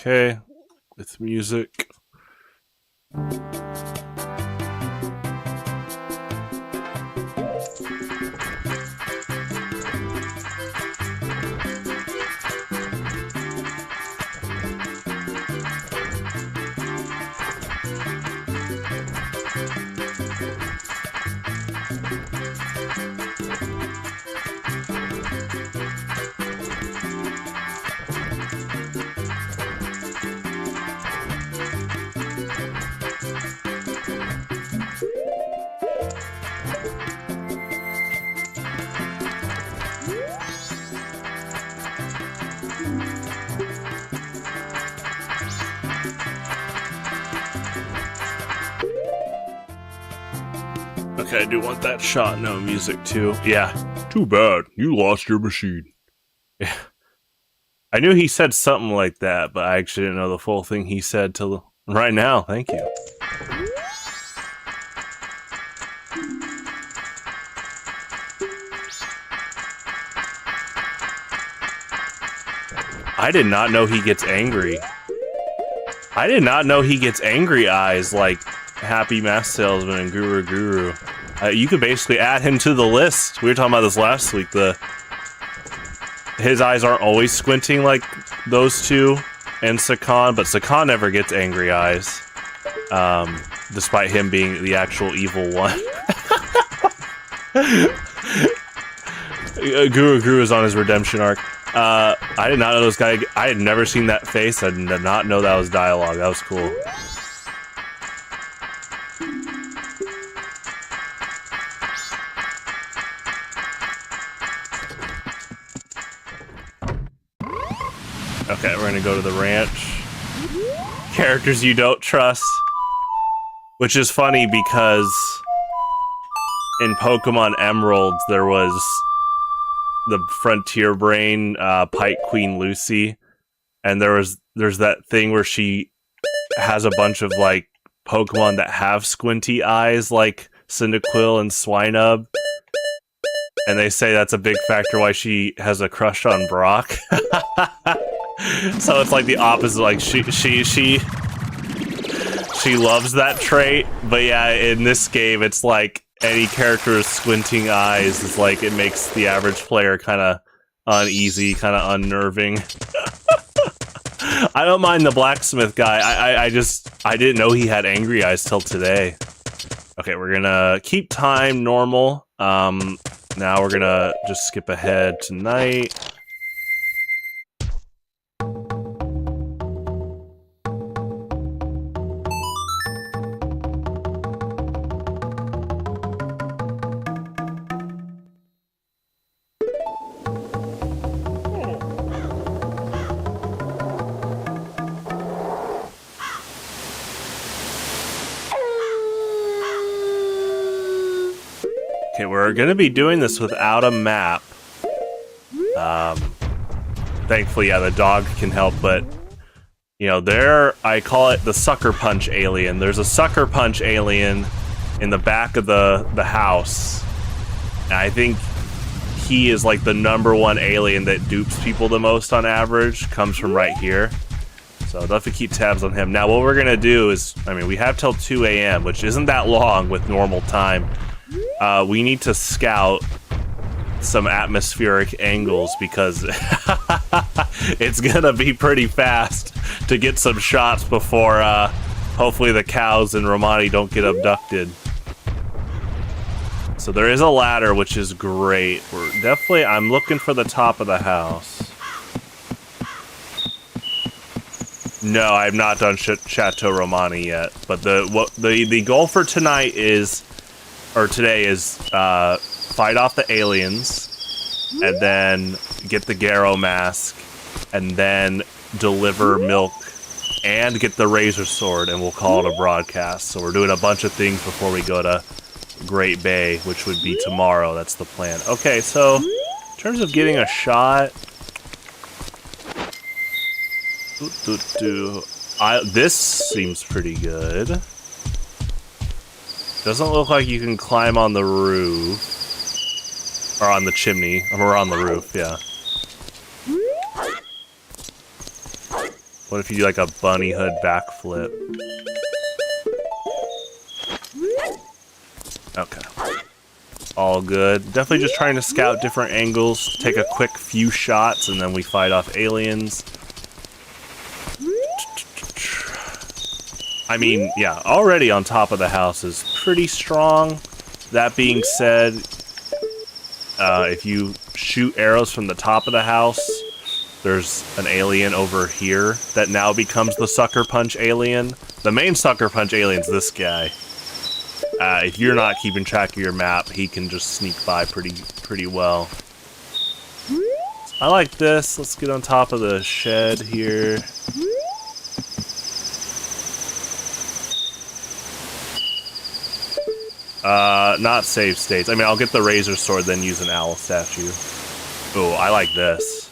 Okay, with music. Okay, I do want that shot, no music too. Yeah. Too bad. You lost your machine. Yeah. I knew he said something like that, but I actually didn't know the full thing he said till right now. Thank you. I did not know he gets angry. I did not know he gets angry eyes like Happy Mask Salesman and Guru Guru. You could basically add him to the list. We were talking about this last week. His eyes aren't always squinting like those two and Sakan, but Sakan never gets angry eyes. Despite him being the actual evil one. Guru Guru is on his redemption arc. I did not know this guy. I had never seen that face. I did not know that was dialogue. That was cool. Okay, we're gonna go to the ranch. Characters you don't trust. Which is funny because in Pokemon Emerald there was the Frontier Brain Pike Queen Lucy, and there's that thing where she has a bunch of like Pokemon that have squinty eyes like Cyndaquil and Swinub, and they say that's a big factor why she has a crush on Brock. So it's like the opposite, like she actually loves that trait, but yeah, in this game, it's like any character with squinting eyes is like it makes the average player kind of uneasy, kind of unnerving. I don't mind the blacksmith guy. I didn't know he had angry eyes till today. Okay, we're gonna keep time normal. Now we're gonna just skip ahead to night. Okay, we're gonna be doing this without a map. Thankfully, yeah, the dog can help, but you know, I call it the sucker punch alien. There's a sucker punch alien in the back of the house. And I think he is like the #1 alien that dupes people the most on average, comes from right here. So I'll have to keep tabs on him. Now, what we're gonna do is, I mean, we have till 2 a.m., which isn't that long with normal time. We need to scout some atmospheric angles because it's gonna be pretty fast to get some shots before hopefully the cows and Romani don't get abducted. So there is a ladder, which is great. I'm looking for the top of the house. No, I have not done Chateau Romani yet, but the goal for tonight is, or today is, fight off the aliens, and then get the Garrow mask, and then deliver milk, and get the razor sword, and we'll call it a broadcast. So we're doing a bunch of things before we go to Great Bay, which would be tomorrow. That's the plan. Okay, so in terms of getting a shot, this seems pretty good. Doesn't look like you can climb on the roof. Or on the chimney. Or on the roof, yeah. What if you do like a bunny hood backflip? Okay. All good. Definitely just trying to scout different angles, take a quick few shots, and then we fight off aliens. I mean, yeah, already on top of the house is pretty strong. That being said, if you shoot arrows from the top of the house, there's an alien over here that now becomes the sucker punch alien. The main sucker punch alien's this guy. If you're not keeping track of your map, he can just sneak by pretty well. I like this. Let's get on top of the shed here. Not save states. I mean, I'll get the razor sword, then use an owl statue. Oh, I like this.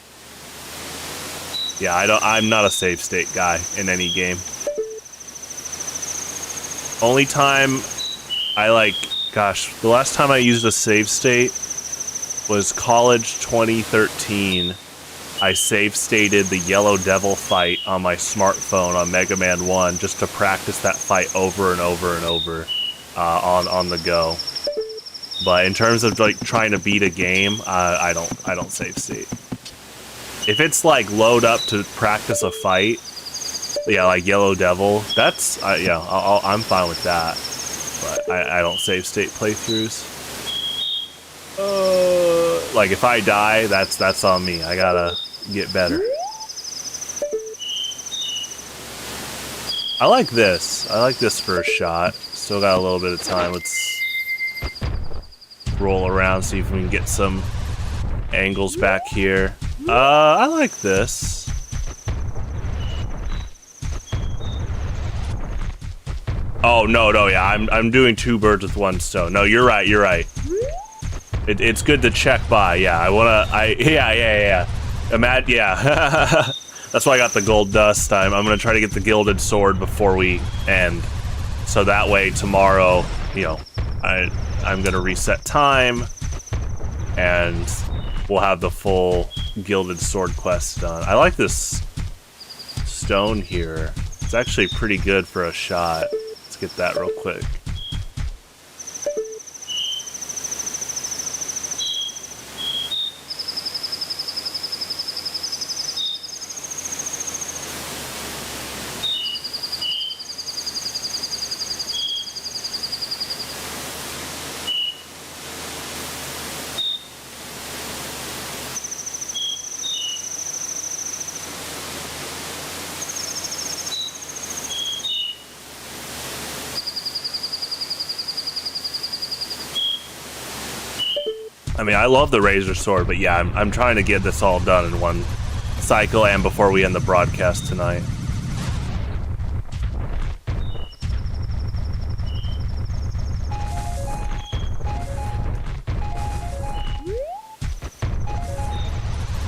Yeah, I'm not a save state guy in any game. Only time gosh, the last time I used a save state was college 2013. I save stated the Yellow Devil fight on my smartphone on Mega Man 1 just to practice that fight over and over and over on the go. But in terms of like trying to beat a game, I don't save state. If it's like load up to practice a fight, yeah, like Yellow Devil, that's yeah, I'm fine with that. But I don't save state playthroughs. Like if I die, that's on me. I gotta get better. I like this. I like this for a shot. Still got a little bit of time. Let's roll around, see if we can get some angles back here. I like this. Oh no, yeah, I'm doing 2 birds with 1 stone. No, you're right. It's good to check by. Yeah, yeah. Yeah. That's why I got the gold dust. I'm gonna try to get the gilded sword before we end, so that way tomorrow, you know, I'm gonna reset time, and we'll have the full gilded sword quest done. I like this stone here. It's actually pretty good for a shot. get that real quick. I mean, I love the Razor Sword, but yeah, I'm trying to get this all done in one cycle and before we end the broadcast tonight.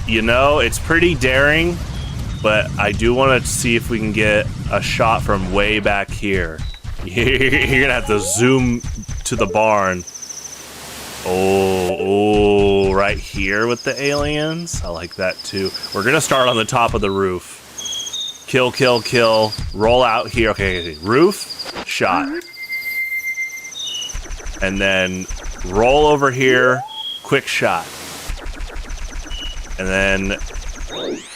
You know, it's pretty daring, but I do want to see if we can get a shot from way back here. You're gonna have to zoom to the barn. Oh, right here with the aliens. I like that too. We're gonna start on the top of the roof. Kill, kill, kill. Roll out here. Okay, roof, shot. And then roll over here, quick shot. And then,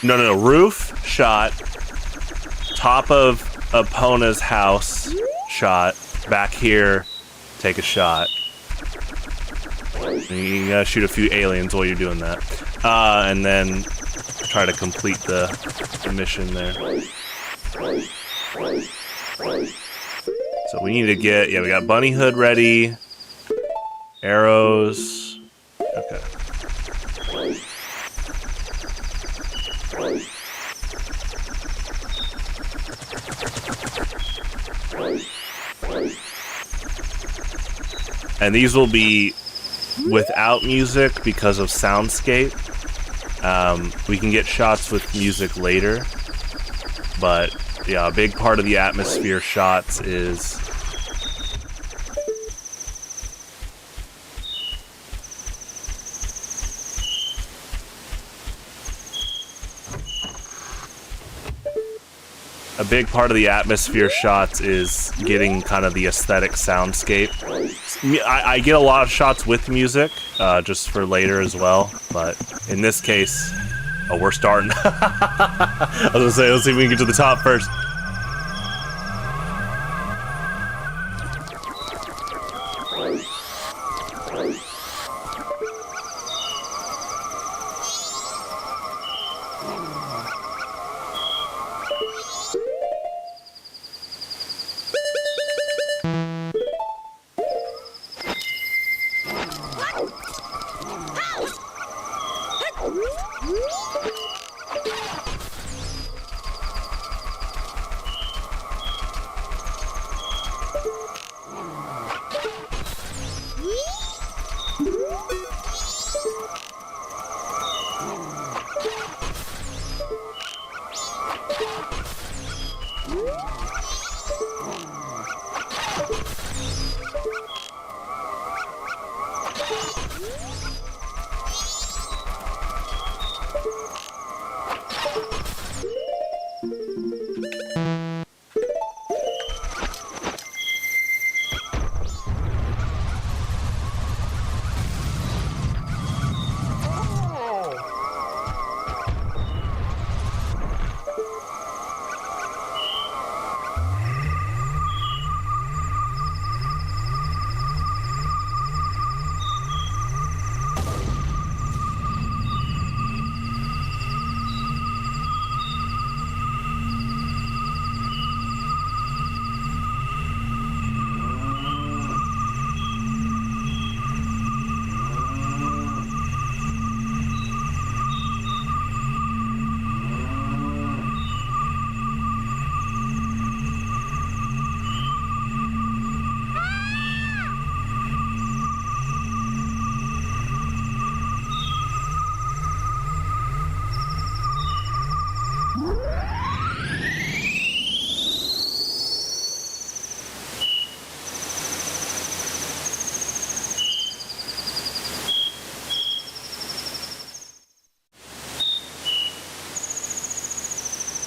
no, roof, shot. Top of Epona's house, shot. Back here, take a shot. You gotta shoot a few aliens while you're doing that. And then try to complete the mission there. So we need to get, yeah, we got Bunny Hood ready. Arrows. Okay. And these will be without music because of soundscape. We can get shots with music later, but yeah, a big part of the atmosphere shots is getting kind of the aesthetic soundscape. I get a lot of shots with music, just for later as well, but in this case, oh, we're starting. I was gonna say, let's see if we can get to the top first.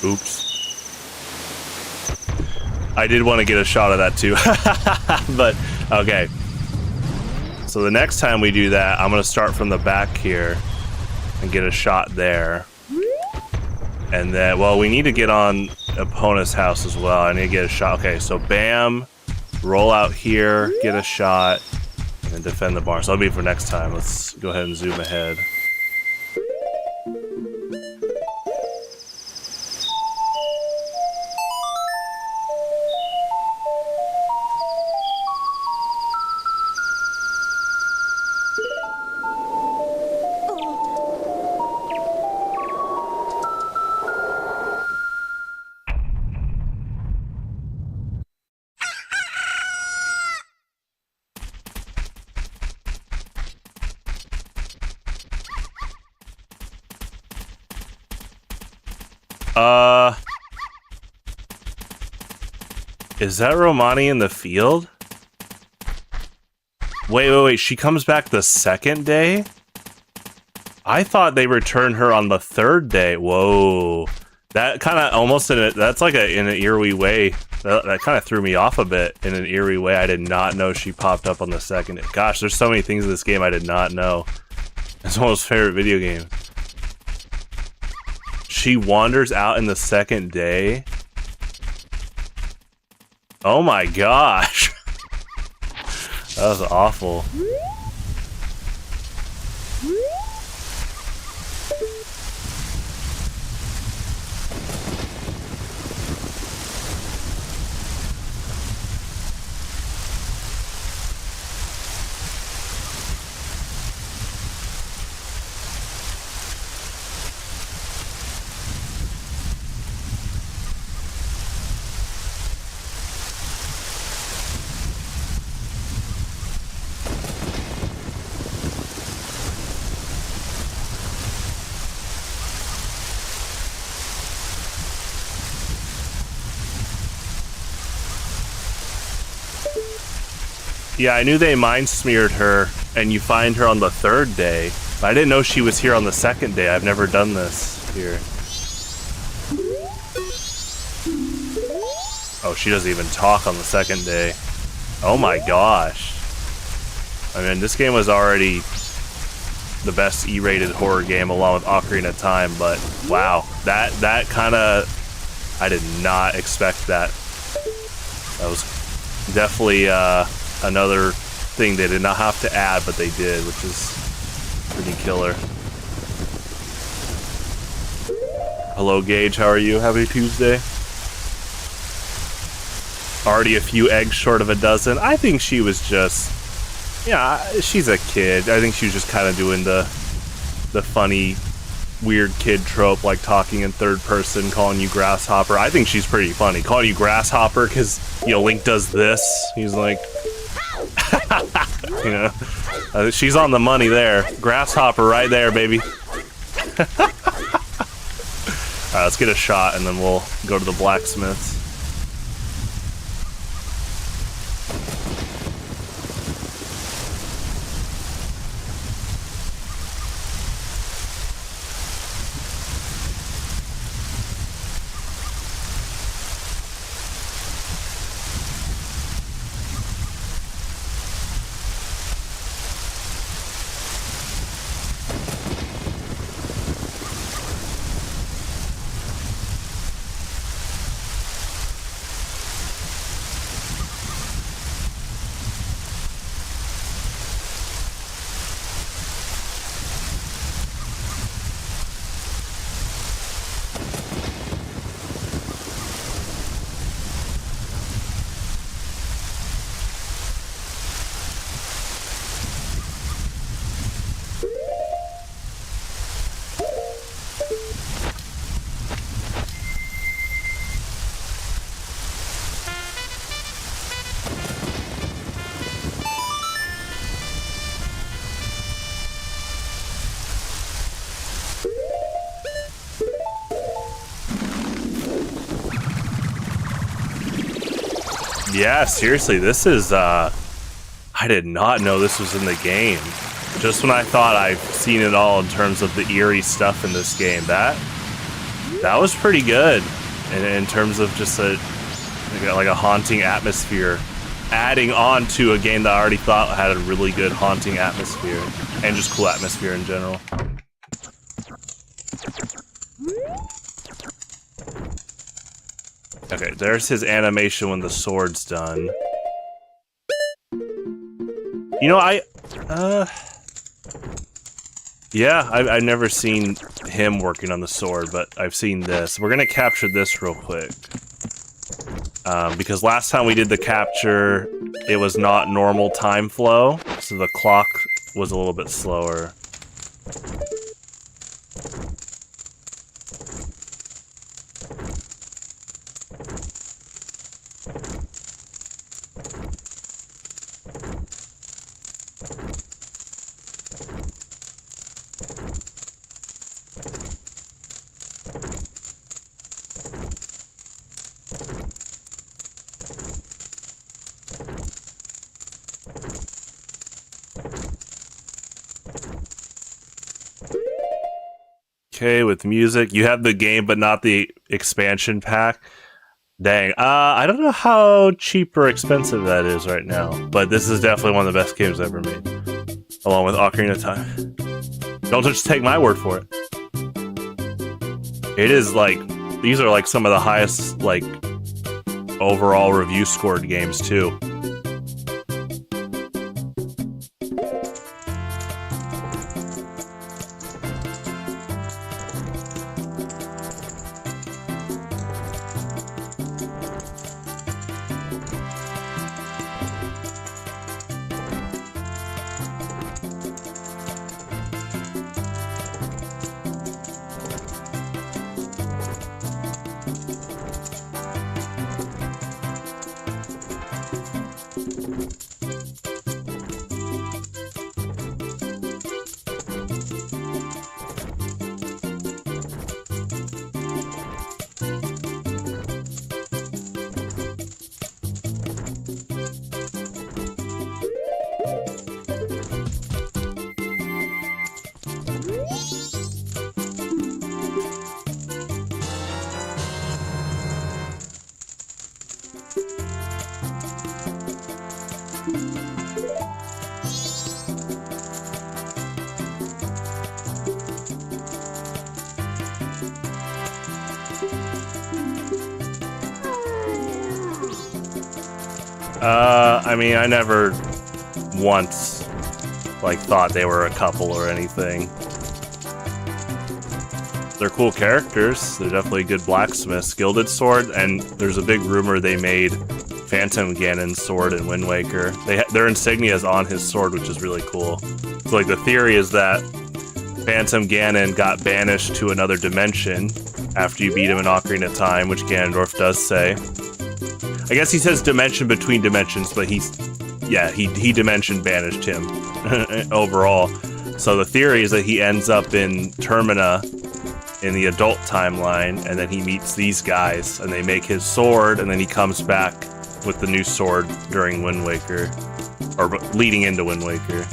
Oops. I did want to get a shot of that too. But, okay. So the next time we do that, I'm going to start from the back here and get a shot there. And then, well, we need to get on Epona's house as well. I need to get a shot. Okay, so bam, roll out here, get a shot, and then defend the barn. So that'll be for next time. Let's go ahead and zoom ahead. Is that Romani in the field? Wait, she comes back the second day? I thought they returned her on the third day. Whoa. That kind of almost that's like in an eerie way. That kind of threw me off a bit in an eerie way. I did not know she popped up on the second day. Gosh, there's so many things in this game I did not know. It's my most favorite video game. She wanders out in the second day. Oh my gosh. That was awful. Yeah, I knew they mind smeared her, and you find her on the third day. But I didn't know she was here on the second day. I've never done this here. Oh, she doesn't even talk on the second day. Oh my gosh. I mean, this game was already the best E-rated horror game along with Ocarina of Time, but wow. That kind of... I did not expect that. That was definitely... another thing they did not have to add, but they did, which is pretty killer. Hello, Gage. How are you? Happy Tuesday. Already a few eggs short of a dozen. I think she was just... Yeah, she's a kid. I think she was just kind of doing the funny, weird kid trope, like talking in third person, calling you Grasshopper. I think she's pretty funny. Calling you Grasshopper because, you know, Link does this. He's like... You know, she's on the money there. Grasshopper right there, baby. Alright, let's get a shot and then we'll go to the blacksmith's. Yeah, seriously, this is, I did not know this was in the game. Just when I thought I've seen it all in terms of the eerie stuff in this game, that was pretty good in terms of just a They got like a haunting atmosphere, adding on to a game that I already thought had a really good haunting atmosphere, and just cool atmosphere in general. Okay, there's his animation when the sword's done. You know, yeah, I've never seen him working on the sword, but I've seen this. We're gonna capture this real quick. Because last time we did the capture, it was not normal time flow, so the clock was a little bit slower. Okay, with music, you have the game, but not the expansion pack. Dang, I don't know how cheap or expensive that is right now, but this is definitely one of the best games ever made, along with Ocarina of Time. Don't just take my word for it. It is like, these are like some of the highest, like, overall review scored games too. I mean, I never once, like, thought they were a couple or anything. They're cool characters. They're definitely good blacksmiths. Gilded Sword, and there's a big rumor they made Phantom Ganon's sword in Wind Waker. Their insignia is on his sword, which is really cool. So, like, the theory is that Phantom Ganon got banished to another dimension after you beat him in Ocarina of Time, which Ganondorf does say. I guess he says dimension between dimensions, but he dimension banished him overall. So the theory is that he ends up in Termina in the adult timeline, and then he meets these guys, and they make his sword, and then he comes back with the new sword during Wind Waker, or leading into Wind Waker.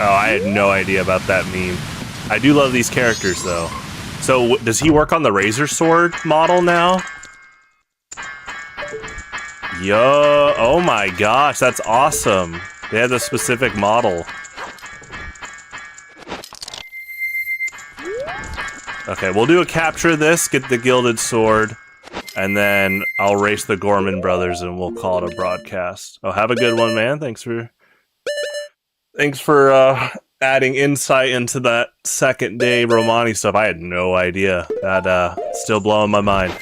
Oh, I had no idea about that meme. I do love these characters, though. So, does he work on the Razor Sword model now? Yo, oh my gosh, that's awesome. They have a specific model. Okay, we'll do a capture of this, get the Gilded Sword, and then I'll race the Gorman brothers and we'll call it a broadcast. Oh, have a good one, man. Thanks for adding insight into that second day Romani stuff. I had no idea. That still blowing my mind.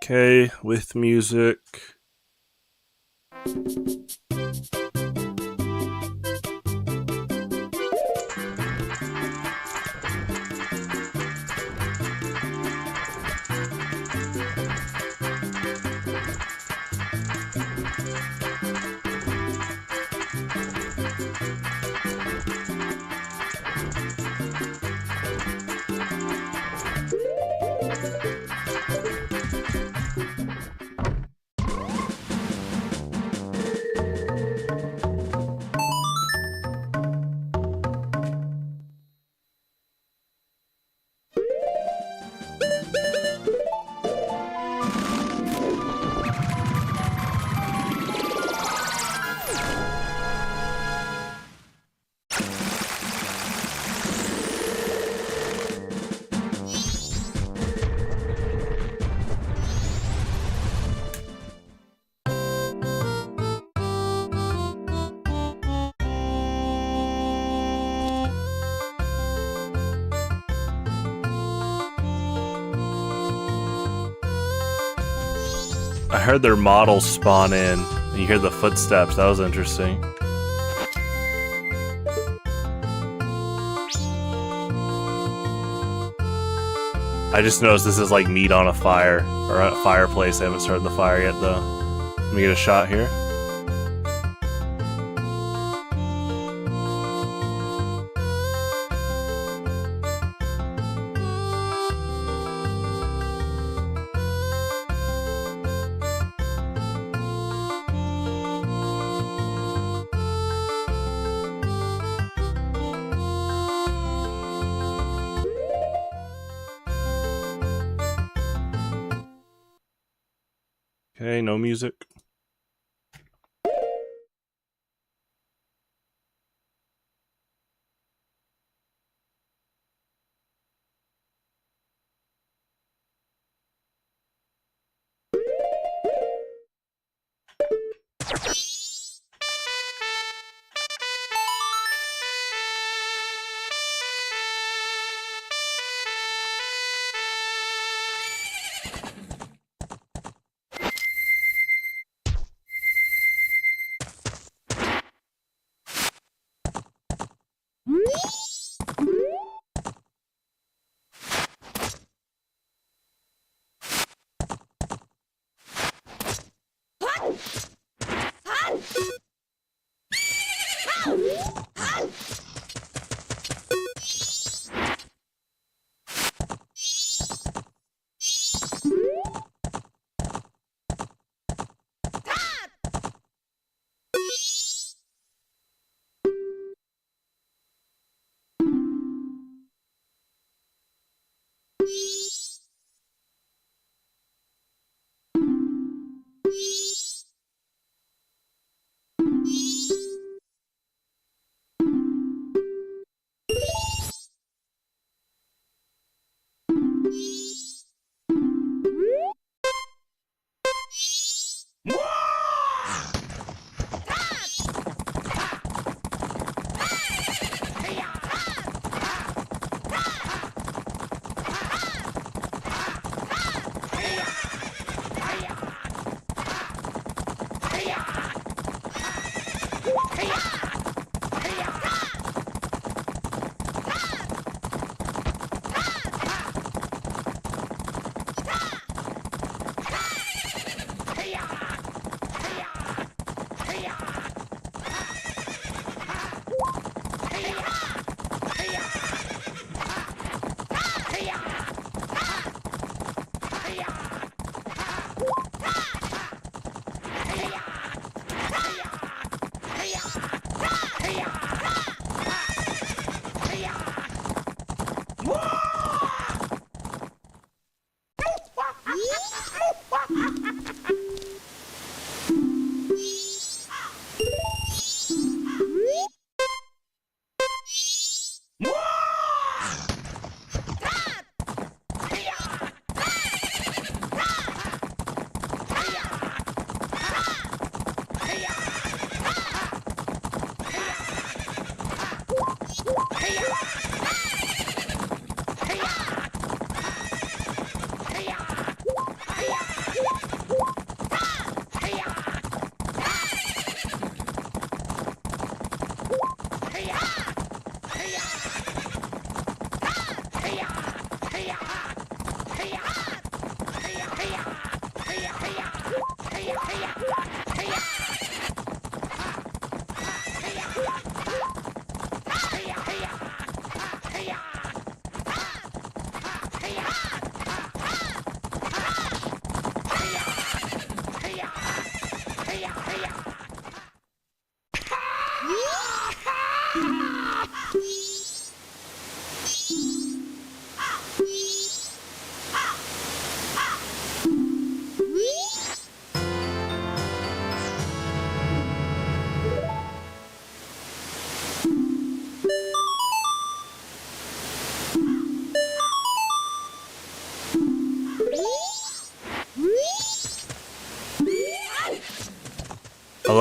Okay, with music. I heard their models spawn in. And you hear the footsteps. That was interesting. I just noticed this is like meat on a fire or a fireplace. I haven't started the fire yet, though. Let me get a shot here. Okay, no music.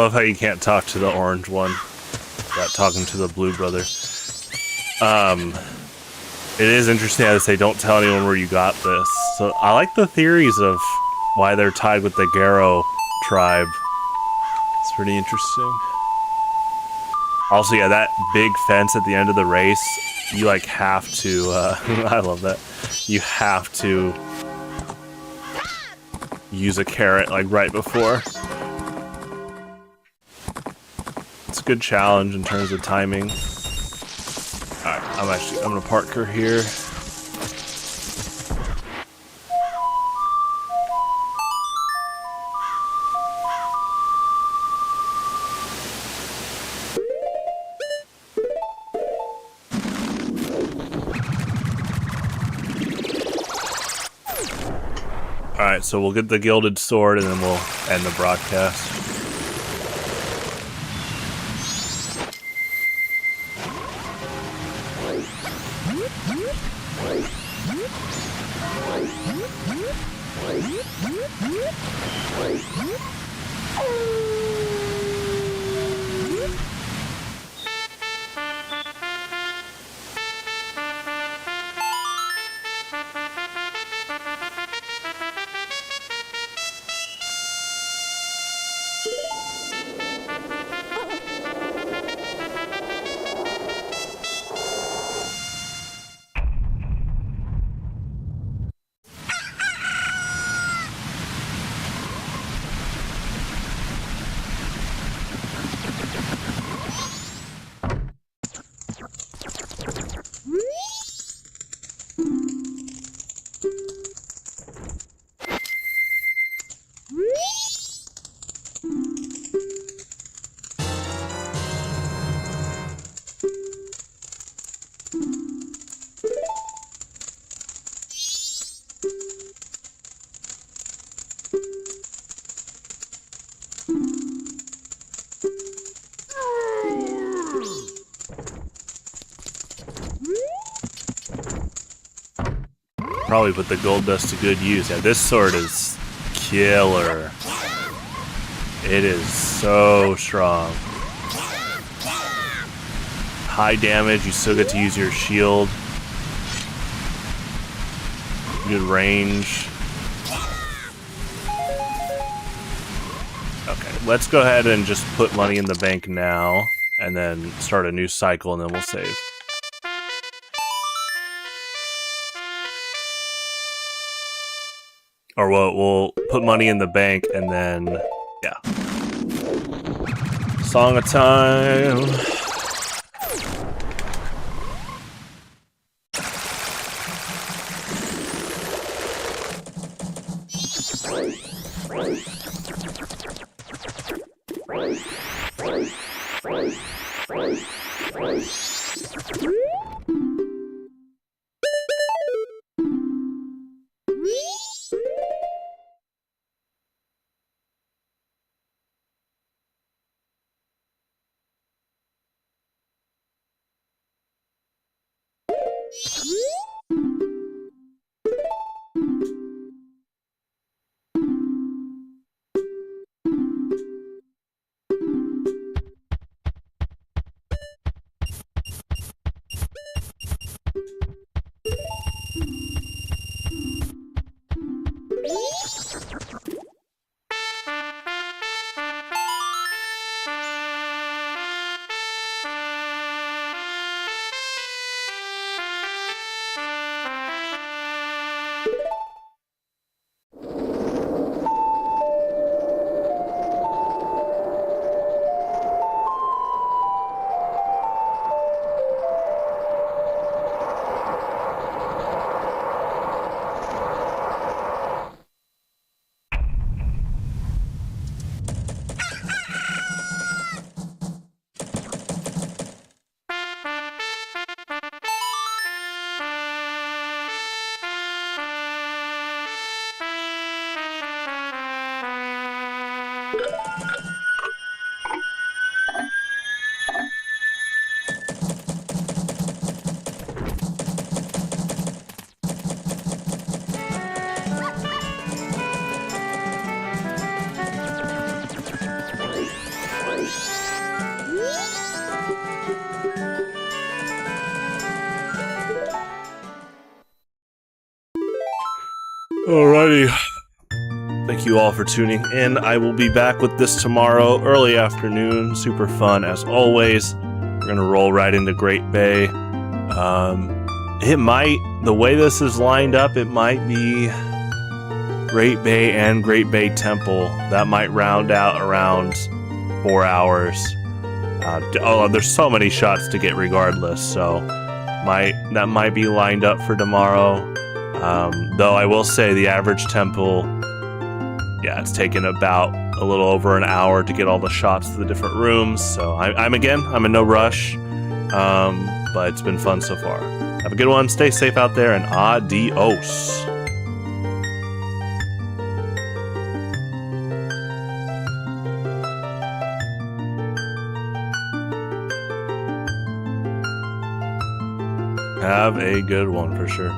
love how you can't talk to the orange one without talking to the blue brother. It is interesting how they say don't tell anyone where you got this. So I like the theories of why they're tied with the Garo tribe. It's pretty interesting. Also, yeah, that big fence at the end of the race, you like have to, I love that. You have to use a carrot like right before. It's a good challenge in terms of timing. Alright, I'm gonna park her here. Alright, so we'll get the gilded sword and then we'll end the broadcast. Probably put the gold dust to good use. Yeah, this sword is killer. It is so strong. High damage, you still get to use your shield. Good range. Okay, let's go ahead and just put money in the bank now, and then start a new cycle, and then we'll save. Or we'll put money in the bank and then, yeah. Song of time. Alrighty. Thank you all for tuning in. I will be back with this tomorrow, early afternoon. Super fun as always. We're gonna roll right into Great Bay. It might, the way this is lined up, it might be Great Bay and Great Bay Temple. That might round out around 4 hours. There's so many shots to get regardless, so that might be lined up for tomorrow. Though I will say the average temple, yeah, it's taken about a little over an hour to get all the shots to the different rooms. So I'm in no rush, but it's been fun so far. Have a good one. Stay safe out there, and adios. Have a good one for sure.